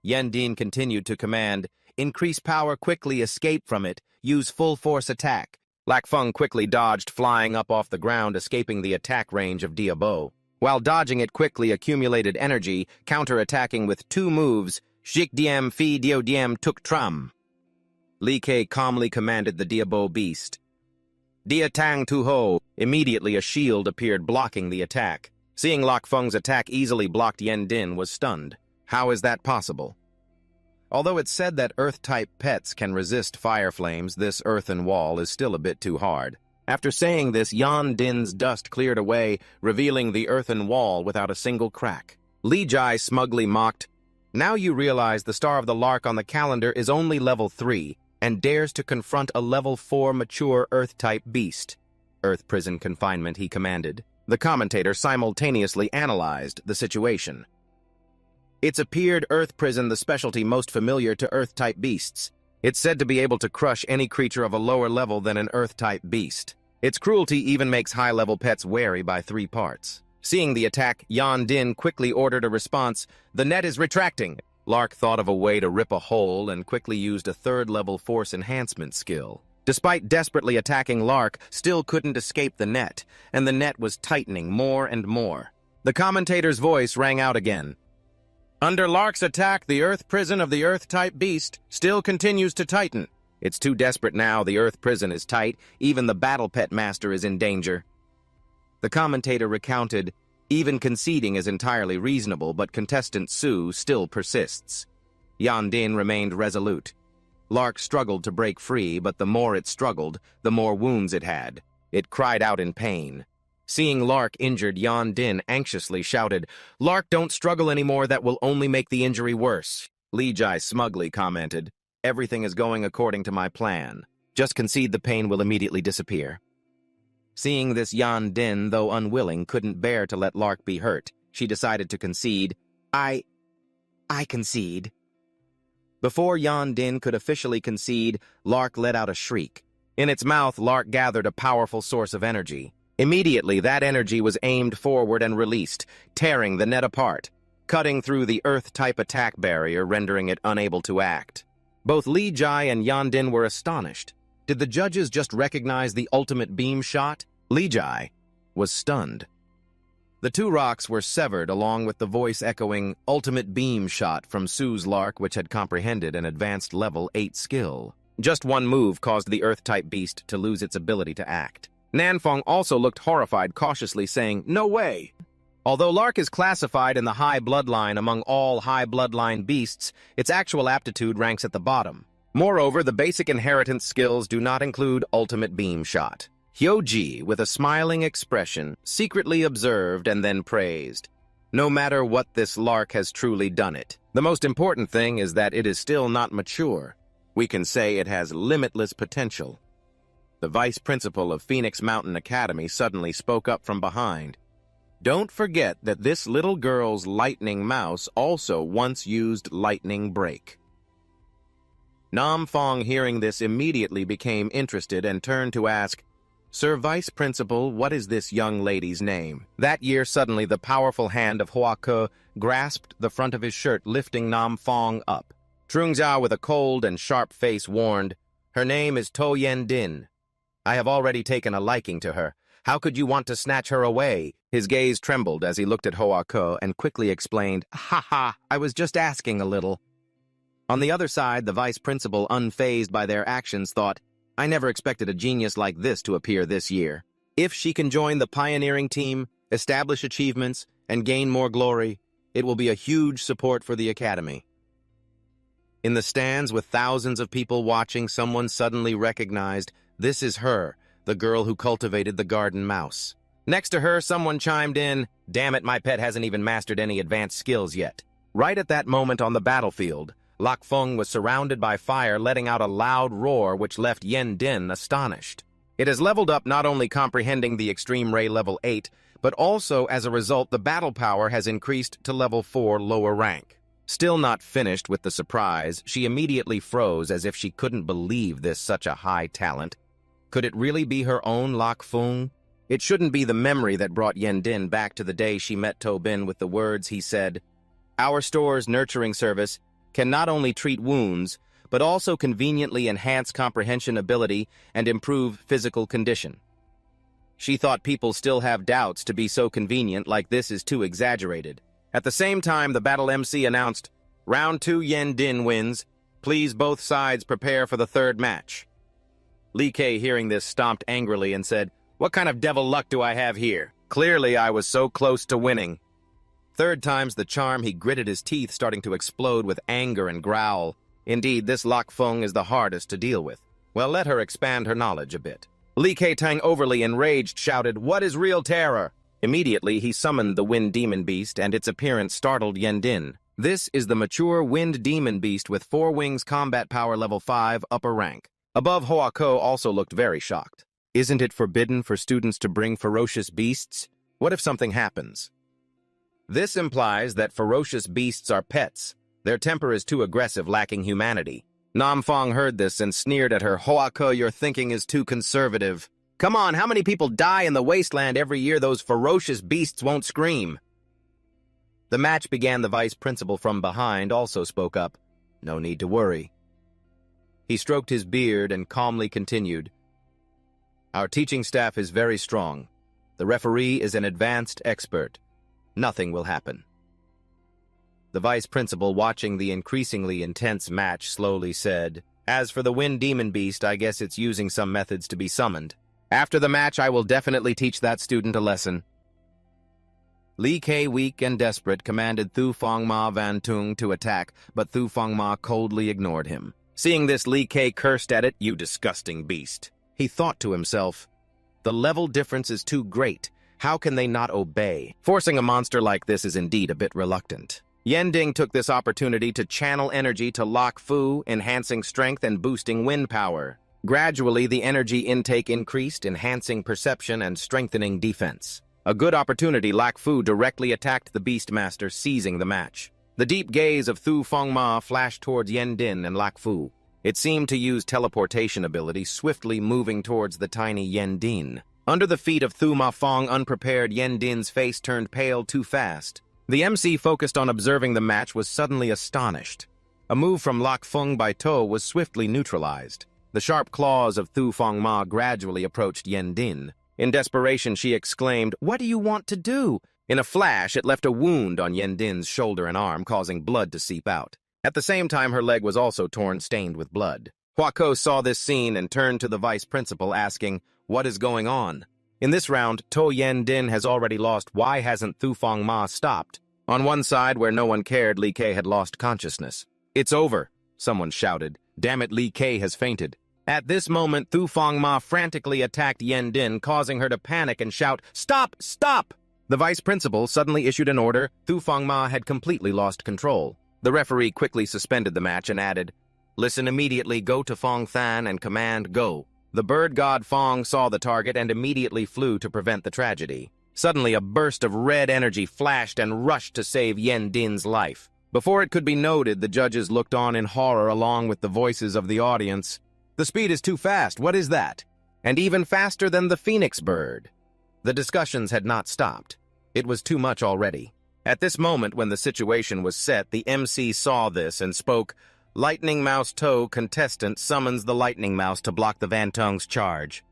Yen-ding continued to command, "Increase power quickly, escape from it, use full force attack." Lok Feng quickly dodged, flying up off the ground, escaping the attack range of Diabo. While dodging it quickly accumulated energy, counter-attacking with 2 moves, Jik Diem Fi Dio Diem Tuk Tram. Lee K calmly commanded the Diabo beast. Dia Tang Tu Ho. Immediately a shield appeared blocking the attack. Seeing Lok Feng's attack easily blocked, Yen-din was stunned. How is that possible? Although it's said that Earth-type pets can resist fire flames, this earthen wall is still a bit too hard. After saying this, Yen-din's dust cleared away, revealing the earthen wall without a single crack. Li Jai smugly mocked, "Now you realize the star of the lark on the calendar is only level 3 and dares to confront a level 4 mature Earth-type beast." "Earth prison confinement," he commanded. The commentator simultaneously analyzed the situation. It's appeared Earth prison, the specialty most familiar to Earth-type beasts. It's said to be able to crush any creature of a lower level than an Earth-type beast. Its cruelty even makes high-level pets wary by 3 parts. Seeing the attack, Yan Din quickly ordered a response. "The net is retracting." Lark thought of a way to rip a hole and quickly used a 3rd-level force enhancement skill. Despite desperately attacking, Lark still couldn't escape the net, and the net was tightening more and more. The commentator's voice rang out again. "Under Lark's attack, the Earth prison of the Earth-type beast still continues to tighten. It's too desperate now. The Earth prison is tight. Even the battle pet master is in danger." The commentator recounted, "Even conceding is entirely reasonable, but contestant Su still persists." Yan Din remained resolute. Lark struggled to break free, but the more it struggled, the more wounds it had. It cried out in pain. Seeing Lark injured, Yan Din anxiously shouted, "Lark, don't struggle anymore. That will only make the injury worse." Li Jai smugly commented, "Everything is going according to my plan. Just concede the pain will immediately disappear." Seeing this, Yan Din, though unwilling, couldn't bear to let Lark be hurt. She decided to concede. I concede." Before Yan Din could officially concede, Lark let out a shriek. In its mouth, Lark gathered a powerful source of energy. Immediately, that energy was aimed forward and released, tearing the net apart, cutting through the Earth-type attack barrier, rendering it unable to act. Both Li Jai and Yan Din were astonished. Did the judges just recognize the ultimate beam shot? Li Jai was stunned. The 2 rocks were severed, along with the voice echoing, "Ultimate beam shot" from Su's Lark, which had comprehended an advanced level 8 skill. Just one move caused the Earth-type beast to lose its ability to act. Nanfeng also looked horrified, cautiously saying, "No way!" Although Lark is classified in the high bloodline among all high bloodline beasts, its actual aptitude ranks at the bottom. Moreover, the basic inheritance skills do not include ultimate beam shot. Hyoji, with a smiling expression, secretly observed and then praised. No matter what, this Lark has truly done it. The most important thing is that it is still not mature. We can say it has limitless potential. The vice principal of Phoenix Mountain Academy suddenly spoke up from behind. "Don't forget that this little girl's lightning mouse also once used lightning break." Nam Fong, hearing this, immediately became interested and turned to ask, "Sir Vice Principal, what is this young lady's name?" That year, suddenly, the powerful hand of Hua Ke grasped the front of his shirt, lifting Nam Fong up. Trung Zhao, with a cold and sharp face, warned, "Her name is To Yen Din. I have already taken a liking to her. How could you want to snatch her away?" His gaze trembled as he looked at Hua Ke and quickly explained, "Ha ha, I was just asking a little." On the other side, the vice principal, unfazed by their actions, thought, "I never expected a genius like this to appear this year. If she can join the pioneering team, establish achievements, and gain more glory, it will be a huge support for the academy." In the stands, with thousands of people watching, someone suddenly recognized, "This is her, the girl who cultivated the garden mouse." Next to her, someone chimed in, "Damn it, my pet hasn't even mastered any advanced skills yet." Right at that moment on the battlefield, Lak Feng was surrounded by fire, letting out a loud roar which left Yan Din astonished. It has leveled up, not only comprehending the Extreme Ray level 8, but also, as a result, the battle power has increased to level 4 lower rank. Still not finished with the surprise, she immediately froze as if she couldn't believe this such a high talent. Could it really be her own Lak Feng? It shouldn't be the memory that brought Yan Din back to the day she met To Bin with the words he said, "Our store's nurturing service can not only treat wounds, but also conveniently enhance comprehension ability and improve physical condition." She thought people still have doubts to be so convenient, like this is too exaggerated. At the same time, the battle MC announced, "Round 2 Yan Din wins. Please both sides prepare for the 3rd match." Li Kei, hearing this, stomped angrily and said, "What kind of devil luck do I have here? Clearly I was so close to winning." 3rd time's the charm, he gritted his teeth, starting to explode with anger and growl. Indeed, this Lak Feng is the hardest to deal with. Well, let her expand her knowledge a bit. Li Kei Tang, overly enraged, shouted, "What is real terror? Immediately, he summoned the Wind Demon Beast, and its appearance startled Yendin. This is the mature Wind Demon Beast with 4 wings, combat power level 5, upper rank. Above, Hoako also looked very shocked. Isn't it forbidden for students to bring ferocious beasts? What if something happens? This implies that ferocious beasts are pets. Their temper is too aggressive, lacking humanity. Namfong heard this and sneered at her. Hoako, your thinking is too conservative. Come on, how many people die in the Wasteland every year? Those ferocious beasts won't scream. The match began. The vice principal from behind also spoke up. No need to worry. He stroked his beard and calmly continued. Our teaching staff is very strong. The referee is an advanced expert. Nothing will happen. The vice principal, watching the increasingly intense match, slowly said, As for the Wind Demon Beast, I guess it's using some methods to be summoned. After the match, I will definitely teach that student a lesson. Li Ke, weak and desperate, commanded Thu Fong Ma Van Tung to attack, but Thu Fong Ma coldly ignored him. Seeing this, Li Ke cursed at it. You disgusting beast. He thought to himself, the level difference is too great. How can they not obey? Forcing a monster like this is indeed a bit reluctant. Yending took this opportunity to channel energy to lock Fu, enhancing strength and boosting wind power. Gradually, the energy intake increased, enhancing perception and strengthening defense. A good opportunity, Lak Fu directly attacked the Beastmaster, seizing the match. The deep gaze of Thu Fong Ma flashed towards Yendin and Lak Fu. It seemed to use teleportation ability, swiftly moving towards the tiny Yendin. Under the feet of Thu Ma Fong, unprepared, Yendin's face turned pale too fast. The MC, focused on observing the match, was suddenly astonished. A move from Lak Fung by To was swiftly neutralized. The sharp claws of Thu Fong Ma gradually approached Yendin. In desperation, she exclaimed, What do you want to do? In a flash, it left a wound on Yendin's shoulder and arm, causing blood to seep out. At the same time, her leg was also torn, stained with blood. Huako saw this scene and turned to the vice principal, asking, What is going on? In this round, To Yendin has already lost. Why hasn't Thu Fong Ma stopped? On one side, where no one cared, Li Ke had lost consciousness. It's over, someone shouted. Damn it, Li Ke has fainted. At this moment, Thu Fong Ma frantically attacked Yendin, causing her to panic and shout, Stop! Stop! The vice principal suddenly issued an order. Thu Fong Ma had completely lost control. The referee quickly suspended the match and added, Listen immediately, go to Fong Than and command go. The bird god Fong saw the target and immediately flew to prevent the tragedy. Suddenly, a burst of red energy flashed and rushed to save Yendin's life. Before it could be noted, the judges looked on in horror along with the voices of the audience. The speed is too fast. What is that? And even faster than the phoenix bird. The discussions had not stopped. It was too much already. At this moment, when the situation was set, the MC saw this and spoke, Lightning Mouse Toe contestant summons the Lightning Mouse to block the Vantung's charge.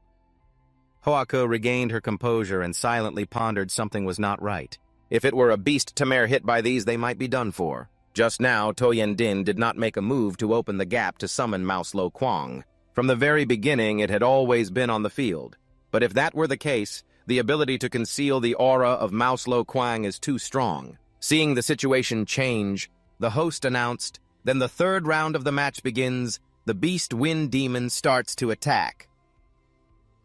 Hoako regained her composure and silently pondered something was not right. If it were a beast Tamare hit by these, they might be done for. Just now, To Yendin did not make a move to open the gap to summon Mouse Lo Kwang. From the very beginning, it had always been on the field. But if that were the case, the ability to conceal the aura of Mouse Lo Kwang is too strong. Seeing the situation change, the host announced, Then the third round of the match begins. The Beast Wind Demon starts to attack.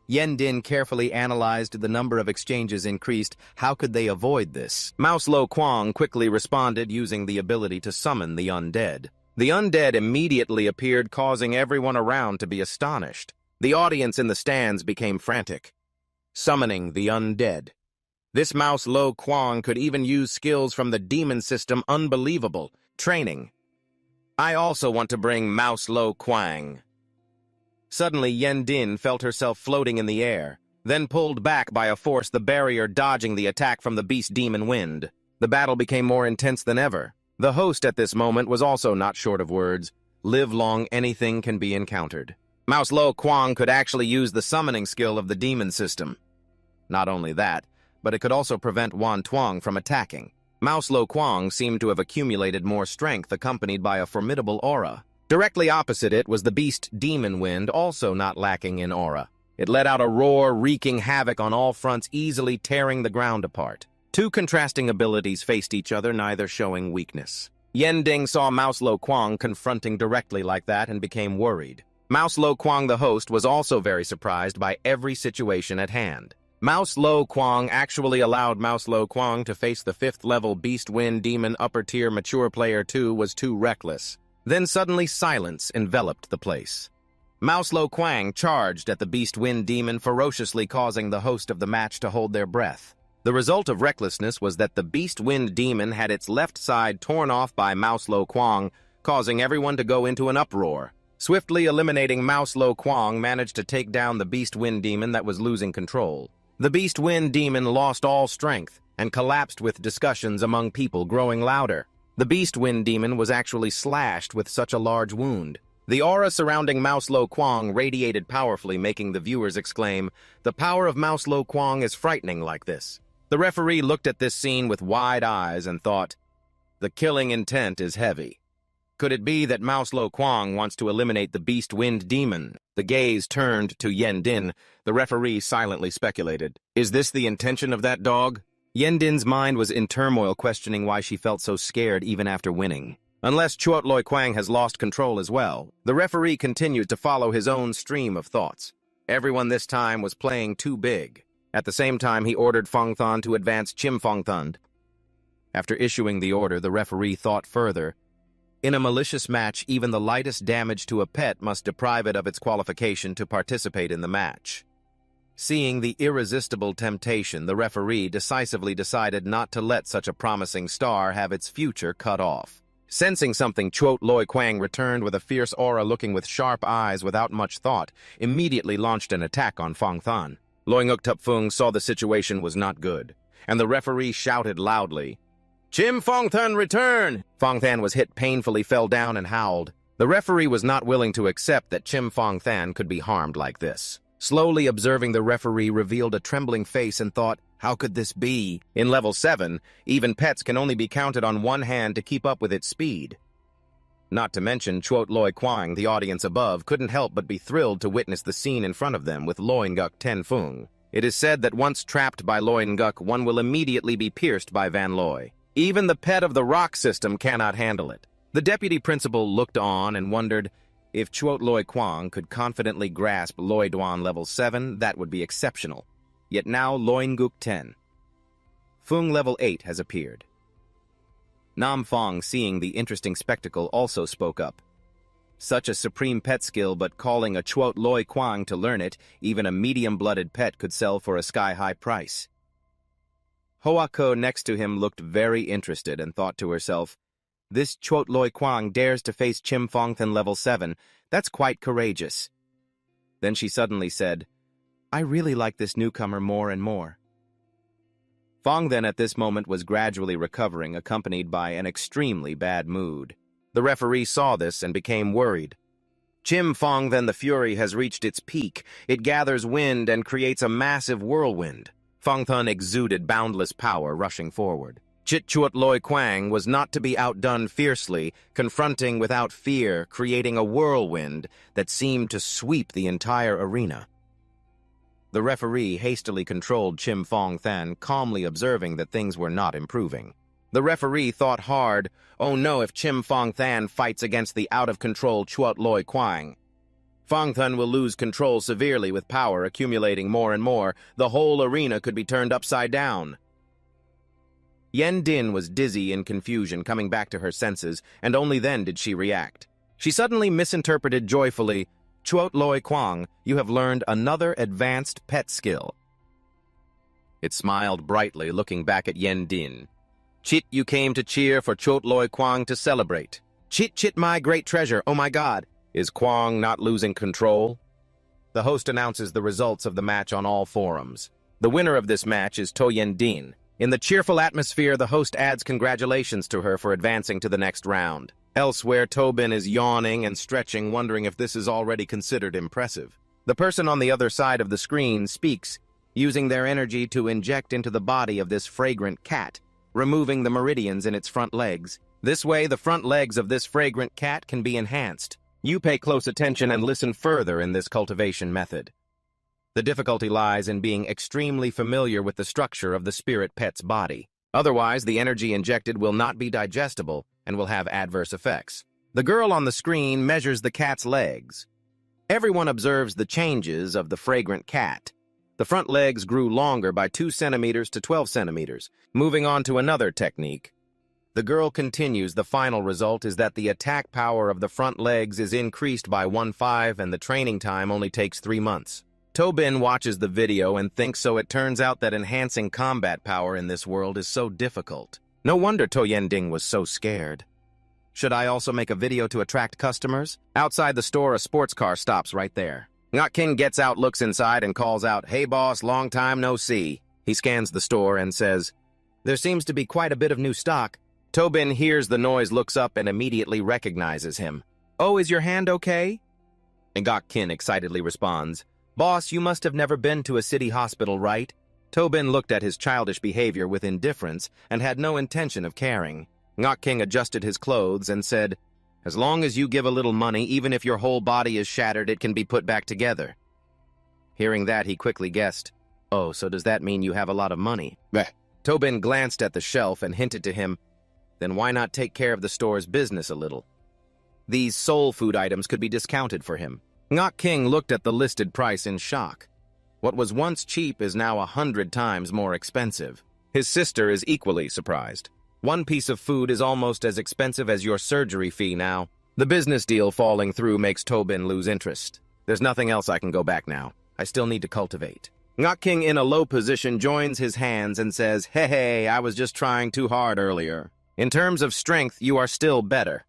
Yendin carefully analyzed the number of exchanges increased. How could they avoid this? Mouse Lo Kwang quickly responded using the ability to summon the undead. The undead immediately appeared, causing everyone around to be astonished. The audience in the stands became frantic. Summoning the undead. This Mouse Lo Kwang could even use skills from the demon system. Unbelievable. Training. I also want to bring Mouse Lo Kwang. Suddenly, Yendin felt herself floating in the air, then pulled back by a force, the barrier dodging the attack from the beast demon wind. The battle became more intense than ever. The host at this moment was also not short of words. Live long, anything can be encountered. Mouse Lo Kwang could actually use the summoning skill of the demon system. Not only that, but it could also prevent Wan Tuang from attacking. Mouse Lo Kwang seemed to have accumulated more strength, accompanied by a formidable aura. Directly opposite it was the beast demon wind, also not lacking in aura. It let out a roar, wreaking havoc on all fronts, easily tearing the ground apart. Two contrasting abilities faced each other, neither showing weakness. Yending saw Mouse Lo Kwang confronting directly like that and became worried. Mouse Lo Kwang, the host, was also very surprised by every situation at hand. Mouse Lo Kwang actually allowed Mouse Lo Kwang to face the 5th level Beast Wind Demon upper tier mature player 2 was too reckless. Then suddenly silence enveloped the place. Mouse Lo Kwang charged at the Beast Wind Demon, ferociously causing the host of the match to hold their breath. The result of recklessness was that the Beast Wind Demon had its left side torn off by Mouse Lo Kwang, causing everyone to go into an uproar. Swiftly eliminating Mouse Lo Kwang managed to take down the Beast Wind Demon that was losing control. The Beast Wind Demon lost all strength and collapsed, with discussions among people growing louder. The Beast Wind Demon was actually slashed with such a large wound. The aura surrounding Mouse Lo Kwang radiated powerfully, making the viewers exclaim, "The power of Mouse Lo Kwang is frightening like this." The referee looked at this scene with wide eyes and thought, "The killing intent is heavy. Could it be that Mouse Lo Kwang wants to eliminate the Beast Wind Demon?" The gaze turned to Yen Din. The referee silently speculated, "Is this the intention of that dog?" Yen Din's mind was in turmoil, questioning why she felt so scared even after winning. Unless Chuot Loi Kwang has lost control as well. The referee continued to follow his own stream of thoughts. Everyone this time was playing too big. At the same time, he ordered Fong Thon to advance Chim Fong Thun. After issuing the order, the referee thought further. In a malicious match, even the lightest damage to a pet must deprive it of its qualification to participate in the match. Seeing the irresistible temptation, the referee decisively decided not to let such a promising star have its future cut off. Sensing something, Chuot Loi Kwang returned with a fierce aura, looking with sharp eyes without much thought, immediately launched an attack on Fong Thon. Loi Nguk Tup Fung saw the situation was not good, and the referee shouted loudly, "Chim Fong Thun, return!" Fong Than was hit painfully, fell down, and howled. The referee was not willing to accept that Chim Fong Than could be harmed like this. Slowly observing, the referee revealed a trembling face and thought, "How could this be? In level 7, even pets can only be counted on one hand to keep up with its speed." Not to mention, Chuot Loi Kwang, the audience above, couldn't help but be thrilled to witness the scene in front of them with Loi Nguk Ten Fung. It is said that once trapped by Loi Nguk, one will immediately be pierced by Van Loi. Even the pet of the rock system cannot handle it. The deputy principal looked on and wondered, if Chuot Loi Kwang could confidently grasp Loi Duan level 7, that would be exceptional. Yet now Loi Nguk 10. Fung level 8 has appeared. Nam Fong, seeing the interesting spectacle, also spoke up. Such a supreme pet skill, but calling a Chuot Loi Kwang to learn it, even a medium-blooded pet could sell for a sky-high price. Hoa Ko next to him looked very interested and thought to herself, "This Chuot Loi Kwang dares to face Chim Fong Than level 7. That's quite courageous." Then she suddenly said, "I really like this newcomer more and more." Fong then at this moment was gradually recovering, accompanied by an extremely bad mood. The referee saw this and became worried. Chim Fong Then the fury has reached its peak. It gathers wind and creates a massive whirlwind. Fong Thun exuded boundless power, rushing forward. Chit Chuot Loi Kwang was not to be outdone fiercely, confronting without fear, creating a whirlwind that seemed to sweep the entire arena. The referee hastily controlled Chim Fong Than, calmly observing that things were not improving. The referee thought hard, "Oh no, if Chim Fong Than fights against the out-of-control Chuot Loi Kwang, Fong Thun will lose control severely. With power accumulating more and more, the whole arena could be turned upside down." Yen Din was dizzy in confusion, coming back to her senses, and only then did she react. She suddenly misinterpreted joyfully, "Chuot Loi Kwang, you have learned another advanced pet skill." It smiled brightly, looking back at Yen Din. "Chit, you came to cheer for Chuot Loi Kwang to celebrate. Chit, chit, my great treasure, oh my god. Is Kwang not losing control?" The host announces the results of the match on all forums. The winner of this match is To Yen Din. In the cheerful atmosphere, the host adds congratulations to her for advancing to the next round. Elsewhere, Tobin is yawning and stretching, wondering if this is already considered impressive. The person on the other side of the screen speaks, using their energy to inject into the body of this fragrant cat, removing the meridians in its front legs. This way, the front legs of this fragrant cat can be enhanced. You pay close attention and listen further in this cultivation method. The difficulty lies in being extremely familiar with the structure of the spirit pet's body. Otherwise, the energy injected will not be digestible and will have adverse effects. The girl on the screen measures the cat's legs. Everyone observes the changes of the fragrant cat. The front legs grew longer by 2 centimeters to 12 centimeters. Moving on to another technique. The girl continues, the final result is that the attack power of the front legs is increased by 1/5 and the training time only takes 3 months. Tobin watches the video and thinks so it turns out that enhancing combat power in this world is so difficult. No wonder Toyending was so scared. Should I also make a video to attract customers? Outside the store, a sports car stops right there. Ngok gets out, looks inside, and calls out, "Hey boss, long time no see." He scans the store and says, "There seems to be quite a bit of new stock." Tobin hears the noise, looks up, and immediately recognizes him. "Oh, is your hand okay?" Ngok excitedly responds, "Boss, you must have never been to a city hospital, right?" Tobin looked at his childish behavior with indifference and had no intention of caring. Ngok adjusted his clothes and said, "As long as you give a little money, even if your whole body is shattered, it can be put back together." Hearing that, he quickly guessed, "Oh, so does that mean you have a lot of money?" Bleh. Tobin glanced at the shelf and hinted to him, "Then why not take care of the store's business a little?" These soul food items could be discounted for him. Ngok looked at the listed price in shock. What was once cheap is now 100 times more expensive. His sister is equally surprised. One piece of food is almost as expensive as your surgery fee now. The business deal falling through makes Tobin lose interest. There's nothing else I can go back now. I still need to cultivate. Ngok in a low position joins his hands and says, Hey, I was just trying too hard earlier. In terms of strength, you are still better.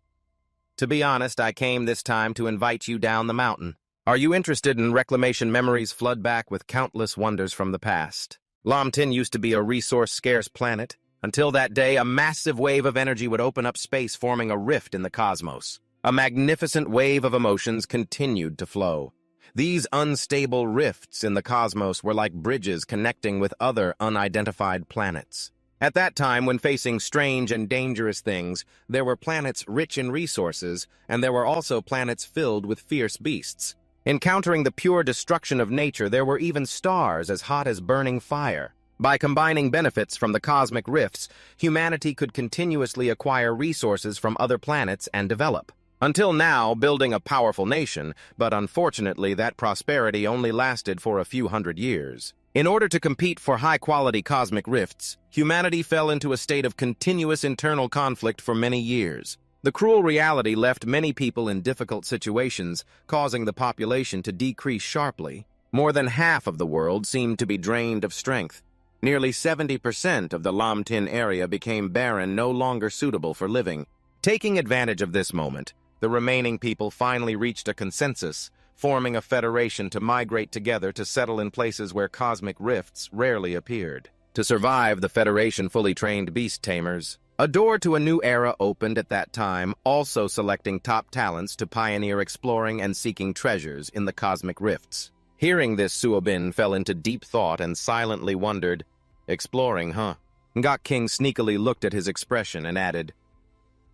To be honest, I came this time to invite you down the mountain. Are you interested in reclamation memories flood back with countless wonders from the past? Lomtin used to be a resource-scarce planet. Until that day, a massive wave of energy would open up space, forming a rift in the cosmos. A magnificent wave of emotions continued to flow. These unstable rifts in the cosmos were like bridges connecting with other unidentified planets. At that time, when facing strange and dangerous things, there were planets rich in resources, and there were also planets filled with fierce beasts. Encountering the pure destruction of nature, there were even stars as hot as burning fire. By combining benefits from the cosmic rifts, humanity could continuously acquire resources from other planets and develop. Until now, building a powerful nation, but unfortunately that prosperity only lasted for a few hundred years. In order to compete for high-quality cosmic rifts, humanity fell into a state of continuous internal conflict for many years. The cruel reality left many people in difficult situations, causing the population to decrease sharply. More than half of the world seemed to be drained of strength. Nearly 70% of the Lomtin area became barren, no longer suitable for living. Taking advantage of this moment, the remaining people finally reached a consensus, forming a federation to migrate together to settle in places where cosmic rifts rarely appeared. To survive, the Federation fully trained beast tamers. A door to a new era opened at that time, also selecting top talents to pioneer exploring and seeking treasures in the cosmic rifts. Hearing this, Suobin fell into deep thought and silently wondered, "Exploring, huh?" Ngok sneakily looked at his expression and added,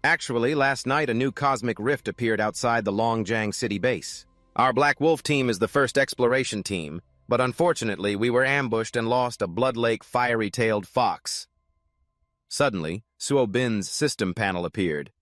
"Actually, last night a new cosmic rift appeared outside the Longjiang city base. Our Black Wolf team is the first exploration team, but unfortunately we were ambushed and lost a Blood Lake fiery-tailed fox." Suddenly, Suobin's system panel appeared.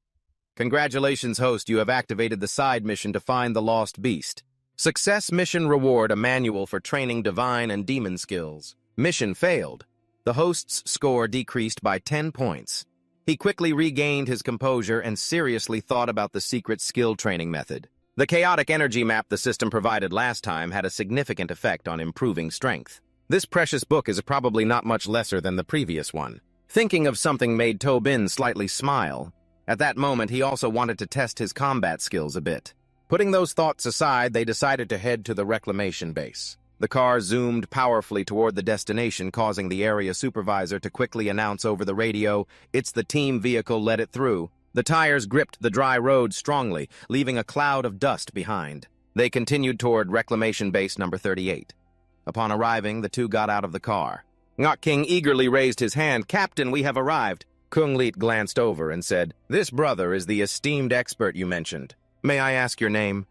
"Congratulations, host, you have activated the side mission to find the lost beast. Success mission reward, a manual for training divine and demon skills. Mission failed. The host's score decreased by 10 points. He quickly regained his composure and seriously thought about the secret skill training method. The chaotic energy map the system provided last time had a significant effect on improving strength. This precious book is probably not much lesser than the previous one. Thinking of something made Tobin slightly smile. At that moment, he also wanted to test his combat skills a bit. Putting those thoughts aside, they decided to head to the reclamation base. The car zoomed powerfully toward the destination, causing the area supervisor to quickly announce over the radio, "It's the team vehicle, let it through." The tires gripped the dry road strongly, leaving a cloud of dust behind. They continued toward reclamation base number 38. Upon arriving, the two got out of the car. Ngok eagerly raised his hand. "Captain, we have arrived." Kung Lit glanced over and said, "This brother is the esteemed expert you mentioned. May I ask your name?"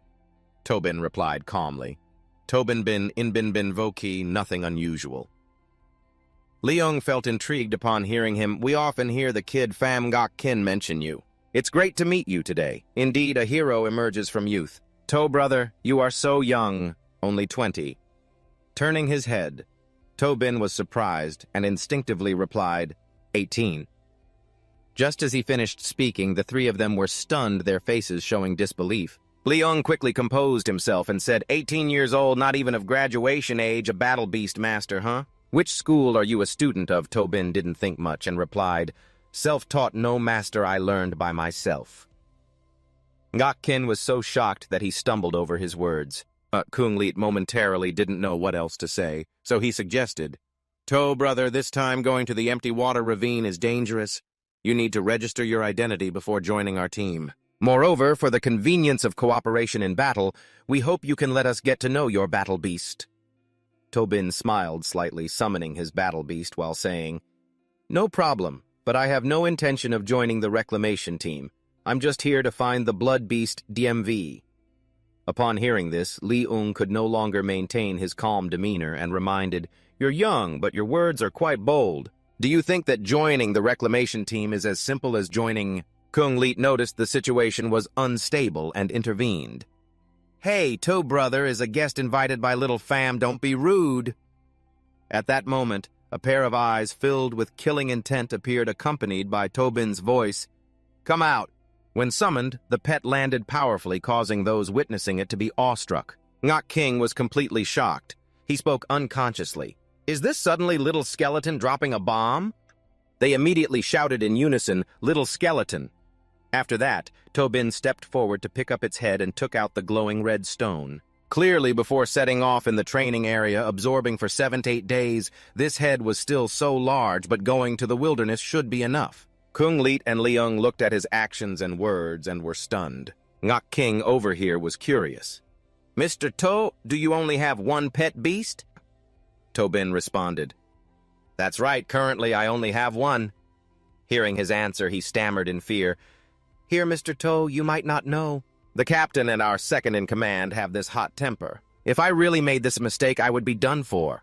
Tobin replied calmly. "Tobin bin Inbin bin Voki, nothing unusual." Leung felt intrigued upon hearing him. "We often hear the kid Pham Ngok mention you. It's great to meet you today. Indeed, a hero emerges from youth. To brother, you are so young, only 20. Turning his head, Tobin was surprised and instinctively replied, 18. Just as he finished speaking, the three of them were stunned, their faces showing disbelief. Leung quickly composed himself and said, 18 years old, not even of graduation age, a battle beast master, huh? Which school are you a student of? Tobin didn't think much and replied, self-taught no master, I learned by myself. Ngak-kin was so shocked that he stumbled over his words. Kung-Lit momentarily didn't know what else to say, so he suggested, To, brother, this time going to the empty water ravine is dangerous. You need to register your identity before joining our team. Moreover, for the convenience of cooperation in battle, we hope you can let us get to know your battle beast. Tobin smiled slightly, summoning his battle beast while saying, No problem, but I have no intention of joining the reclamation team. I'm just here to find the blood beast DMV. Upon hearing this, Leung could no longer maintain his calm demeanor and reminded, You're young, but your words are quite bold. Do you think that joining the reclamation team is as simple as joining... Kung-Lit noticed the situation was unstable and intervened. Hey, To brother is a guest invited by little fam, don't be rude. At that moment, a pair of eyes filled with killing intent appeared, accompanied by Tobin's voice. Come out. When summoned, the pet landed powerfully, causing those witnessing it to be awestruck. Ngak-King was completely shocked. He spoke unconsciously. Is this suddenly Little Skeleton dropping a bomb? They immediately shouted in unison, Little Skeleton. After that, Tobin stepped forward to pick up its head and took out the glowing red stone. Clearly, before setting off in the training area, absorbing for 7 to 8 days, this head was still so large, but going to the wilderness should be enough. Kung-Lit and Leung looked at his actions and words and were stunned. Ngak-King over here was curious. Mr. To, do you only have one pet beast? Tobin responded. That's right, currently I only have one. Hearing his answer, he stammered in fear. Here, Mr. To, you might not know. The captain and our second-in-command have this hot temper. If I really made this mistake, I would be done for.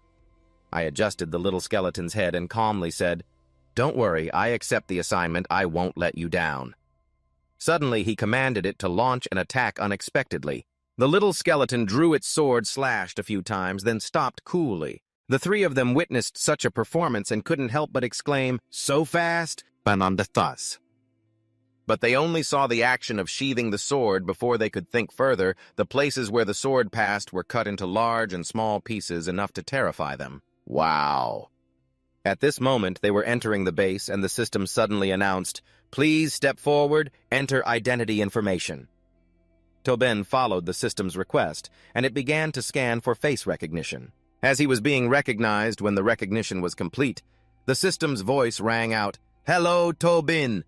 I adjusted the little skeleton's head and calmly said, Don't worry, I accept the assignment. I won't let you down. Suddenly, he commanded it to launch an attack unexpectedly. The little skeleton drew its sword, slashed a few times, then stopped coolly. The three of them witnessed such a performance and couldn't help but exclaim, So fast, Banandathas. But they only saw the action of sheathing the sword before they could think further. The places where the sword passed were cut into large and small pieces, enough to terrify them. Wow. At this moment, they were entering the base, and the system suddenly announced, Please step forward, enter identity information. Tobin followed the system's request, and it began to scan for face recognition. As he was being recognized when the recognition was complete, the system's voice rang out, Hello, Tobin.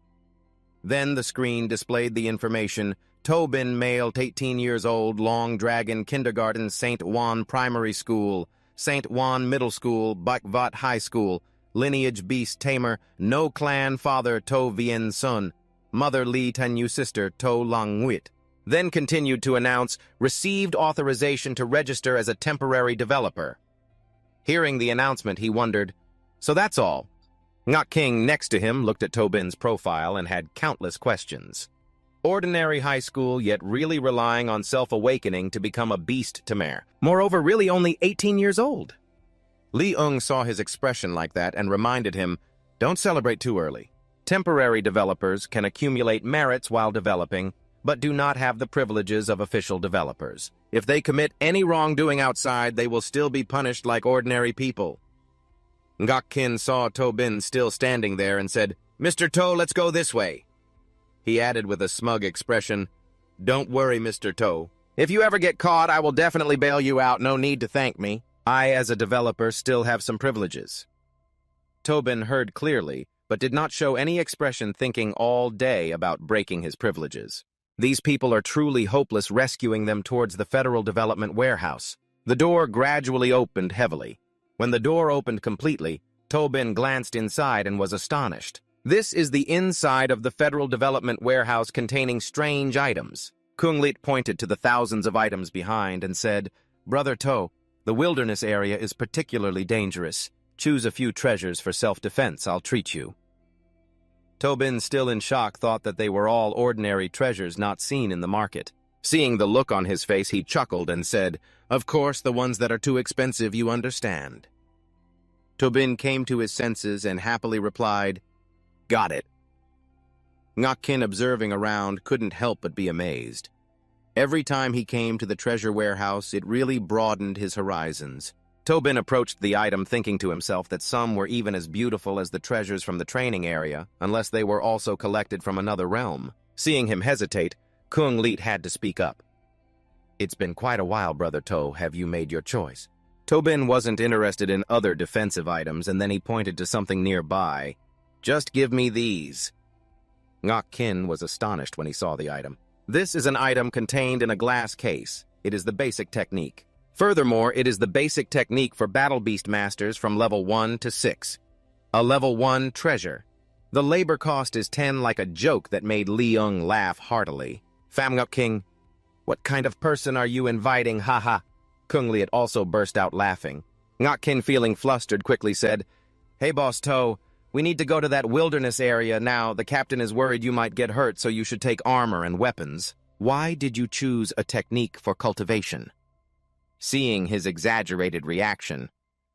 Then the screen displayed the information, Tobin, male, 18 years old, Long Dragon Kindergarten, St. Juan Primary School, St. Juan Middle School, Bakvat High School, lineage beast tamer, no clan, father To Vien Sun, mother Li Tenyu, sister To Lang Wit. Then continued to announce, received authorization to register as a temporary developer. Hearing the announcement, he wondered, So that's all. Ngak-King next to him looked at Tobin's profile and had countless questions. Ordinary high school, yet really relying on self-awakening to become a beast tamer. Moreover, really only 18 years old. Leung saw his expression like that and reminded him, Don't celebrate too early. Temporary developers can accumulate merits while developing, but do not have the privileges of official developers. If they commit any wrongdoing outside, they will still be punished like ordinary people. Ngak-Kin saw Tobin still standing there and said, Mr. To, let's go this way. He added with a smug expression, Don't worry, Mr. To. If you ever get caught, I will definitely bail you out. No need to thank me. I, as a developer, still have some privileges. Tobin heard clearly, but did not show any expression, thinking all day about breaking his privileges. These people are truly hopeless, rescuing them towards the Federal Development Warehouse. The door gradually opened heavily. When the door opened completely, Tobin glanced inside and was astonished. This is the inside of the Federal Development Warehouse containing strange items. Kung-Lit pointed to the thousands of items behind and said, Brother To, the wilderness area is particularly dangerous. Choose a few treasures for self-defense. I'll treat you. Tobin, still in shock, thought that they were all ordinary treasures not seen in the market. Seeing the look on his face, he chuckled and said, "Of course, the ones that are too expensive, you understand." Tobin came to his senses and happily replied, "Got it." Ngakkin, observing around, couldn't help but be amazed. Every time he came to the treasure warehouse, it really broadened his horizons. Tobin approached the item thinking to himself that some were even as beautiful as the treasures from the training area, unless they were also collected from another realm. Seeing him hesitate, Kung Leet had to speak up. "It's been quite a while, Brother To. Have you made your choice?" Tobin wasn't interested in other defensive items, and then he pointed to something nearby. "Just give me these." Ngakkin was astonished when he saw the item. This is an item contained in a glass case. It is the basic technique. Furthermore, it is the basic technique for Battle Beast Masters from level 1 to 6. A level 1 treasure. The labor cost is 10, like a joke that made Leung laugh heartily. "Famnguk King, what kind of person are you inviting, haha?" Kung Liet also burst out laughing. Ngakkin, feeling flustered, quickly said, "Hey, Boss To, we need to go to that wilderness area now. The captain is worried you might get hurt, so you should take armor and weapons." "Why did you choose a technique for cultivation?" Seeing his exaggerated reaction,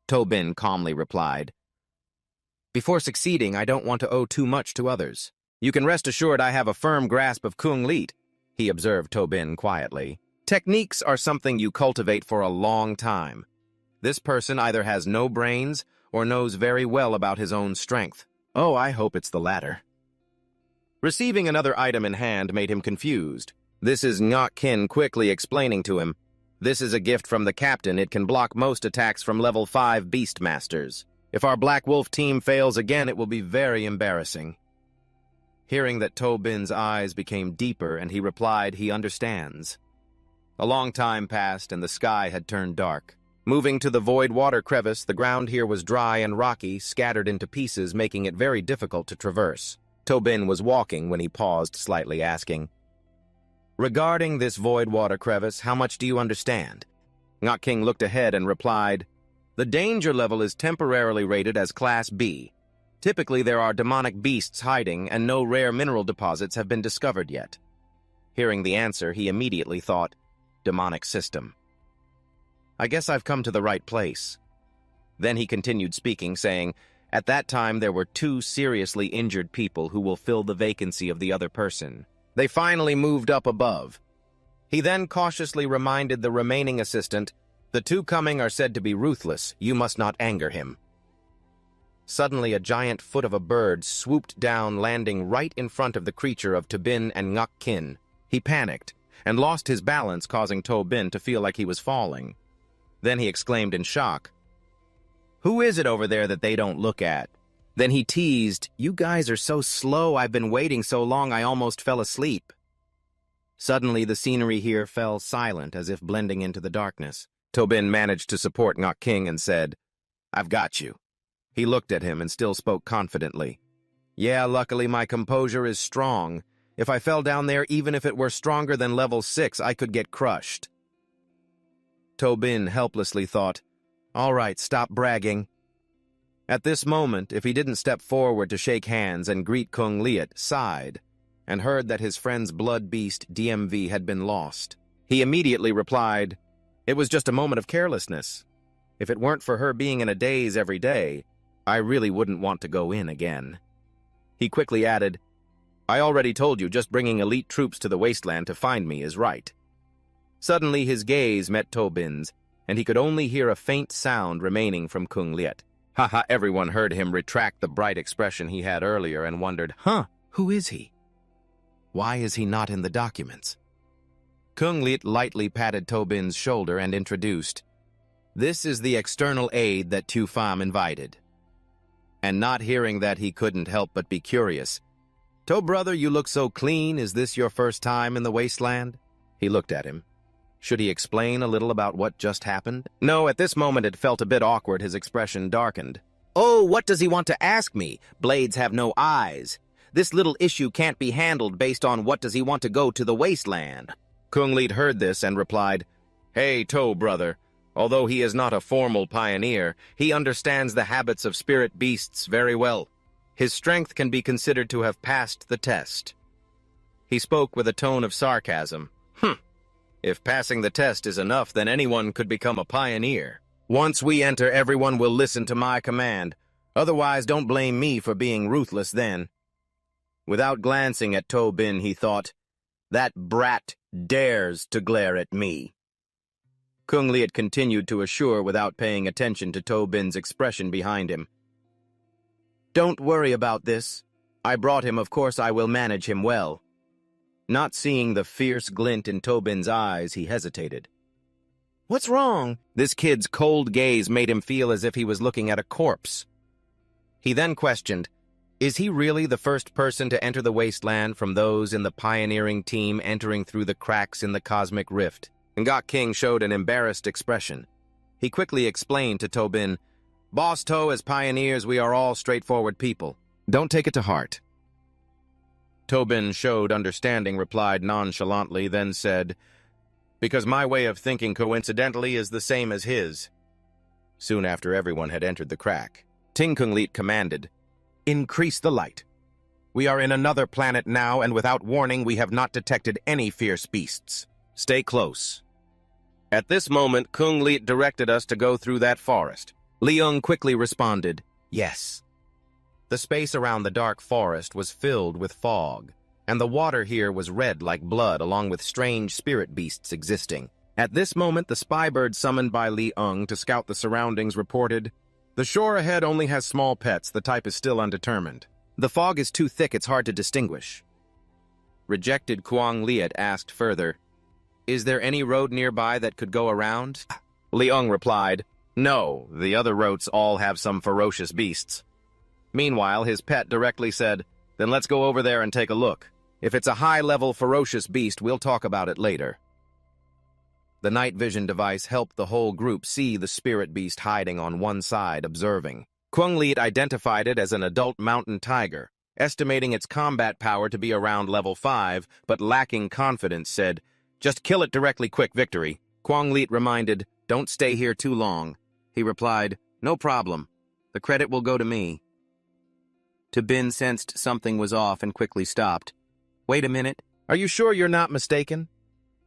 Tobin calmly replied, "Before succeeding, I don't want to owe too much to others. You can rest assured I have a firm grasp of Kung Leet," he observed Tobin quietly. "Techniques are something you cultivate for a long time. This person either has no brains or knows very well about his own strength. Oh, I hope it's the latter." Receiving another item in hand made him confused. This is Ngakkin quickly explaining to him, "This is a gift from the captain. It can block most attacks from level 5 Beastmasters. If our Black Wolf team fails again, it will be very embarrassing." Hearing that, Tobin's eyes became deeper and he replied he understands. A long time passed and the sky had turned dark. Moving to the void water crevice, the ground here was dry and rocky, scattered into pieces, making it very difficult to traverse. Tobin was walking when he paused slightly, asking, "Regarding this void water crevice, how much do you understand?" Ngakking looked ahead and replied, "The danger level is temporarily rated as Class B. Typically, there are demonic beasts hiding, and no rare mineral deposits have been discovered yet." Hearing the answer, he immediately thought, "Demonic system. I guess I've come to the right place." Then he continued speaking, saying, "At that time, there were 2 seriously injured people who will fill the vacancy of the other person. They finally moved up above." He then cautiously reminded the remaining assistant, "The 2 coming are said to be ruthless. You must not anger him." Suddenly, a giant foot of a bird swooped down, landing right in front of the creature of Tobin and Ngakkin. He panicked and lost his balance, causing Tobin to feel like he was falling. Then he exclaimed in shock, "Who is it over there that they don't look at?" Then he teased, "You guys are so slow. I've been waiting so long I almost fell asleep." Suddenly, the scenery here fell silent, as if blending into the darkness. Tobin managed to support Ngakking and said, "I've got you." He looked at him and still spoke confidently. "Yeah, luckily my composure is strong. If I fell down there, even if it were stronger than level 6, I could get crushed." Tobin helplessly thought, "All right, stop bragging." At this moment, if he didn't step forward to shake hands and greet Kung Liet, sighed, and heard that his friend's blood beast DMV had been lost. He immediately replied, "It was just a moment of carelessness. If it weren't for her being in a daze every day, I really wouldn't want to go in again." He quickly added, "I already told you just bringing elite troops to the Wasteland to find me is right." Suddenly his gaze met Tobin's, and he could only hear a faint sound remaining from Kung Liet. Haha, everyone heard him retract the bright expression he had earlier and wondered, who is he? Why is he not in the documents? Kung Liet lightly patted Tobin's shoulder and introduced, "This is the external aid that Tu Pham invited." And not hearing that, he couldn't help but be curious. "To brother, you look so clean. Is this your first time in the Wasteland?" He looked at him. Should he explain a little about what just happened? No, at this moment it felt a bit awkward. His expression darkened. "Oh, what does he want to ask me? Blades have no eyes. This little issue can't be handled based on what does he want to go to the Wasteland." Kung Liet heard this and replied, "Hey, To brother. Although he is not a formal pioneer, he understands the habits of spirit beasts very well. His strength can be considered to have passed the test." He spoke with a tone of sarcasm. If passing the test is enough, then anyone could become a pioneer. Once we enter, everyone will listen to my command. Otherwise, don't blame me for being ruthless then. Without glancing at Tobin, he thought, that brat dares to glare at me. Kung Liet continued to assure without paying attention to Tobin's expression behind him. Don't worry about this. I brought him, of course I will manage him well. Not seeing the fierce glint in Tobin's eyes, he hesitated. What's wrong? This kid's cold gaze made him feel as if he was looking at a corpse. He then questioned, is he really the first person to enter the Wasteland from those in the pioneering team entering through the cracks in the cosmic rift? Ngok King showed an embarrassed expression. He quickly explained to Tobin, Boss To, as pioneers, we are all straightforward people. Don't take it to heart. Tobin showed understanding, replied nonchalantly, then said, because my way of thinking coincidentally is the same as his. Soon after everyone had entered the crack, Ting Kung Liet commanded, increase the light. We are in another planet now, and without warning we have not detected any fierce beasts. Stay close. At this moment, Kung Liet directed us to go through that forest. Leung quickly responded, yes. The space around the dark forest was filled with fog, and the water here was red like blood along with strange spirit beasts existing. At this moment, the spy bird summoned by Leung to scout the surroundings reported, the shore ahead only has small pets, the type is still undetermined. The fog is too thick, it's hard to distinguish. Rejected Kuang Liet asked further, is there any road nearby that could go around? Leung replied, no, the other routes all have some ferocious beasts. Meanwhile, his pet directly said, then let's go over there and take a look. If it's a high-level ferocious beast, we'll talk about it later. The night vision device helped the whole group see the spirit beast hiding on one side, observing. Kuang Liet identified it as an adult mountain tiger, estimating its combat power to be around level 5, but lacking confidence, said, just kill it directly, quick victory. Kuang Liet reminded, don't stay here too long. He replied, no problem. The credit will go to me. Bin sensed something was off and quickly stopped. Wait a minute. Are you sure you're not mistaken?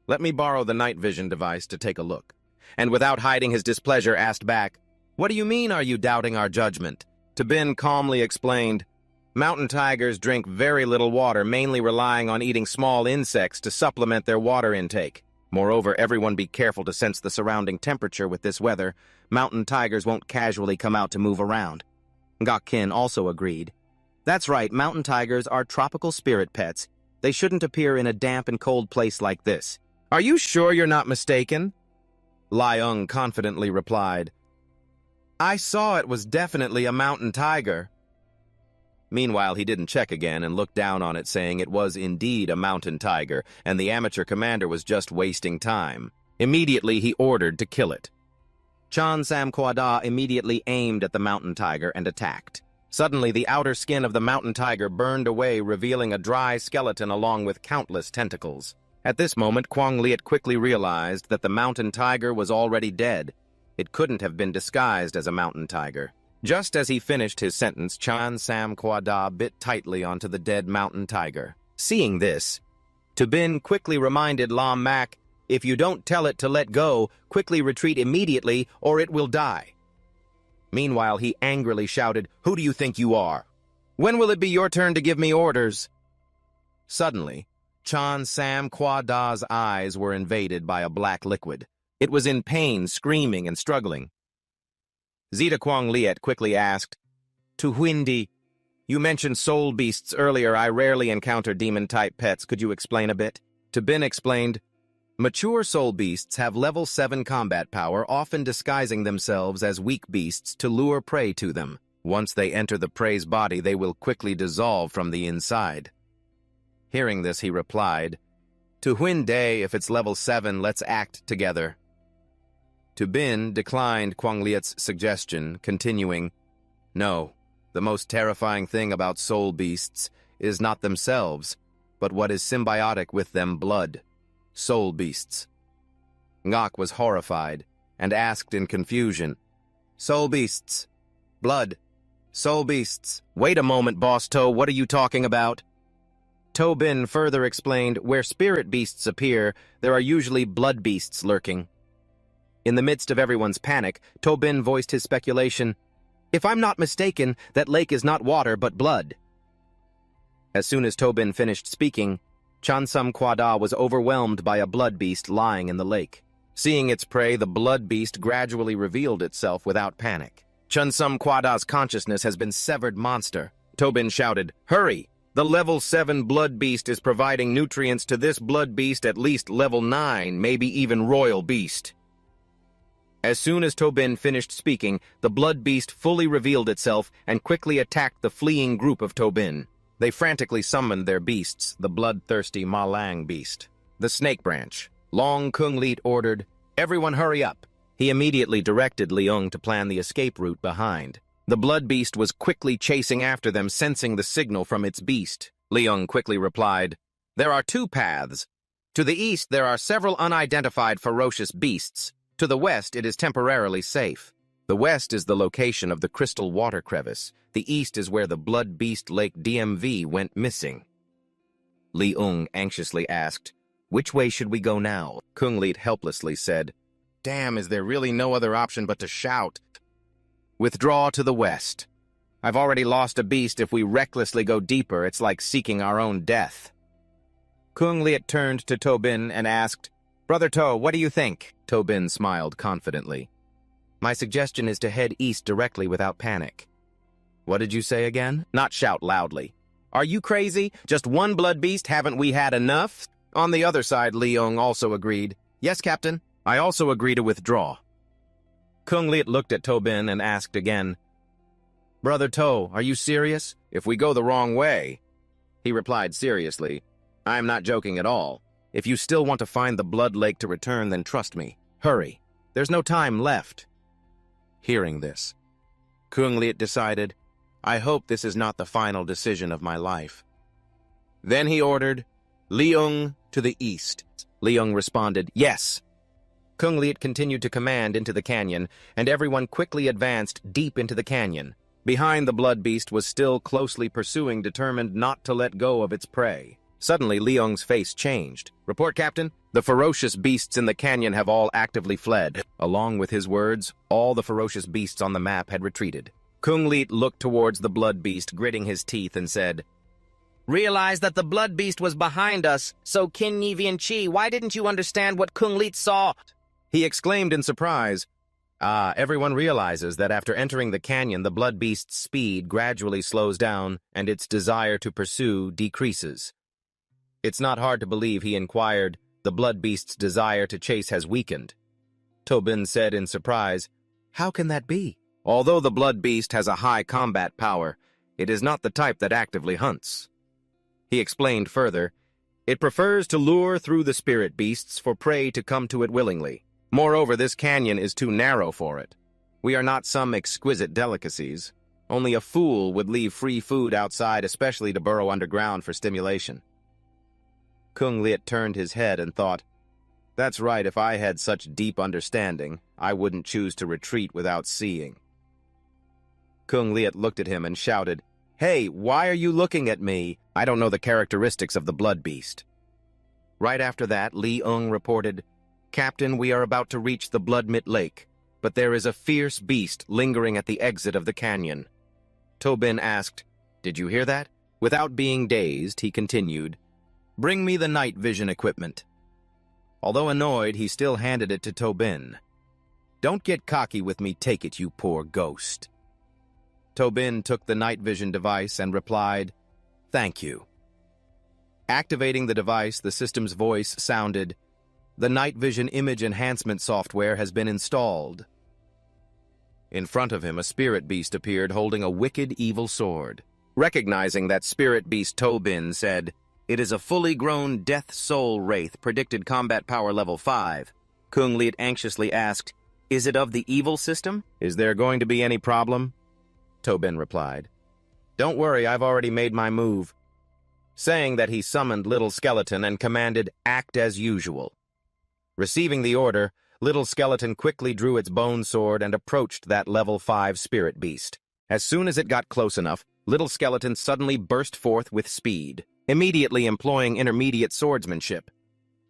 Let me borrow the night vision device to take a look. And without hiding his displeasure, asked back, what do you mean are you doubting our judgment? Bin calmly explained, mountain tigers drink very little water, mainly relying on eating small insects to supplement their water intake. Moreover, everyone be careful to sense the surrounding temperature with this weather. Mountain tigers won't casually come out to move around. Ngok Kin also agreed. That's right, mountain tigers are tropical spirit pets. They shouldn't appear in a damp and cold place like this. Are you sure you're not mistaken? Leung confidently replied, I saw it was definitely a mountain tiger. Meanwhile, he didn't check again and looked down on it, saying it was indeed a mountain tiger, and the amateur commander was just wasting time. Immediately, he ordered to kill it. Chan Sam Kwada immediately aimed at the mountain tiger and attacked. Suddenly, the outer skin of the mountain tiger burned away, revealing a dry skeleton along with countless tentacles. At this moment, Kuang Liet quickly realized that the mountain tiger was already dead. It couldn't have been disguised as a mountain tiger. Just as he finished his sentence, Chan Sam Kwada bit tightly onto the dead mountain tiger. Seeing this, Bin quickly reminded Lam Mak, if you don't tell it to let go, quickly retreat immediately or it will die. Meanwhile, he angrily shouted, who do you think you are? When will it be your turn to give me orders? Suddenly, Chan Sam Kwada's eyes were invaded by a black liquid. It was in pain, screaming and struggling. Zeta Kuang Liet quickly asked, to Huindi, you mentioned soul beasts earlier. I rarely encounter demon-type pets. Could you explain a bit? Bin explained, mature soul beasts have level 7 combat power, often disguising themselves as weak beasts to lure prey to them. Once they enter the prey's body, they will quickly dissolve from the inside. Hearing this, he replied, to Huindi, if it's level 7, let's act together. Bin declined Kuang Liet's suggestion, continuing, no, the most terrifying thing about soul beasts is not themselves, but what is symbiotic with them, blood. Soul beasts. Ngok was horrified and asked in confusion, soul beasts, blood, soul beasts. Wait a moment, Boss To, what are you talking about? Tobin further explained, where spirit beasts appear, there are usually blood beasts lurking. In the midst of everyone's panic, Tobin voiced his speculation, "If I'm not mistaken, that lake is not water but blood." As soon as Tobin finished speaking, Chansum Quada was overwhelmed by a blood beast lying in the lake. Seeing its prey, the blood beast gradually revealed itself without panic. Chansum Quada's consciousness has been severed, monster. Tobin shouted, "Hurry! The level 7 blood beast is providing nutrients to this blood beast at least level 9, maybe even royal beast." As soon as Tobin finished speaking, the blood beast fully revealed itself and quickly attacked the fleeing group of Tobin. They frantically summoned their beasts, the bloodthirsty Malang beast. The snake branch. Long Kunglit ordered, "Everyone hurry up." He immediately directed Leung to plan the escape route behind. The blood beast was quickly chasing after them, sensing the signal from its beast. Leung quickly replied, "There are 2 paths. To the east there are several unidentified ferocious beasts. To the west it is temporarily safe. The west is the location of the crystal water crevice. The east is where the blood beast lake DMV went missing." Leung anxiously asked, "Which way should we go now?" Kunglit helplessly said, "Damn, is there really no other option but to shout? Withdraw to the west. I've already lost a beast. If we recklessly go deeper, it's like seeking our own death." Kunglit turned to Tobin and asked, "Brother To, what do you think?" Tobin smiled confidently. "My suggestion is to head east directly without panic." "What did you say again?" "Not shout loudly." "Are you crazy? Just one blood beast, haven't we had enough?" On the other side, Leung also agreed. "Yes, Captain. I also agree to withdraw." Kunglit looked at Tobin and asked again, "Brother To, are you serious? If we go the wrong way?" He replied seriously, "I am not joking at all. If you still want to find the blood lake to return, then trust me. Hurry. There's no time left." Hearing this, Kunglit decided, "I hope this is not the final decision of my life." Then he ordered, "Leung to the east." Leung responded, "Yes." Kunglit continued to command into the canyon, and everyone quickly advanced deep into the canyon. Behind the blood beast was still closely pursuing, determined not to let go of its prey. Suddenly, Leung's face changed. "Report, Captain. The ferocious beasts in the canyon have all actively fled." Along with his words, all the ferocious beasts on the map had retreated. Kunglit looked towards the blood beast, gritting his teeth, and said, "Realize that the blood beast was behind us, so Kin Yi Vian Chi, why didn't you understand what Kunglit saw?" He exclaimed in surprise. Everyone realizes that after entering the canyon, the blood beast's speed gradually slows down and its desire to pursue decreases. It's not hard to believe, he inquired, the blood beast's desire to chase has weakened. Tobin said in surprise, "How can that be?" Although the blood beast has a high combat power, it is not the type that actively hunts. He explained further, "It prefers to lure through the spirit beasts for prey to come to it willingly. Moreover, this canyon is too narrow for it. We are not some exquisite delicacies. Only a fool would leave free food outside, especially to burrow underground for stimulation." Kunglit turned his head and thought, "That's right, if I had such deep understanding, I wouldn't choose to retreat without seeing." Kunglit looked at him and shouted, "Hey, why are you looking at me? I don't know the characteristics of the blood beast." Right after that, Leung reported, "Captain, we are about to reach the Bloodmit Lake, but there is a fierce beast lingering at the exit of the canyon." Tobin asked, "Did you hear that?" Without being dazed, he continued, "Bring me the night vision equipment." Although annoyed, he still handed it to Tobin. "Don't get cocky with me, take it, you poor ghost." Tobin took the night vision device and replied, "Thank you." Activating the device, the system's voice sounded, "The night vision image enhancement software has been installed." In front of him, a spirit beast appeared holding a wicked, evil sword. Recognizing that spirit beast, Tobin said, "It is a fully grown death soul wraith, predicted combat power level 5. Kunglit anxiously asked, "Is it of the evil system? Is there going to be any problem?" Tobin replied, "Don't worry, I've already made my move." Saying that, he summoned Little Skeleton and commanded, "Act as usual." Receiving the order, Little Skeleton quickly drew its bone sword and approached that level 5 spirit beast. As soon as it got close enough, Little Skeleton suddenly burst forth with speed. immediately employing intermediate swordsmanship.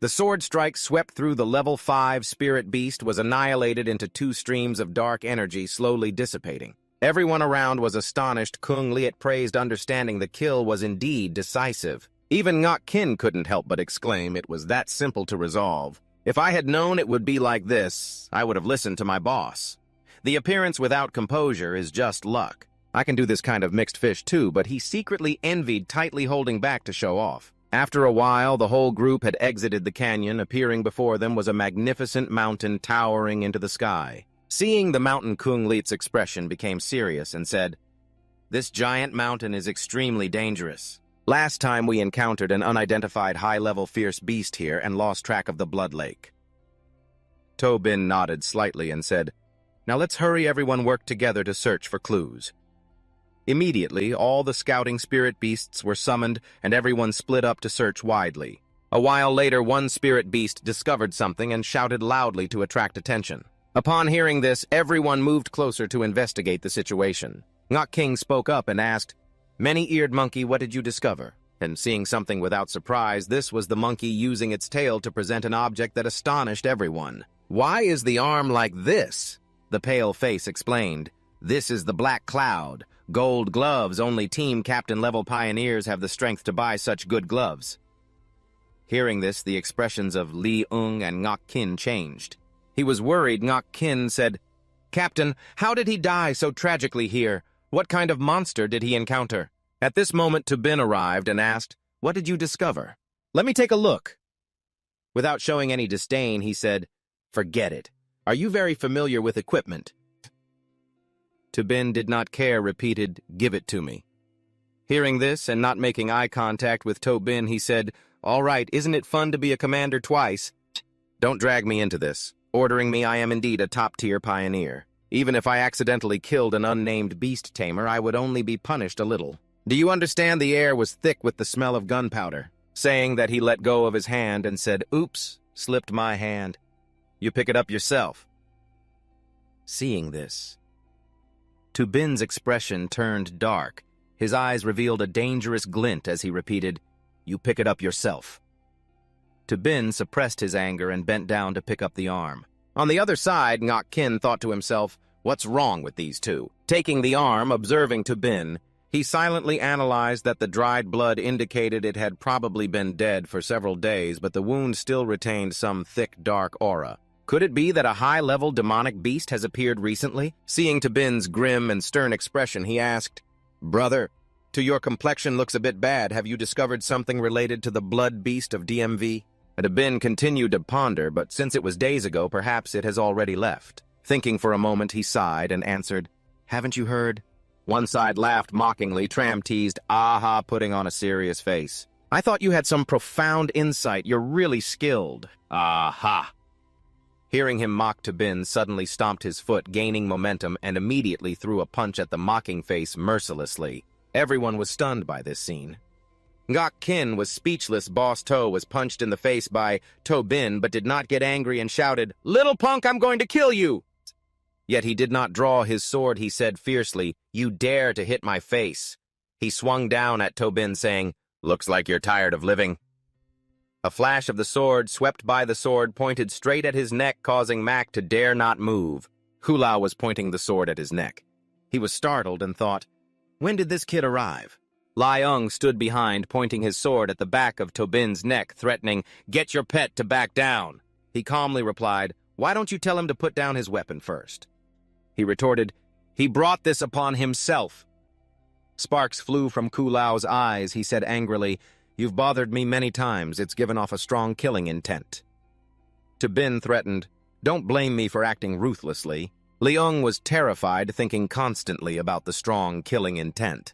The sword strike swept through the level 5 spirit beast was annihilated into 2 streams of dark energy slowly dissipating. Everyone around was astonished. Kung Liet praised, understanding the kill was indeed decisive. Even Ngok Kin couldn't help but exclaim it was that simple to resolve. If I had known it would be like this, I would have listened to my boss. The appearance without composure is just luck. I can do this kind of mixed fish too, but he secretly envied tightly holding back to show off. After a while, the whole group had exited the canyon. Appearing before them was a magnificent mountain towering into the sky. Seeing the mountain, Kung Liet's expression became serious and said, "This giant mountain is extremely dangerous. Last time we encountered an unidentified high-level fierce beast here and lost track of the blood lake." To Bin nodded slightly and said, "Now let's hurry, everyone work together to search for clues." Immediately, all the scouting spirit beasts were summoned and everyone split up to search widely. A while later, one spirit beast discovered something and shouted loudly to attract attention. Upon hearing this, everyone moved closer to investigate the situation. Ngok King spoke up and asked, "Many-eared monkey, what did you discover?" And seeing something without surprise, this was the monkey using its tail to present an object that astonished everyone. "Why is the arm like this?" The pale face explained. "This is the Black Cloud. Gold gloves, only team captain-level pioneers have the strength to buy such good gloves." Hearing this, the expressions of Li Ung and Ngok Kin changed. He was worried. Ngok Kin said, "Captain, how did he die so tragically here? What kind of monster did he encounter?" At this moment, To Bin arrived and asked, "What did you discover?" "Let me take a look." Without showing any disdain, he said, "Forget it. Are you very familiar with equipment?" To Bin did not care, repeated, "Give it to me." Hearing this and not making eye contact with To Bin, he said, "All right, isn't it fun to be a commander twice? Don't drag me into this. Ordering me, I am indeed a top-tier pioneer. Even if I accidentally killed an unnamed beast tamer, I would only be punished a little. Do you understand?" The air was thick with the smell of gunpowder. Saying that, he let go of his hand and said, "Oops, slipped my hand. You pick it up yourself." Seeing this, To Bin's expression turned dark. His eyes revealed a dangerous glint as he repeated, "You pick it up yourself." To Bin suppressed his anger and bent down to pick up the arm. On the other side, Ngok Kin thought to himself, "What's wrong with these two?" Taking the arm, observing To Bin, he silently analyzed that the dried blood indicated it had probably been dead for several days, but the wound still retained some thick, dark aura. Could it be that a high-level demonic beast has appeared recently? Seeing To Bin's grim and stern expression, he asked, "Brother, to your complexion looks a bit bad. Have you discovered something related to the blood beast of DMV?" To Bin continued to ponder, but since it was days ago, perhaps it has already left. Thinking for a moment, he sighed and answered, "Haven't you heard?" One side laughed mockingly. Tram teased, "Aha," putting on a serious face. "I thought you had some profound insight. You're really skilled." "Aha." Hearing him mock, To Bin suddenly stomped his foot, gaining momentum, and immediately threw a punch at the mocking face mercilessly. Everyone was stunned by this scene. Ngok Kin was speechless. Boss To was punched in the face by To Bin, but did not get angry and shouted, "Little punk, I'm going to kill you!" Yet he did not draw his sword. He said fiercely, "You dare to hit my face." He swung down at To Bin, saying, "Looks like you're tired of living." A flash of the sword swept by. The sword pointed straight at his neck, causing Mac to dare not move. Hulao was pointing the sword at his neck. He was startled and thought, "When did this kid arrive?" Lai Ung stood behind, pointing his sword at the back of To Bin's neck, threatening, "Get your pet to back down." He calmly replied, "Why don't you tell him to put down his weapon first?" He retorted, "He brought this upon himself." Sparks flew from Kulao's eyes. He said angrily, "You've bothered me many times. It's given off a strong killing intent." To Bin threatened, "Don't blame me for acting ruthlessly." Leung was terrified, thinking constantly about the strong killing intent.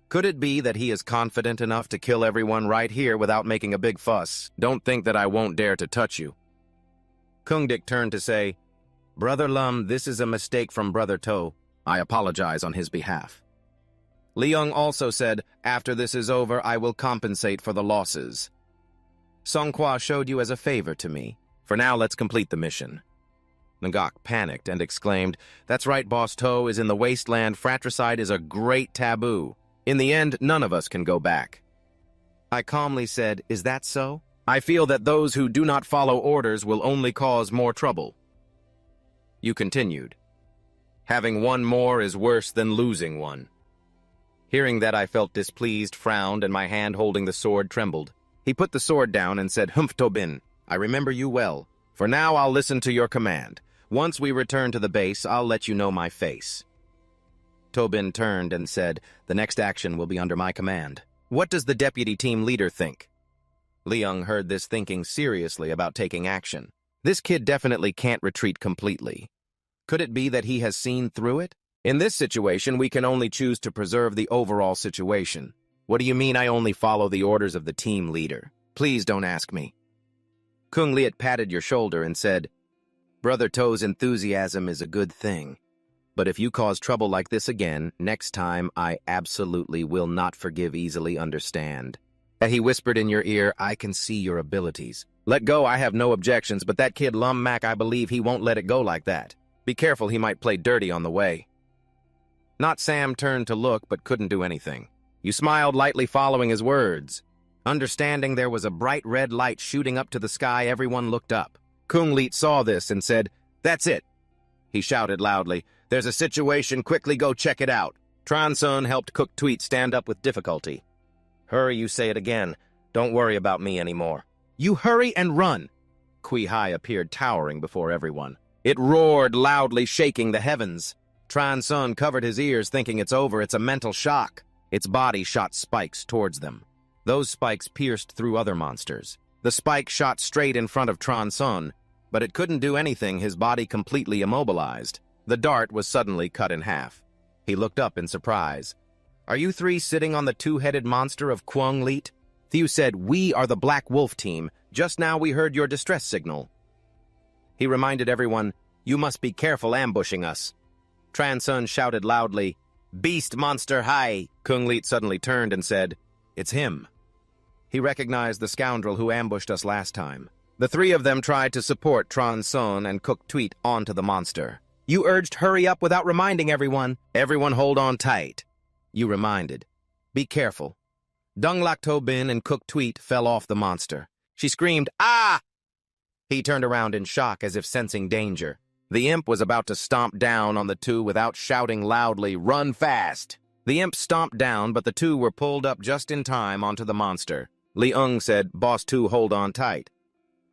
Could it be that he is confident enough to kill everyone right here without making a big fuss? "Don't think that I won't dare to touch you." Kungdik turned to say, "Brother Lum, this is a mistake from Brother To. I apologize on his behalf." Leung also said, "After this is over, I will compensate for the losses. Songkwa showed you as a favor to me. For now, let's complete the mission." Ngok panicked and exclaimed, "That's right, Boss To is in the Wasteland. Fratricide is a great taboo. In the end, none of us can go back." I calmly said, "Is that so? I feel that those who do not follow orders will only cause more trouble." You continued, "Having one more is worse than losing one." Hearing that, I felt displeased, frowned, and my hand holding the sword trembled. He put the sword down and said, "Humph, Tobin, I remember you well. For now, I'll listen to your command. Once we return to the base, I'll let you know my face." Tobin turned and said, "The next action will be under my command. What does the deputy team leader think?" Leung heard this, thinking seriously about taking action. This kid definitely can't retreat completely. Could it be that he has seen through it? In this situation, we can only choose to preserve the overall situation. What do you mean I only follow the orders of the team leader? Please don't ask me. Kung Liet patted your shoulder and said, "Brother To's enthusiasm is a good thing. But if you cause trouble like this again, next time I absolutely will not forgive easily, understand?" He whispered in your ear, "I can see your abilities. Let go, I have no objections, but that kid Lum Mac, I believe he won't let it go like that. Be careful, he might play dirty on the way." Not Sam turned to look, but couldn't do anything. You smiled lightly following his words. Understanding there was a bright red light shooting up to the sky, everyone looked up. Kung Liet saw this and said, "That's it." He shouted loudly, "There's a situation, quickly go check it out." Tronson helped Cook Tweet stand up with difficulty. "Hurry, you say it again. Don't worry about me anymore." "You hurry and run." Kui Hai appeared towering before everyone. It roared loudly, shaking the heavens. Tronson covered his ears, thinking it's over. It's a mental shock. Its body shot spikes towards them. Those spikes pierced through other monsters. The spike shot straight in front of Tronson, but it couldn't do anything, his body completely immobilized. The dart was suddenly cut in half. He looked up in surprise. "Are you three sitting on the two-headed monster of Kung Liet?" Thew said, "We are the Black Wolf team. Just now we heard your distress signal." He reminded everyone, "You must be careful ambushing us." Tronson shouted loudly, "Beast monster high!" Kung Liet suddenly turned and said, "It's him." He recognized the scoundrel who ambushed us last time. The three of them tried to support Tronson and Cook Tweet onto the monster. "You urged hurry up without reminding everyone." "Everyone hold on tight." You reminded. "Be careful." Dunglak Tobin and Cook Tweet fell off the monster. She screamed, "Ah!" He turned around in shock as if sensing danger. The imp was about to stomp down on the two without shouting loudly, "Run fast!" The imp stomped down, but the two were pulled up just in time onto the monster. Leung said, "Boss Two, hold on tight."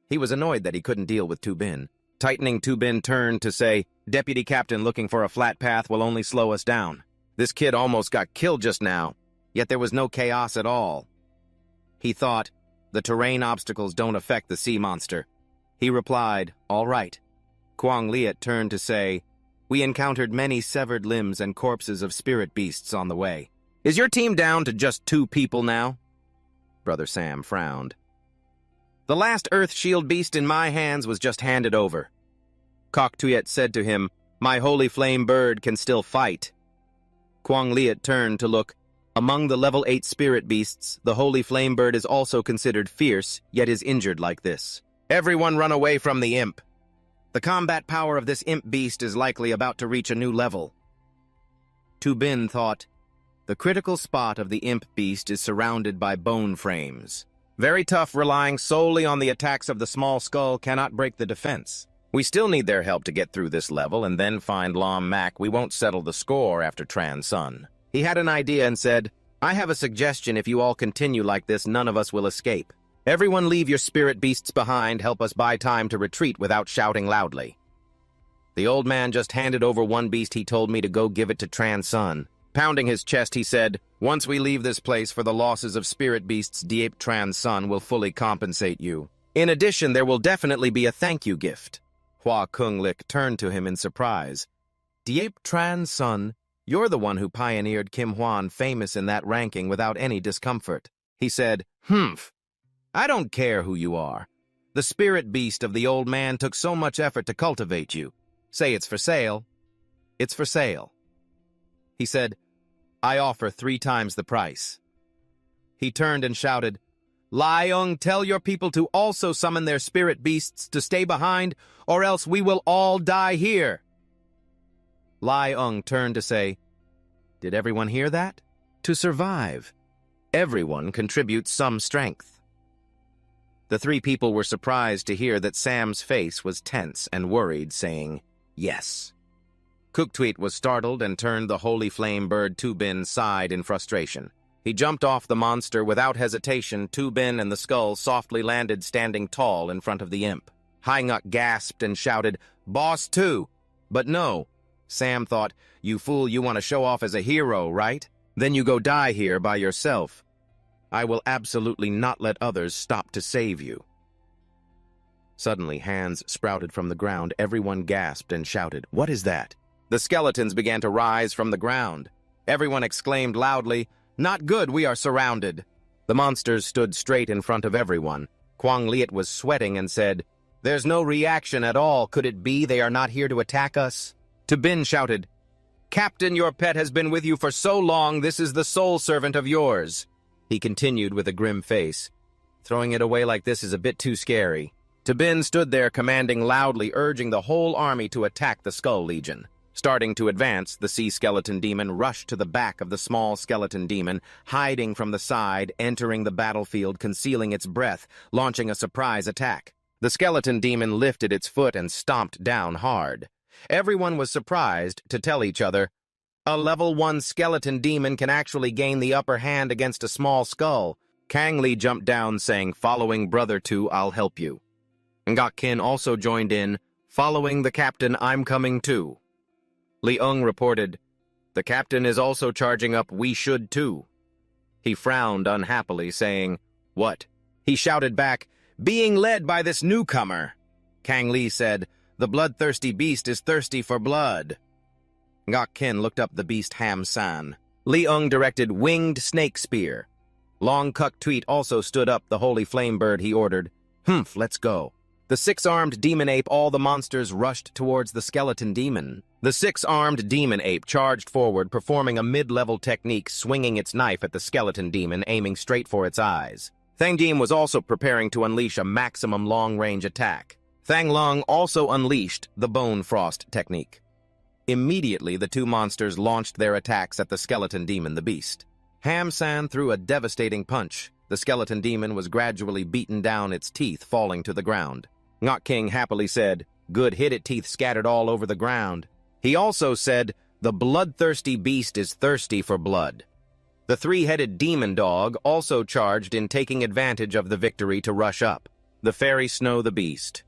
He was annoyed that he couldn't deal with Tubin. Tightening, Tubin turned to say, "Deputy Captain looking for a flat path will only slow us down. This kid almost got killed just now, yet there was no chaos at all." He thought, "The terrain obstacles don't affect the sea monster." He replied, "All right." Kung Liet turned to say, "We encountered many severed limbs and corpses of spirit beasts on the way. Is your team down to just 2 people now?" Brother Sam frowned. "The last Earth Shield beast in my hands was just handed over." Kok Tuyet said to him, "My holy flame bird can still fight." Kung Liet turned to look. Among the level 8 spirit beasts, the holy flame bird is also considered fierce, yet is injured like this. "Everyone run away from the imp. The combat power of this imp beast is likely about to reach a new level." Tubin thought, "The critical spot of the imp beast is surrounded by bone frames. Very tough, relying solely on the attacks of the small skull cannot break the defense. We still need their help to get through this level and then find Lam Mac. We won't settle the score after Tran-Sun." He had an idea and said, "I have a suggestion. If you all continue like this, none of us will escape. Everyone leave your spirit beasts behind, help us buy time to retreat without shouting loudly." The old man just handed over one beast. He told me to go give it to Tran-Sun. Pounding his chest, he said, "Once we leave this place for the losses of spirit beasts, Diep Tran-Sun will fully compensate you. In addition, there will definitely be a thank you gift." Hua Kung-lik turned to him in surprise. "Diep Tran-Sun, you're the one who pioneered Kim Hwan famous in that ranking without any discomfort." He said, "Humph. I don't care who you are. The spirit beast of the old man took so much effort to cultivate you. Say it's for sale. It's for sale." He said, "I offer 3 times the price." He turned and shouted, "Leung, tell your people to also summon their spirit beasts to stay behind, or else we will all die here." Leung turned to say, "Did everyone hear that? To survive, Everyone contributes some strength. The three people were surprised to hear that Sam's face was tense and worried, saying, "Yes." Cooktweet was startled and turned the holy flame bird Tubin's side in frustration. He jumped off the monster without hesitation. Tubin and the skull softly landed standing tall in front of the imp. Hainguk gasped and shouted, "Boss too!" But no. Sam thought, "You fool, you want to show off as a hero, right? Then you go die here by yourself. I will absolutely not let others stop to save you." Suddenly, hands sprouted from the ground. Everyone gasped and shouted, "What is that?" The skeletons began to rise from the ground. Everyone exclaimed loudly, "Not good, we are surrounded." The monsters stood straight in front of everyone. Kwang Liet was sweating and said, "There's no reaction at all. Could it be they are not here to attack us?" Tubin shouted, "Captain, your pet has been with you for so long. This is the soul servant of yours." He continued with a grim face, "Throwing it away like this is a bit too scary." Tubin stood there commanding loudly, urging the whole army to attack the Skull Legion. Starting to advance, the sea skeleton demon rushed to the back of the small skeleton demon, hiding from the side, entering the battlefield, concealing its breath, launching a surprise attack. The skeleton demon lifted its foot and stomped down hard. Everyone was surprised to tell each other, "A level 1 skeleton demon can actually gain the upper hand against a small skull." Kang Li jumped down, saying, "Following brother 2, I'll help you." Ngak Kin also joined in, "Following the captain, I'm coming too." Li Ung reported, "The captain is also charging up, we should too." He frowned unhappily, saying, "What?" He shouted back, "Being led by this newcomer." Kang Li said, "The bloodthirsty beast is thirsty for blood." Ngak Kin looked up the beast Ham San. Li Ung directed winged snake spear. Long Kuk Tweet also stood up the holy flame bird. He ordered, "Humph, let's go." The six-armed demon ape, all the monsters rushed towards the skeleton demon. The six-armed demon ape charged forward, performing a mid-level technique, swinging its knife at the skeleton demon, aiming straight for its eyes. Thang Jim was also preparing to unleash a maximum long-range attack. Thang Long also unleashed the Bone Frost technique. Immediately, the two monsters launched their attacks at the skeleton demon, the beast. Ham San threw a devastating punch. The skeleton demon was gradually beaten down, its teeth falling to the ground. Ngak King happily said, "Good hit, it teeth scattered all over the ground." He also said, "The bloodthirsty beast is thirsty for blood." The three-headed demon dog also charged in, taking advantage of the victory to rush up. The fairy Snow the beast.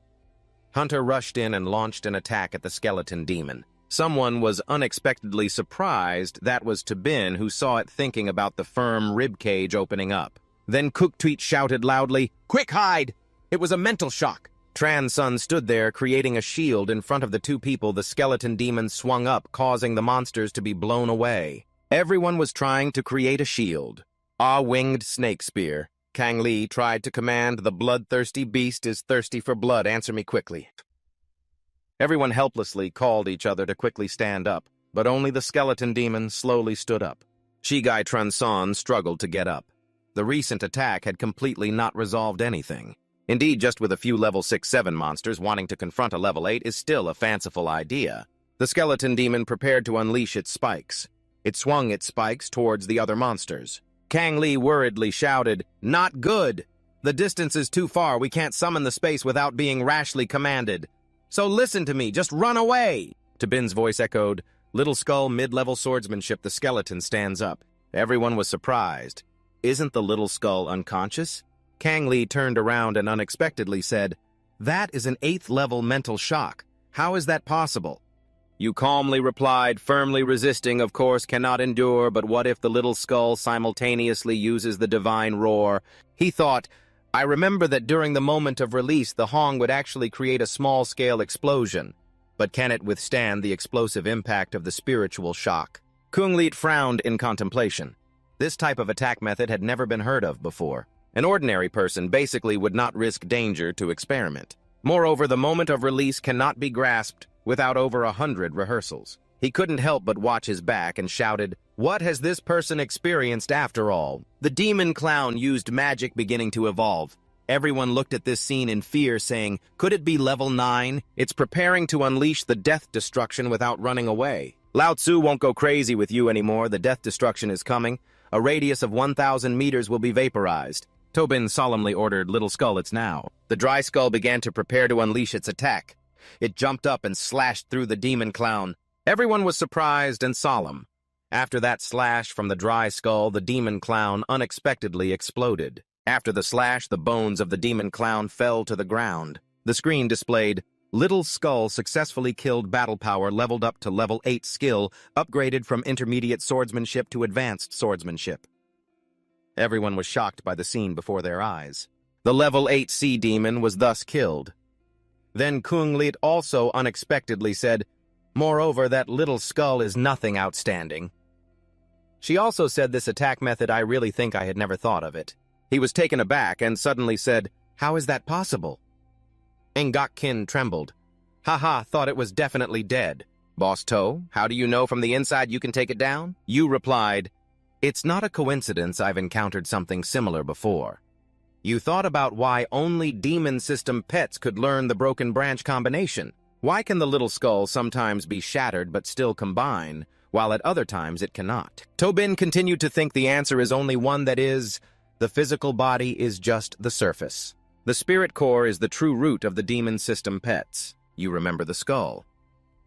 Hunter rushed in and launched an attack at the skeleton demon. Someone was unexpectedly surprised. That was Tubin, who saw it, thinking about the firm ribcage opening up. Then Cooktweet shouted loudly, "Quick, hide!" It was a mental shock. Tran Sun stood there, creating a shield in front of the two people. The skeleton demon swung up, causing the monsters to be blown away. Everyone was trying to create a shield. Winged snake spear. Kang Li tried to command, "The bloodthirsty beast is thirsty for blood. Answer me quickly." Everyone helplessly called each other to quickly stand up, but only the skeleton demon slowly stood up. Shigai Transon struggled to get up. The recent attack had completely not resolved anything. Indeed, just with a few level 6-7 monsters, wanting to confront a level 8 is still a fanciful idea. The skeleton demon prepared to unleash its spikes. It swung its spikes towards the other monsters. Kang Li worriedly shouted, "Not good! The distance is too far. We can't summon the space without being rashly commanded. So listen to me, just run away!" Tubin's voice echoed, "Little skull, mid-level swordsmanship." The skeleton stands up. Everyone was surprised. Isn't the little skull unconscious? Kang Li turned around and unexpectedly said, "That is an 8th-level mental shock. How is that possible?" You calmly replied, "Firmly resisting, of course, cannot endure, but what if the little skull simultaneously uses the divine roar?" He thought, "I remember that during the moment of release, the Hong would actually create a small-scale explosion. But can it withstand the explosive impact of the spiritual shock?" Kung Liet frowned in contemplation. This type of attack method had never been heard of before. An ordinary person basically would not risk danger to experiment. Moreover, the moment of release cannot be grasped without over 100 rehearsals. He couldn't help but watch his back and shouted, "What has this person experienced after all?" The demon clown used magic, beginning to evolve. Everyone looked at this scene in fear, saying, "Could it be level 9? It's preparing to unleash the death destruction without running away." "Lao Tzu won't go crazy with you anymore. The death destruction is coming. A radius of 1,000 meters will be vaporized. Tobin solemnly ordered Little Skull its now. The dry skull began to prepare to unleash its attack. It jumped up and slashed through the demon clown. Everyone was surprised and solemn. After that slash from the dry skull, the demon clown unexpectedly exploded. After the slash, the bones of the demon clown fell to the ground. The screen displayed, Little Skull successfully killed battle power leveled up to level 8 skill, upgraded from intermediate swordsmanship to advanced swordsmanship. Everyone was shocked by the scene before their eyes. The level 8 sea demon was thus killed. Then Kunglit also unexpectedly said, moreover, that Little Skull is nothing outstanding. She also said this attack method, I really think I had never thought of it. He was taken aback and suddenly said, how is that possible? Ngakkin trembled. Haha, thought it was definitely dead. Boss Toe, how do you know from the inside you can take it down? You replied, it's not a coincidence I've encountered something similar before. You thought about why only demon system pets could learn the broken branch combination. Why can the Little Skull sometimes be shattered but still combine, while at other times it cannot? Tobin continued to think the answer is only one, that is, the physical body is just the surface. The spirit core is the true root of the demon system pets. You remember the skull.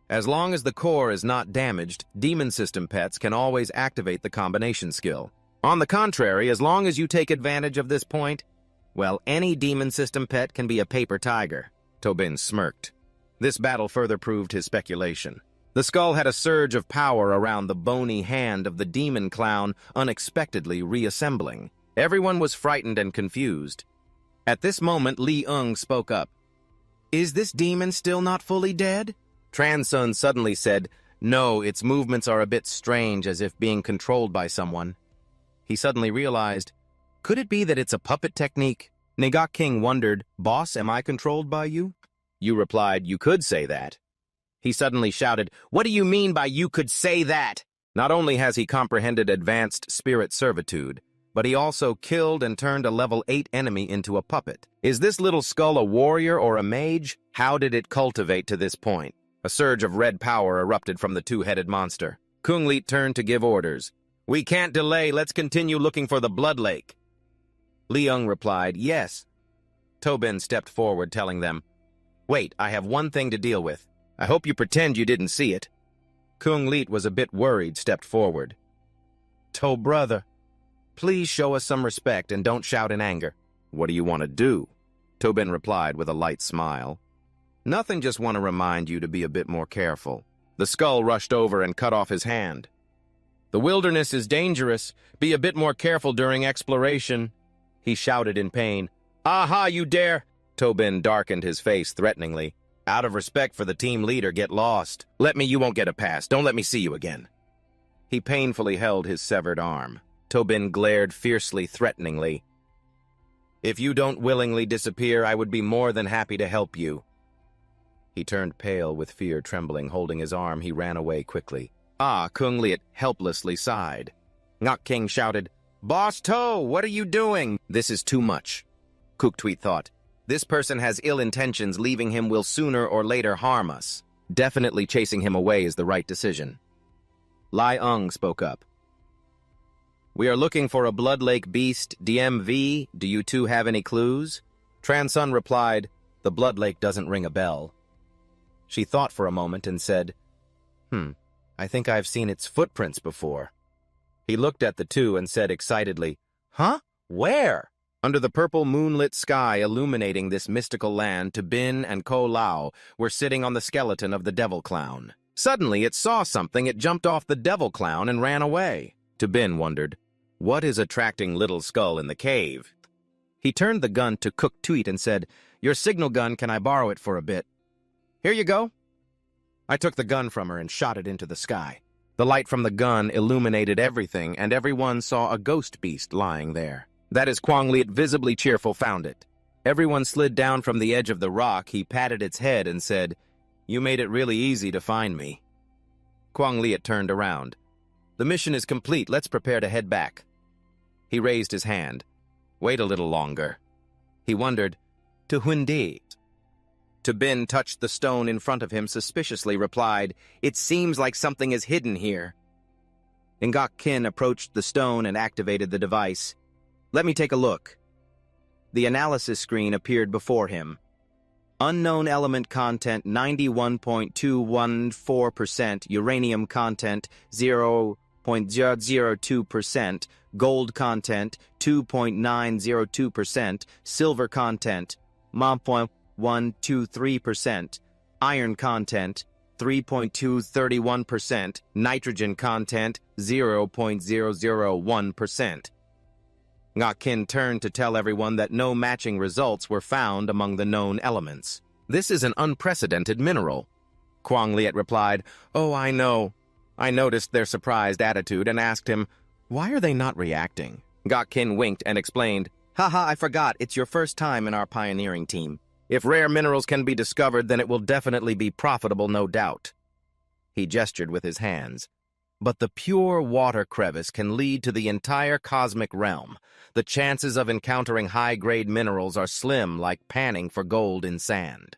As long as the core is not damaged, demon system pets can always activate the combination skill. On the contrary, as long as you take advantage of this point, well, any demon system pet can be a paper tiger. Tobin smirked. This battle further proved his speculation. The skull had a surge of power around the bony hand of the demon clown, unexpectedly reassembling. Everyone was frightened and confused. At this moment, Li Ung spoke up. Is this demon still not fully dead? Transun suddenly said, no, its movements are a bit strange, as if being controlled by someone. He suddenly realized, could it be that it's a puppet technique? Nagak King wondered, boss, am I controlled by you? You replied, you could say that. He suddenly shouted, what do you mean by you could say that? Not only has he comprehended advanced spirit servitude, but he also killed and turned a level 8 enemy into a puppet. Is this Little Skull a warrior or a mage? How did it cultivate to this point? A surge of red power erupted from the two-headed monster. Kunglit turned to give orders. We can't delay, let's continue looking for the Blood Lake. Liung replied, yes. Tobin stepped forward, telling them, wait, I have one thing to deal with. I hope you pretend you didn't see it. Kunglit was a bit worried, stepped forward. To brother, please show us some respect and don't shout in anger. What do you want to do? Tobin replied with a light smile. Nothing, just want to remind you to be a bit more careful. The skull rushed over and cut off his hand. The wilderness is dangerous. Be a bit more careful during exploration. He shouted in pain. Aha, you dare! Tobin darkened his face threateningly. Out of respect for the team leader, get lost. Let me, you won't get a pass. Don't let me see you again. He painfully held his severed arm. Tobin glared fiercely, threateningly. If you don't willingly disappear, I would be more than happy to help you. He turned pale with fear, trembling, holding his arm. He ran away quickly. Kunglit helplessly sighed. Ngak King shouted, Boss Toe, what are you doing? This is too much. Kuktweet thought, this person has ill intentions. Leaving him will sooner or later harm us. Definitely chasing him away is the right decision. Lai Ung spoke up. We are looking for a Blood Lake beast, DMV. Do you two have any clues? Transun replied, the Blood Lake doesn't ring a bell. She thought for a moment and said, I think I've seen its footprints before. He looked at the two and said excitedly, huh? Where? Under the purple moonlit sky illuminating this mystical land, Tabin and Ko Lao were sitting on the skeleton of the devil clown. Suddenly it saw something, it jumped off the devil clown and ran away. Tabin wondered, what is attracting Little Skull in the cave? He turned the gun to Kuktweet and said, your signal gun, can I borrow it for a bit? Here you go. I took the gun from her and shot it into the sky. The light from the gun illuminated everything, and everyone saw a ghost beast lying there. That is, Kwanglit, visibly cheerful, found it. Everyone slid down from the edge of the rock. He patted its head and said, you made it really easy to find me. Kwanglit turned around. The mission is complete. Let's prepare to head back. He raised his hand. Wait a little longer. He wondered, to Hundi. Tabin touched the stone in front of him, suspiciously replied, it seems like something is hidden here. Ngok-kin approached the stone and activated the device. "Let me take a look." The analysis screen appeared before him. Unknown element content 91.214%, uranium content 0.002%, gold content 2.902%, silver content 1.123%, iron content 3.231%, nitrogen content 0.001%. Ngok-kin turned to tell everyone that no matching results were found among the known elements. "This is an unprecedented mineral." Kwang Liet replied, "Oh, I know." I noticed their surprised attitude and asked him, "Why are they not reacting?" Ngok-kin winked and explained, "Haha, I forgot, it's your first time in our pioneering team. If rare minerals can be discovered, then it will definitely be profitable, no doubt." He gestured with his hands. "But the pure water crevice can lead to the entire cosmic realm. The chances of encountering high-grade minerals are slim, like panning for gold in sand."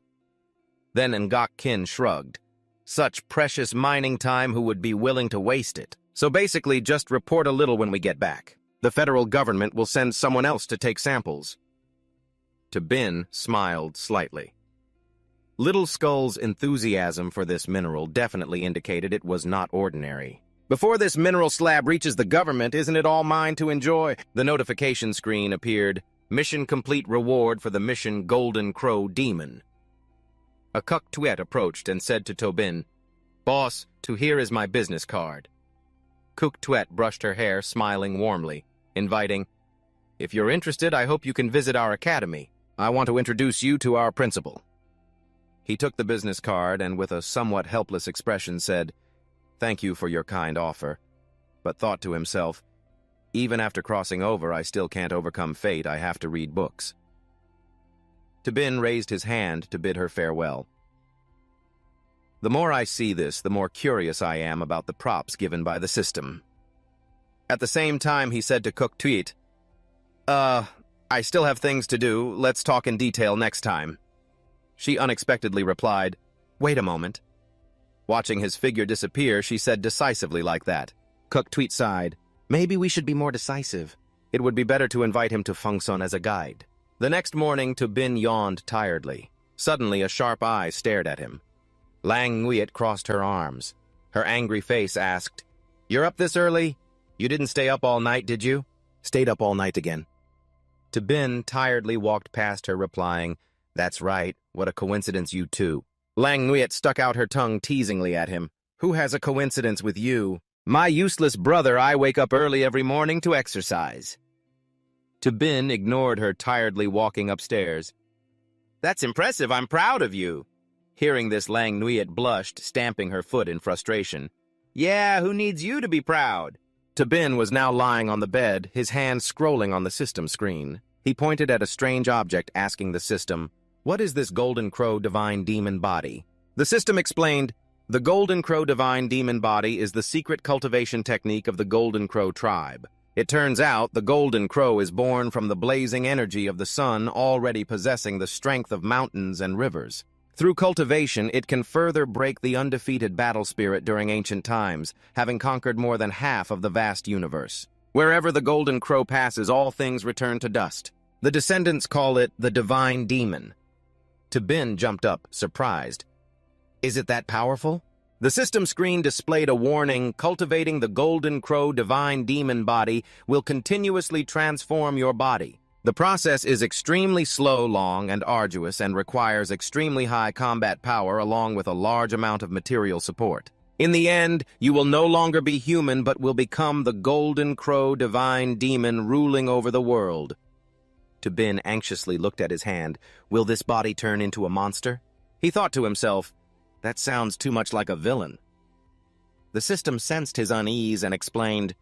Then Ngok-kin shrugged. "Such precious mining time, who would be willing to waste it? So basically, just report a little when we get back. The federal government will send someone else to take samples." Bin smiled slightly. Little Skull's enthusiasm for this mineral definitely indicated it was not ordinary. "Before this mineral slab reaches the government, isn't it all mine to enjoy?" The notification screen appeared. "Mission complete reward for the mission Golden Crow Demon." A Kuk Tuet approached and said to Tobin, "Boss, here is my business card." Kuk Tuet brushed her hair, smiling warmly, inviting, "If you're interested, I hope you can visit our academy. I want to introduce you to our principal." He took the business card and with a somewhat helpless expression said, "Thank you for your kind offer," but thought to himself, "Even after crossing over, I still can't overcome fate. I have to read books." Bin raised his hand to bid her farewell. "The more I see this, the more curious I am about the props given by the system." At the same time, he said to Kuk Tuet, I still have things to do. Let's talk in detail next time." She unexpectedly replied, "Wait a moment." Watching his figure disappear, she said decisively like that. Kuk Tuet sighed. "Maybe we should be more decisive. It would be better to invite him to Fungsun as a guide." The next morning, Bin yawned tiredly. Suddenly, a sharp eye stared at him. Lang Nguyen crossed her arms. Her angry face asked, "You're up this early? You didn't stay up all night, did you?" "Stayed up all night again." Bin tiredly walked past her, replying, "That's right. What a coincidence, you two." Lang Nguyen stuck out her tongue teasingly at him. "Who has a coincidence with you?" "My useless brother. I wake up early every morning to exercise." Bin ignored her, tiredly walking upstairs. "That's impressive. I'm proud of you." Hearing this, Lang Nguyen blushed, stamping her foot in frustration. "Yeah, who needs you to be proud?" Bin was now lying on the bed, his hand scrolling on the system screen. He pointed at a strange object, asking the system, "What is this Golden Crow Divine Demon Body?" The system explained, "The Golden Crow Divine Demon Body is the secret cultivation technique of the Golden Crow tribe. It turns out the Golden Crow is born from the blazing energy of the sun, already possessing the strength of mountains and rivers. Through cultivation, it can further break the undefeated battle spirit during ancient times, having conquered more than half of the vast universe. Wherever the Golden Crow passes, all things return to dust. The descendants call it the Divine Demon." Bin jumped up, surprised. "Is it that powerful?" The system screen displayed a warning: "Cultivating the Golden Crow Divine Demon Body will continuously transform your body. The process is extremely slow, long, and arduous, and requires extremely high combat power along with a large amount of material support. In the end, you will no longer be human, but will become the Golden Crow Divine Demon ruling over the world." Bin anxiously looked at his hand. Will this body turn into a monster? He thought to himself, that sounds too much like a villain. The system sensed his unease and explained,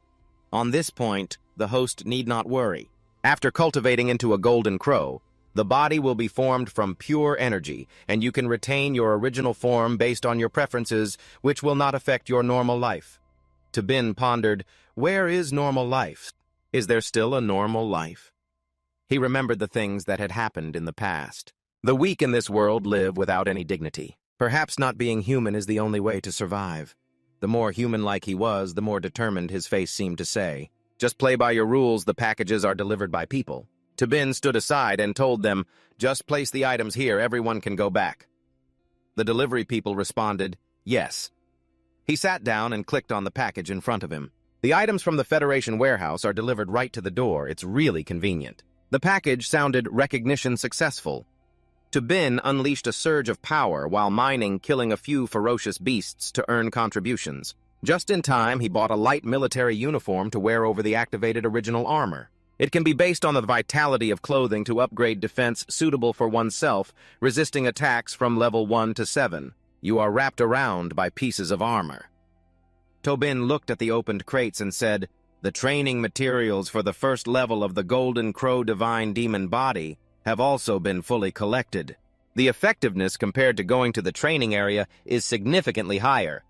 "On this point, the host need not worry. After cultivating into a Golden Crow, the body will be formed from pure energy, and you can retain your original form based on your preferences, which will not affect your normal life." Bin pondered, where is normal life? Is there still a normal life? He remembered the things that had happened in the past. The weak in this world live without any dignity. Perhaps not being human is the only way to survive. The more human-like he was, the more determined his face seemed to say. Just play by your rules, the packages are delivered by people. Tabin stood aside and told them, just place the items here, everyone can go back. The delivery people responded, yes. He sat down and clicked on the package in front of him. The items from the Federation warehouse are delivered right to the door. It's really convenient. The package sounded recognition successful. Tabin unleashed a surge of power while mining, killing a few ferocious beasts to earn contributions. Just in time, he bought a light military uniform to wear over the activated original armor. It can be based on the vitality of clothing to upgrade defense suitable for oneself, resisting attacks from level 1 to 7. You are wrapped around by pieces of armor. Tobin looked at the opened crates and said, the training materials for the first level of the Golden Crow Divine Demon Body have also been fully collected. The effectiveness compared to going to the training area is significantly higher.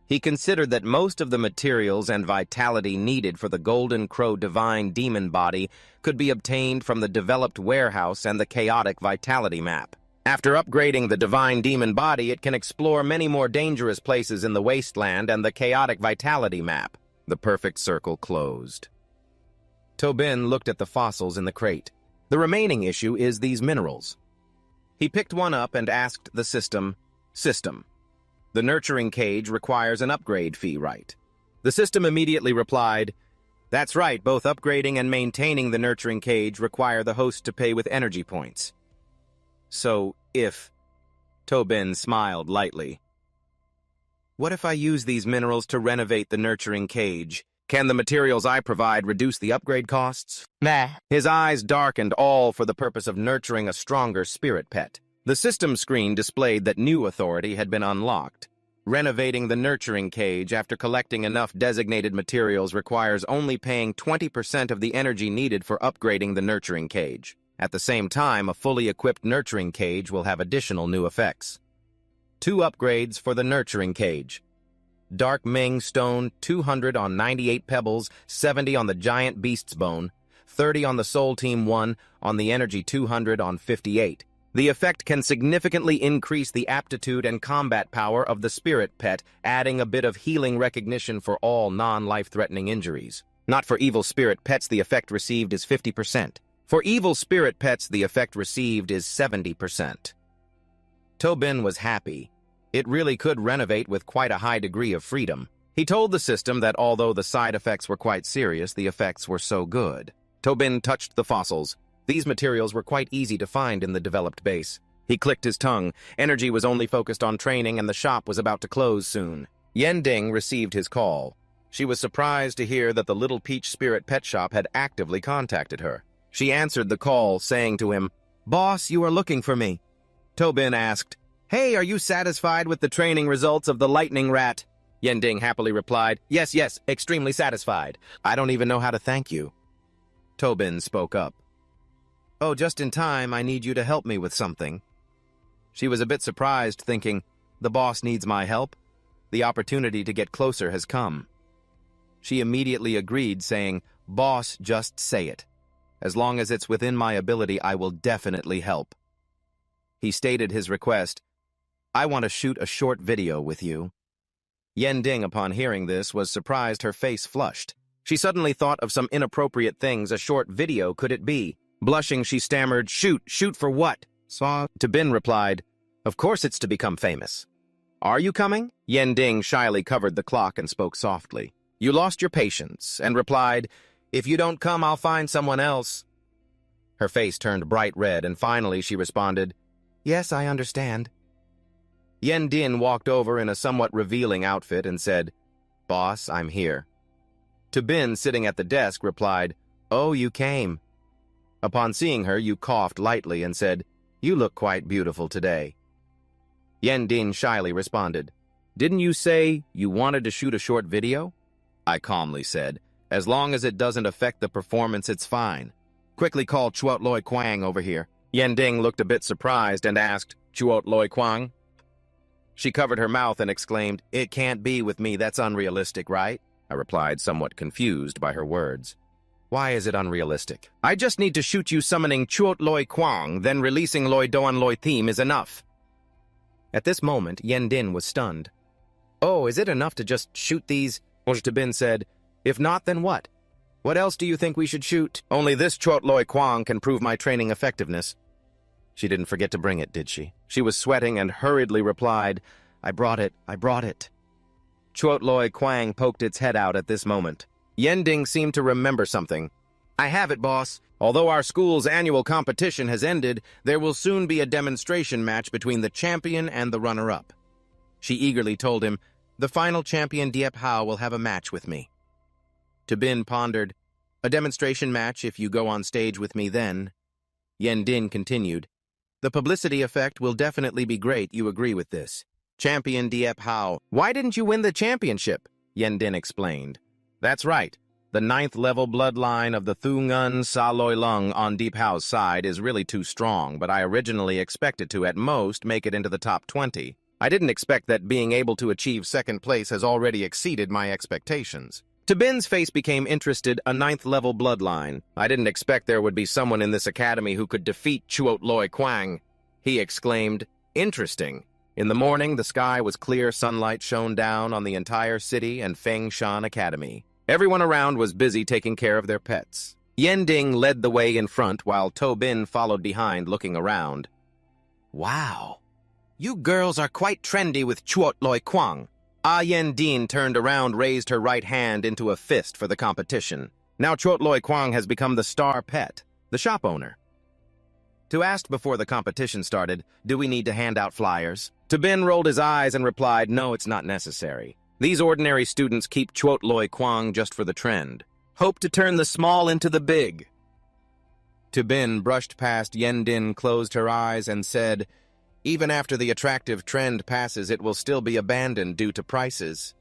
He considered that most of the materials and vitality needed for the Golden Crow Divine Demon Body could be obtained from the developed warehouse and the chaotic vitality map. After upgrading the Divine Demon Body, it can explore many more dangerous places in the Wasteland and the chaotic vitality map. The perfect circle closed. Tobin looked at the fossils in the crate. The remaining issue is these minerals. He picked one up and asked the system, the nurturing cage requires an upgrade fee, right? The system immediately replied, that's right, both upgrading and maintaining the nurturing cage require the host to pay with energy points. So, Tobin smiled lightly. What if I use these minerals to renovate the nurturing cage? Can the materials I provide reduce the upgrade costs? Nah. His eyes darkened, all for the purpose of nurturing a stronger spirit pet. The system screen displayed that new authority had been unlocked. Renovating the nurturing cage after collecting enough designated materials requires only paying 20% of the energy needed for upgrading the nurturing cage. At the same time, a fully equipped nurturing cage will have additional new effects. 2 upgrades for the nurturing cage. Dark Ming Stone, 200 on 98 pebbles, 70 on the Giant Beast's Bone, 30 on the Soul Team 1, on the Energy 200 on 58. The effect can significantly increase the aptitude and combat power of the spirit pet, adding a bit of healing recognition for all non-life-threatening injuries. Not for evil spirit pets, the effect received is 50%. For evil spirit pets, the effect received is 70%. Tobin was happy. It really could renovate with quite a high degree of freedom. He told the system that although the side effects were quite serious, the effects were so good. Tobin touched the fossils. These materials were quite easy to find in the developed base. He clicked his tongue. Energy was only focused on training, and the shop was about to close soon. Yending received his call. She was surprised to hear that the Little Peach Spirit Pet Shop had actively contacted her. She answered the call, saying to him, "Boss, you are looking for me." Tobin asked, "Hey, are you satisfied with the training results of the lightning rat?" Yending happily replied, Yes, extremely satisfied. I don't even know how to thank you." Tobin spoke up. "Oh, just in time, I need you to help me with something." She was a bit surprised, thinking, the boss needs my help. The opportunity to get closer has come. She immediately agreed, saying, "Boss, just say it. As long as it's within my ability, I will definitely help." He stated his request, "I want to shoot a short video with you." Yending, upon hearing this, was surprised. Her face flushed. She suddenly thought of some inappropriate things a short video could it be. Blushing, she stammered, Shoot for what?" Tabin replied, "Of course it's to become famous." "Are you coming?" Yending shyly covered the clock and spoke softly. You lost your patience, and replied, "If you don't come, I'll find someone else." Her face turned bright red, and finally she responded, "Yes, I understand." Yendin walked over in a somewhat revealing outfit and said, "Boss, I'm here." Tabin, sitting at the desk, replied, "Oh, you came." Upon seeing her, you coughed lightly and said, "You look quite beautiful today." Yendin shyly responded, "Didn't you say you wanted to shoot a short video?" I calmly said, "As long as it doesn't affect the performance, it's fine. Quickly call Chuot Loi Kwang over here." Yending looked a bit surprised and asked, "Chuot Loi Kwang?" She covered her mouth and exclaimed, "It can't be with me, that's unrealistic, right?" I replied, somewhat confused by her words. "Why is it unrealistic? I just need to shoot you summoning Chuot Loi Kwang, then releasing Loi Doan Loi theme is enough." At this moment, Yendin was stunned. "Oh, is it enough to just shoot these?" Bin said. "If not, then what? What else do you think we should shoot? Only this Chot Loi Kwang can prove my training effectiveness." She didn't forget to bring it, did she? She was sweating and hurriedly replied, I brought it. Chot Loi Kwang poked its head out at this moment. Yending seemed to remember something. "I have it, boss. Although our school's annual competition has ended, there will soon be a demonstration match between the champion and the runner-up." She eagerly told him, "The final champion Diep Hao will have a match with me." Bin pondered, "A demonstration match if you go on stage with me then." Yendin continued, "The publicity effect will definitely be great, you agree with this. Champion Diep Hao." "Why didn't you win the championship?" Yendin explained. "That's right. The 9th level bloodline of the Thu Ngun Sa Loi Lung on Diep Hao's side is really too strong, but I originally expected to, at most, make it into the top 20. I didn't expect that being able to achieve second place has already exceeded my expectations." Bin's face became interested. "A 9th level bloodline. I didn't expect there would be someone in this academy who could defeat Chot Loi Kwang." He exclaimed, "Interesting." In the morning, the sky was clear, sunlight shone down on the entire city and Fengshan Academy. Everyone around was busy taking care of their pets. Yending led the way in front while Bin followed behind, looking around. "Wow, you girls are quite trendy with Chot Loi Kwang." Yendin turned around, raised her right hand into a fist for the competition. Now Chot Loi Kwang has become the star pet, the shop owner. To asked before the competition started, "Do we need to hand out flyers?" Bin rolled his eyes and replied, "No, it's not necessary. These ordinary students keep Chot Loi Kwang just for the trend. Hope to turn the small into the big." Bin brushed past Yendin, closed her eyes, and said, "Even after the attractive trend passes, it will still be abandoned due to prices."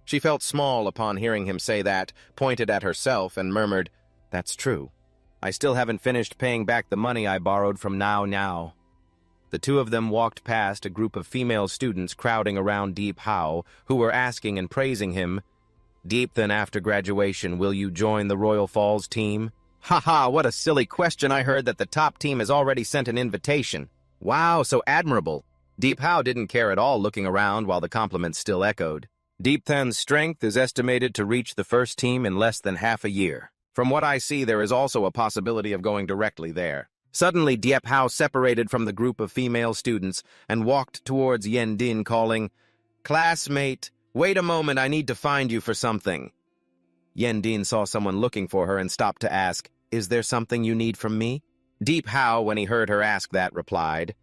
She felt small upon hearing him say that, pointed at herself, and murmured, "That's true. I still haven't finished paying back the money I borrowed from Now. The two of them walked past a group of female students crowding around Diep Hao, who were asking and praising him. "Diep, then after graduation, will you join the Royal Falls team?" "Haha, what a silly question. I heard that the top team has already sent an invitation." "Wow, so admirable." Diep Hao didn't care at all, looking around while the compliments still echoed. "Diep Then's strength is estimated to reach the first team in less than half a year. From what I see, there is also a possibility of going directly there." Suddenly, Diep Hao separated from the group of female students and walked towards Yendin, calling, "Classmate, wait a moment, I need to find you for something." Yendin saw someone looking for her and stopped to ask, "Is there something you need from me?" Diep Hao, when he heard her ask that, replied,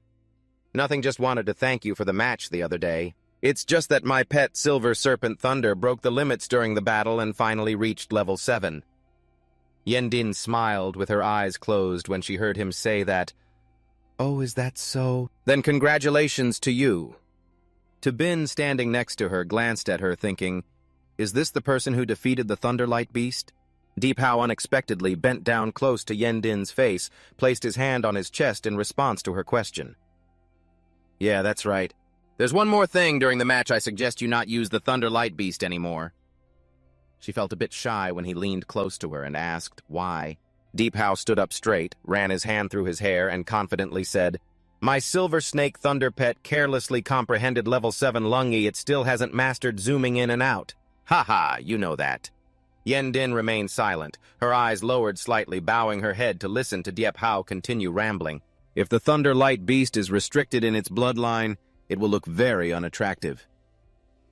"Nothing, just wanted to thank you for the match the other day. It's just that my pet Silver Serpent Thunder broke the limits during the battle and finally reached level 7. Yendin smiled with her eyes closed when she heard him say that. "Oh, is that so? Then congratulations to you." Bin, standing next to her, glanced at her, thinking, "Is this the person who defeated the Thunderlight Beast?" Diep Hao unexpectedly bent down close to Yendin's face, placed his hand on his chest in response to her question. "Yeah, that's right. There's one more thing. During the match, I suggest you not use the Thunderlight Beast anymore." She felt a bit shy when he leaned close to her and asked, "Why?" Diep Hao stood up straight, ran his hand through his hair, and confidently said, "My Silver Snake Thunder Pet carelessly comprehended level 7 Lungi. It still hasn't mastered zooming in and out." "Ha, you know that." Yendin remained silent, her eyes lowered slightly, bowing her head to listen to Diep Hao continue rambling. "If the Thunderlight Beast is restricted in its bloodline, it will look very unattractive."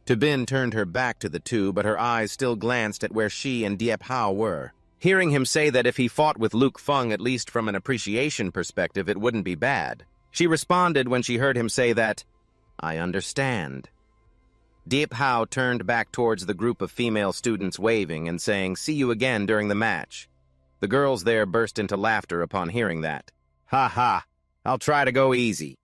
Bin turned her back to the two, but her eyes still glanced at where she and Diep Hao were. Hearing him say that if he fought with Luke Feng, at least from an appreciation perspective, it wouldn't be bad, she responded when she heard him say that, "I understand." Diep Hao turned back towards the group of female students, waving and saying, "See you again during the match." The girls there burst into laughter upon hearing that. "Ha, I'll try to go easy."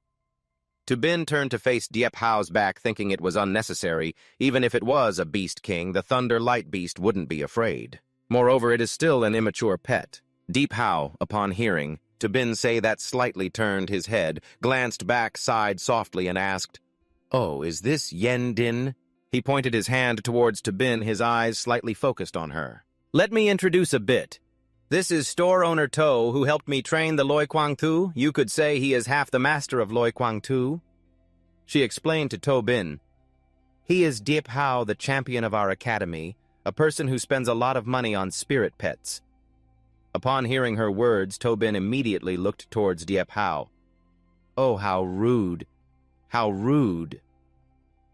Bin turned to face Diep Hao's back, thinking it was unnecessary. Even if it was a Beast King, the Thunder Light Beast wouldn't be afraid. Moreover, it is still an immature pet. Diep Hao, upon hearing Bin say that, slightly turned his head, glanced back, sighed softly, and asked, "Oh, is this Yendin?" He pointed his hand towards Bin, his eyes slightly focused on her. "Let me introduce a bit. This is store owner To, who helped me train the Loi Kwang Tu. You could say he is half the master of Loi Kwang Tu." She explained to Bin. He is Diep Hao, the champion of our academy, a person who spends a lot of money on spirit pets. Upon hearing her words, Tobin immediately looked towards Diep Hao. Oh, how rude! How rude!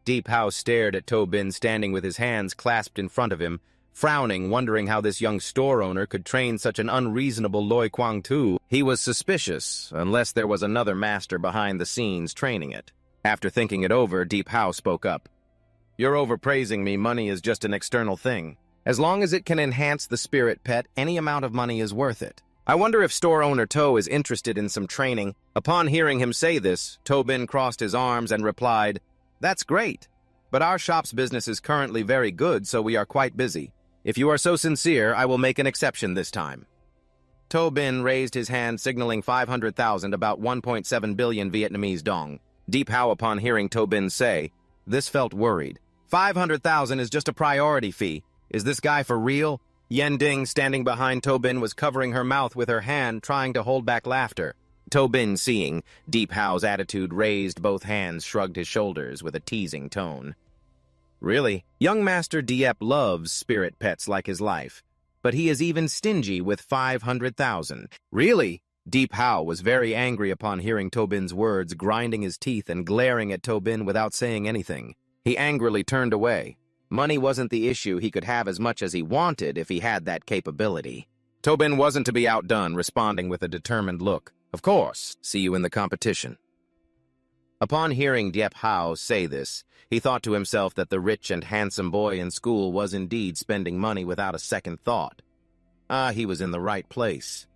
Diep Hao stared at Tobin standing with his hands clasped in front of him, frowning, wondering how this young store owner could train such an unreasonable Loi Kwang Tu. He was suspicious, unless there was another master behind the scenes training it. After thinking it over, Diep Hao spoke up. You're overpraising me. Money is just an external thing. As long as it can enhance the spirit pet, any amount of money is worth it. I wonder if store owner To is interested in some training. Upon hearing him say this, Tobin crossed his arms and replied, That's great, but our shop's business is currently very good, so we are quite busy. If you are so sincere, I will make an exception this time. Tobin raised his hand, signaling 500,000, about 1.7 billion Vietnamese dong. Diep Hao, upon hearing Tobin say, this felt worried. 500,000 is just a priority fee. Is this guy for real? Yen Ding, standing behind Tobin, was covering her mouth with her hand, trying to hold back laughter. Tobin, seeing Diep Hao's attitude, raised both hands, shrugged his shoulders with a teasing tone. Really, young Master Diep loves spirit pets like his life, but he is even stingy with 500,000. Really? Diep Hao was very angry upon hearing Tobin's words, grinding his teeth and glaring at Tobin without saying anything. He angrily turned away. Money wasn't the issue. He could have as much as he wanted if he had that capability. Tobin wasn't to be outdone, responding with a determined look. Of course, see you in the competition. Upon hearing Diep Hao say this, he thought to himself that the rich and handsome boy in school was indeed spending money without a second thought. He was in the right place.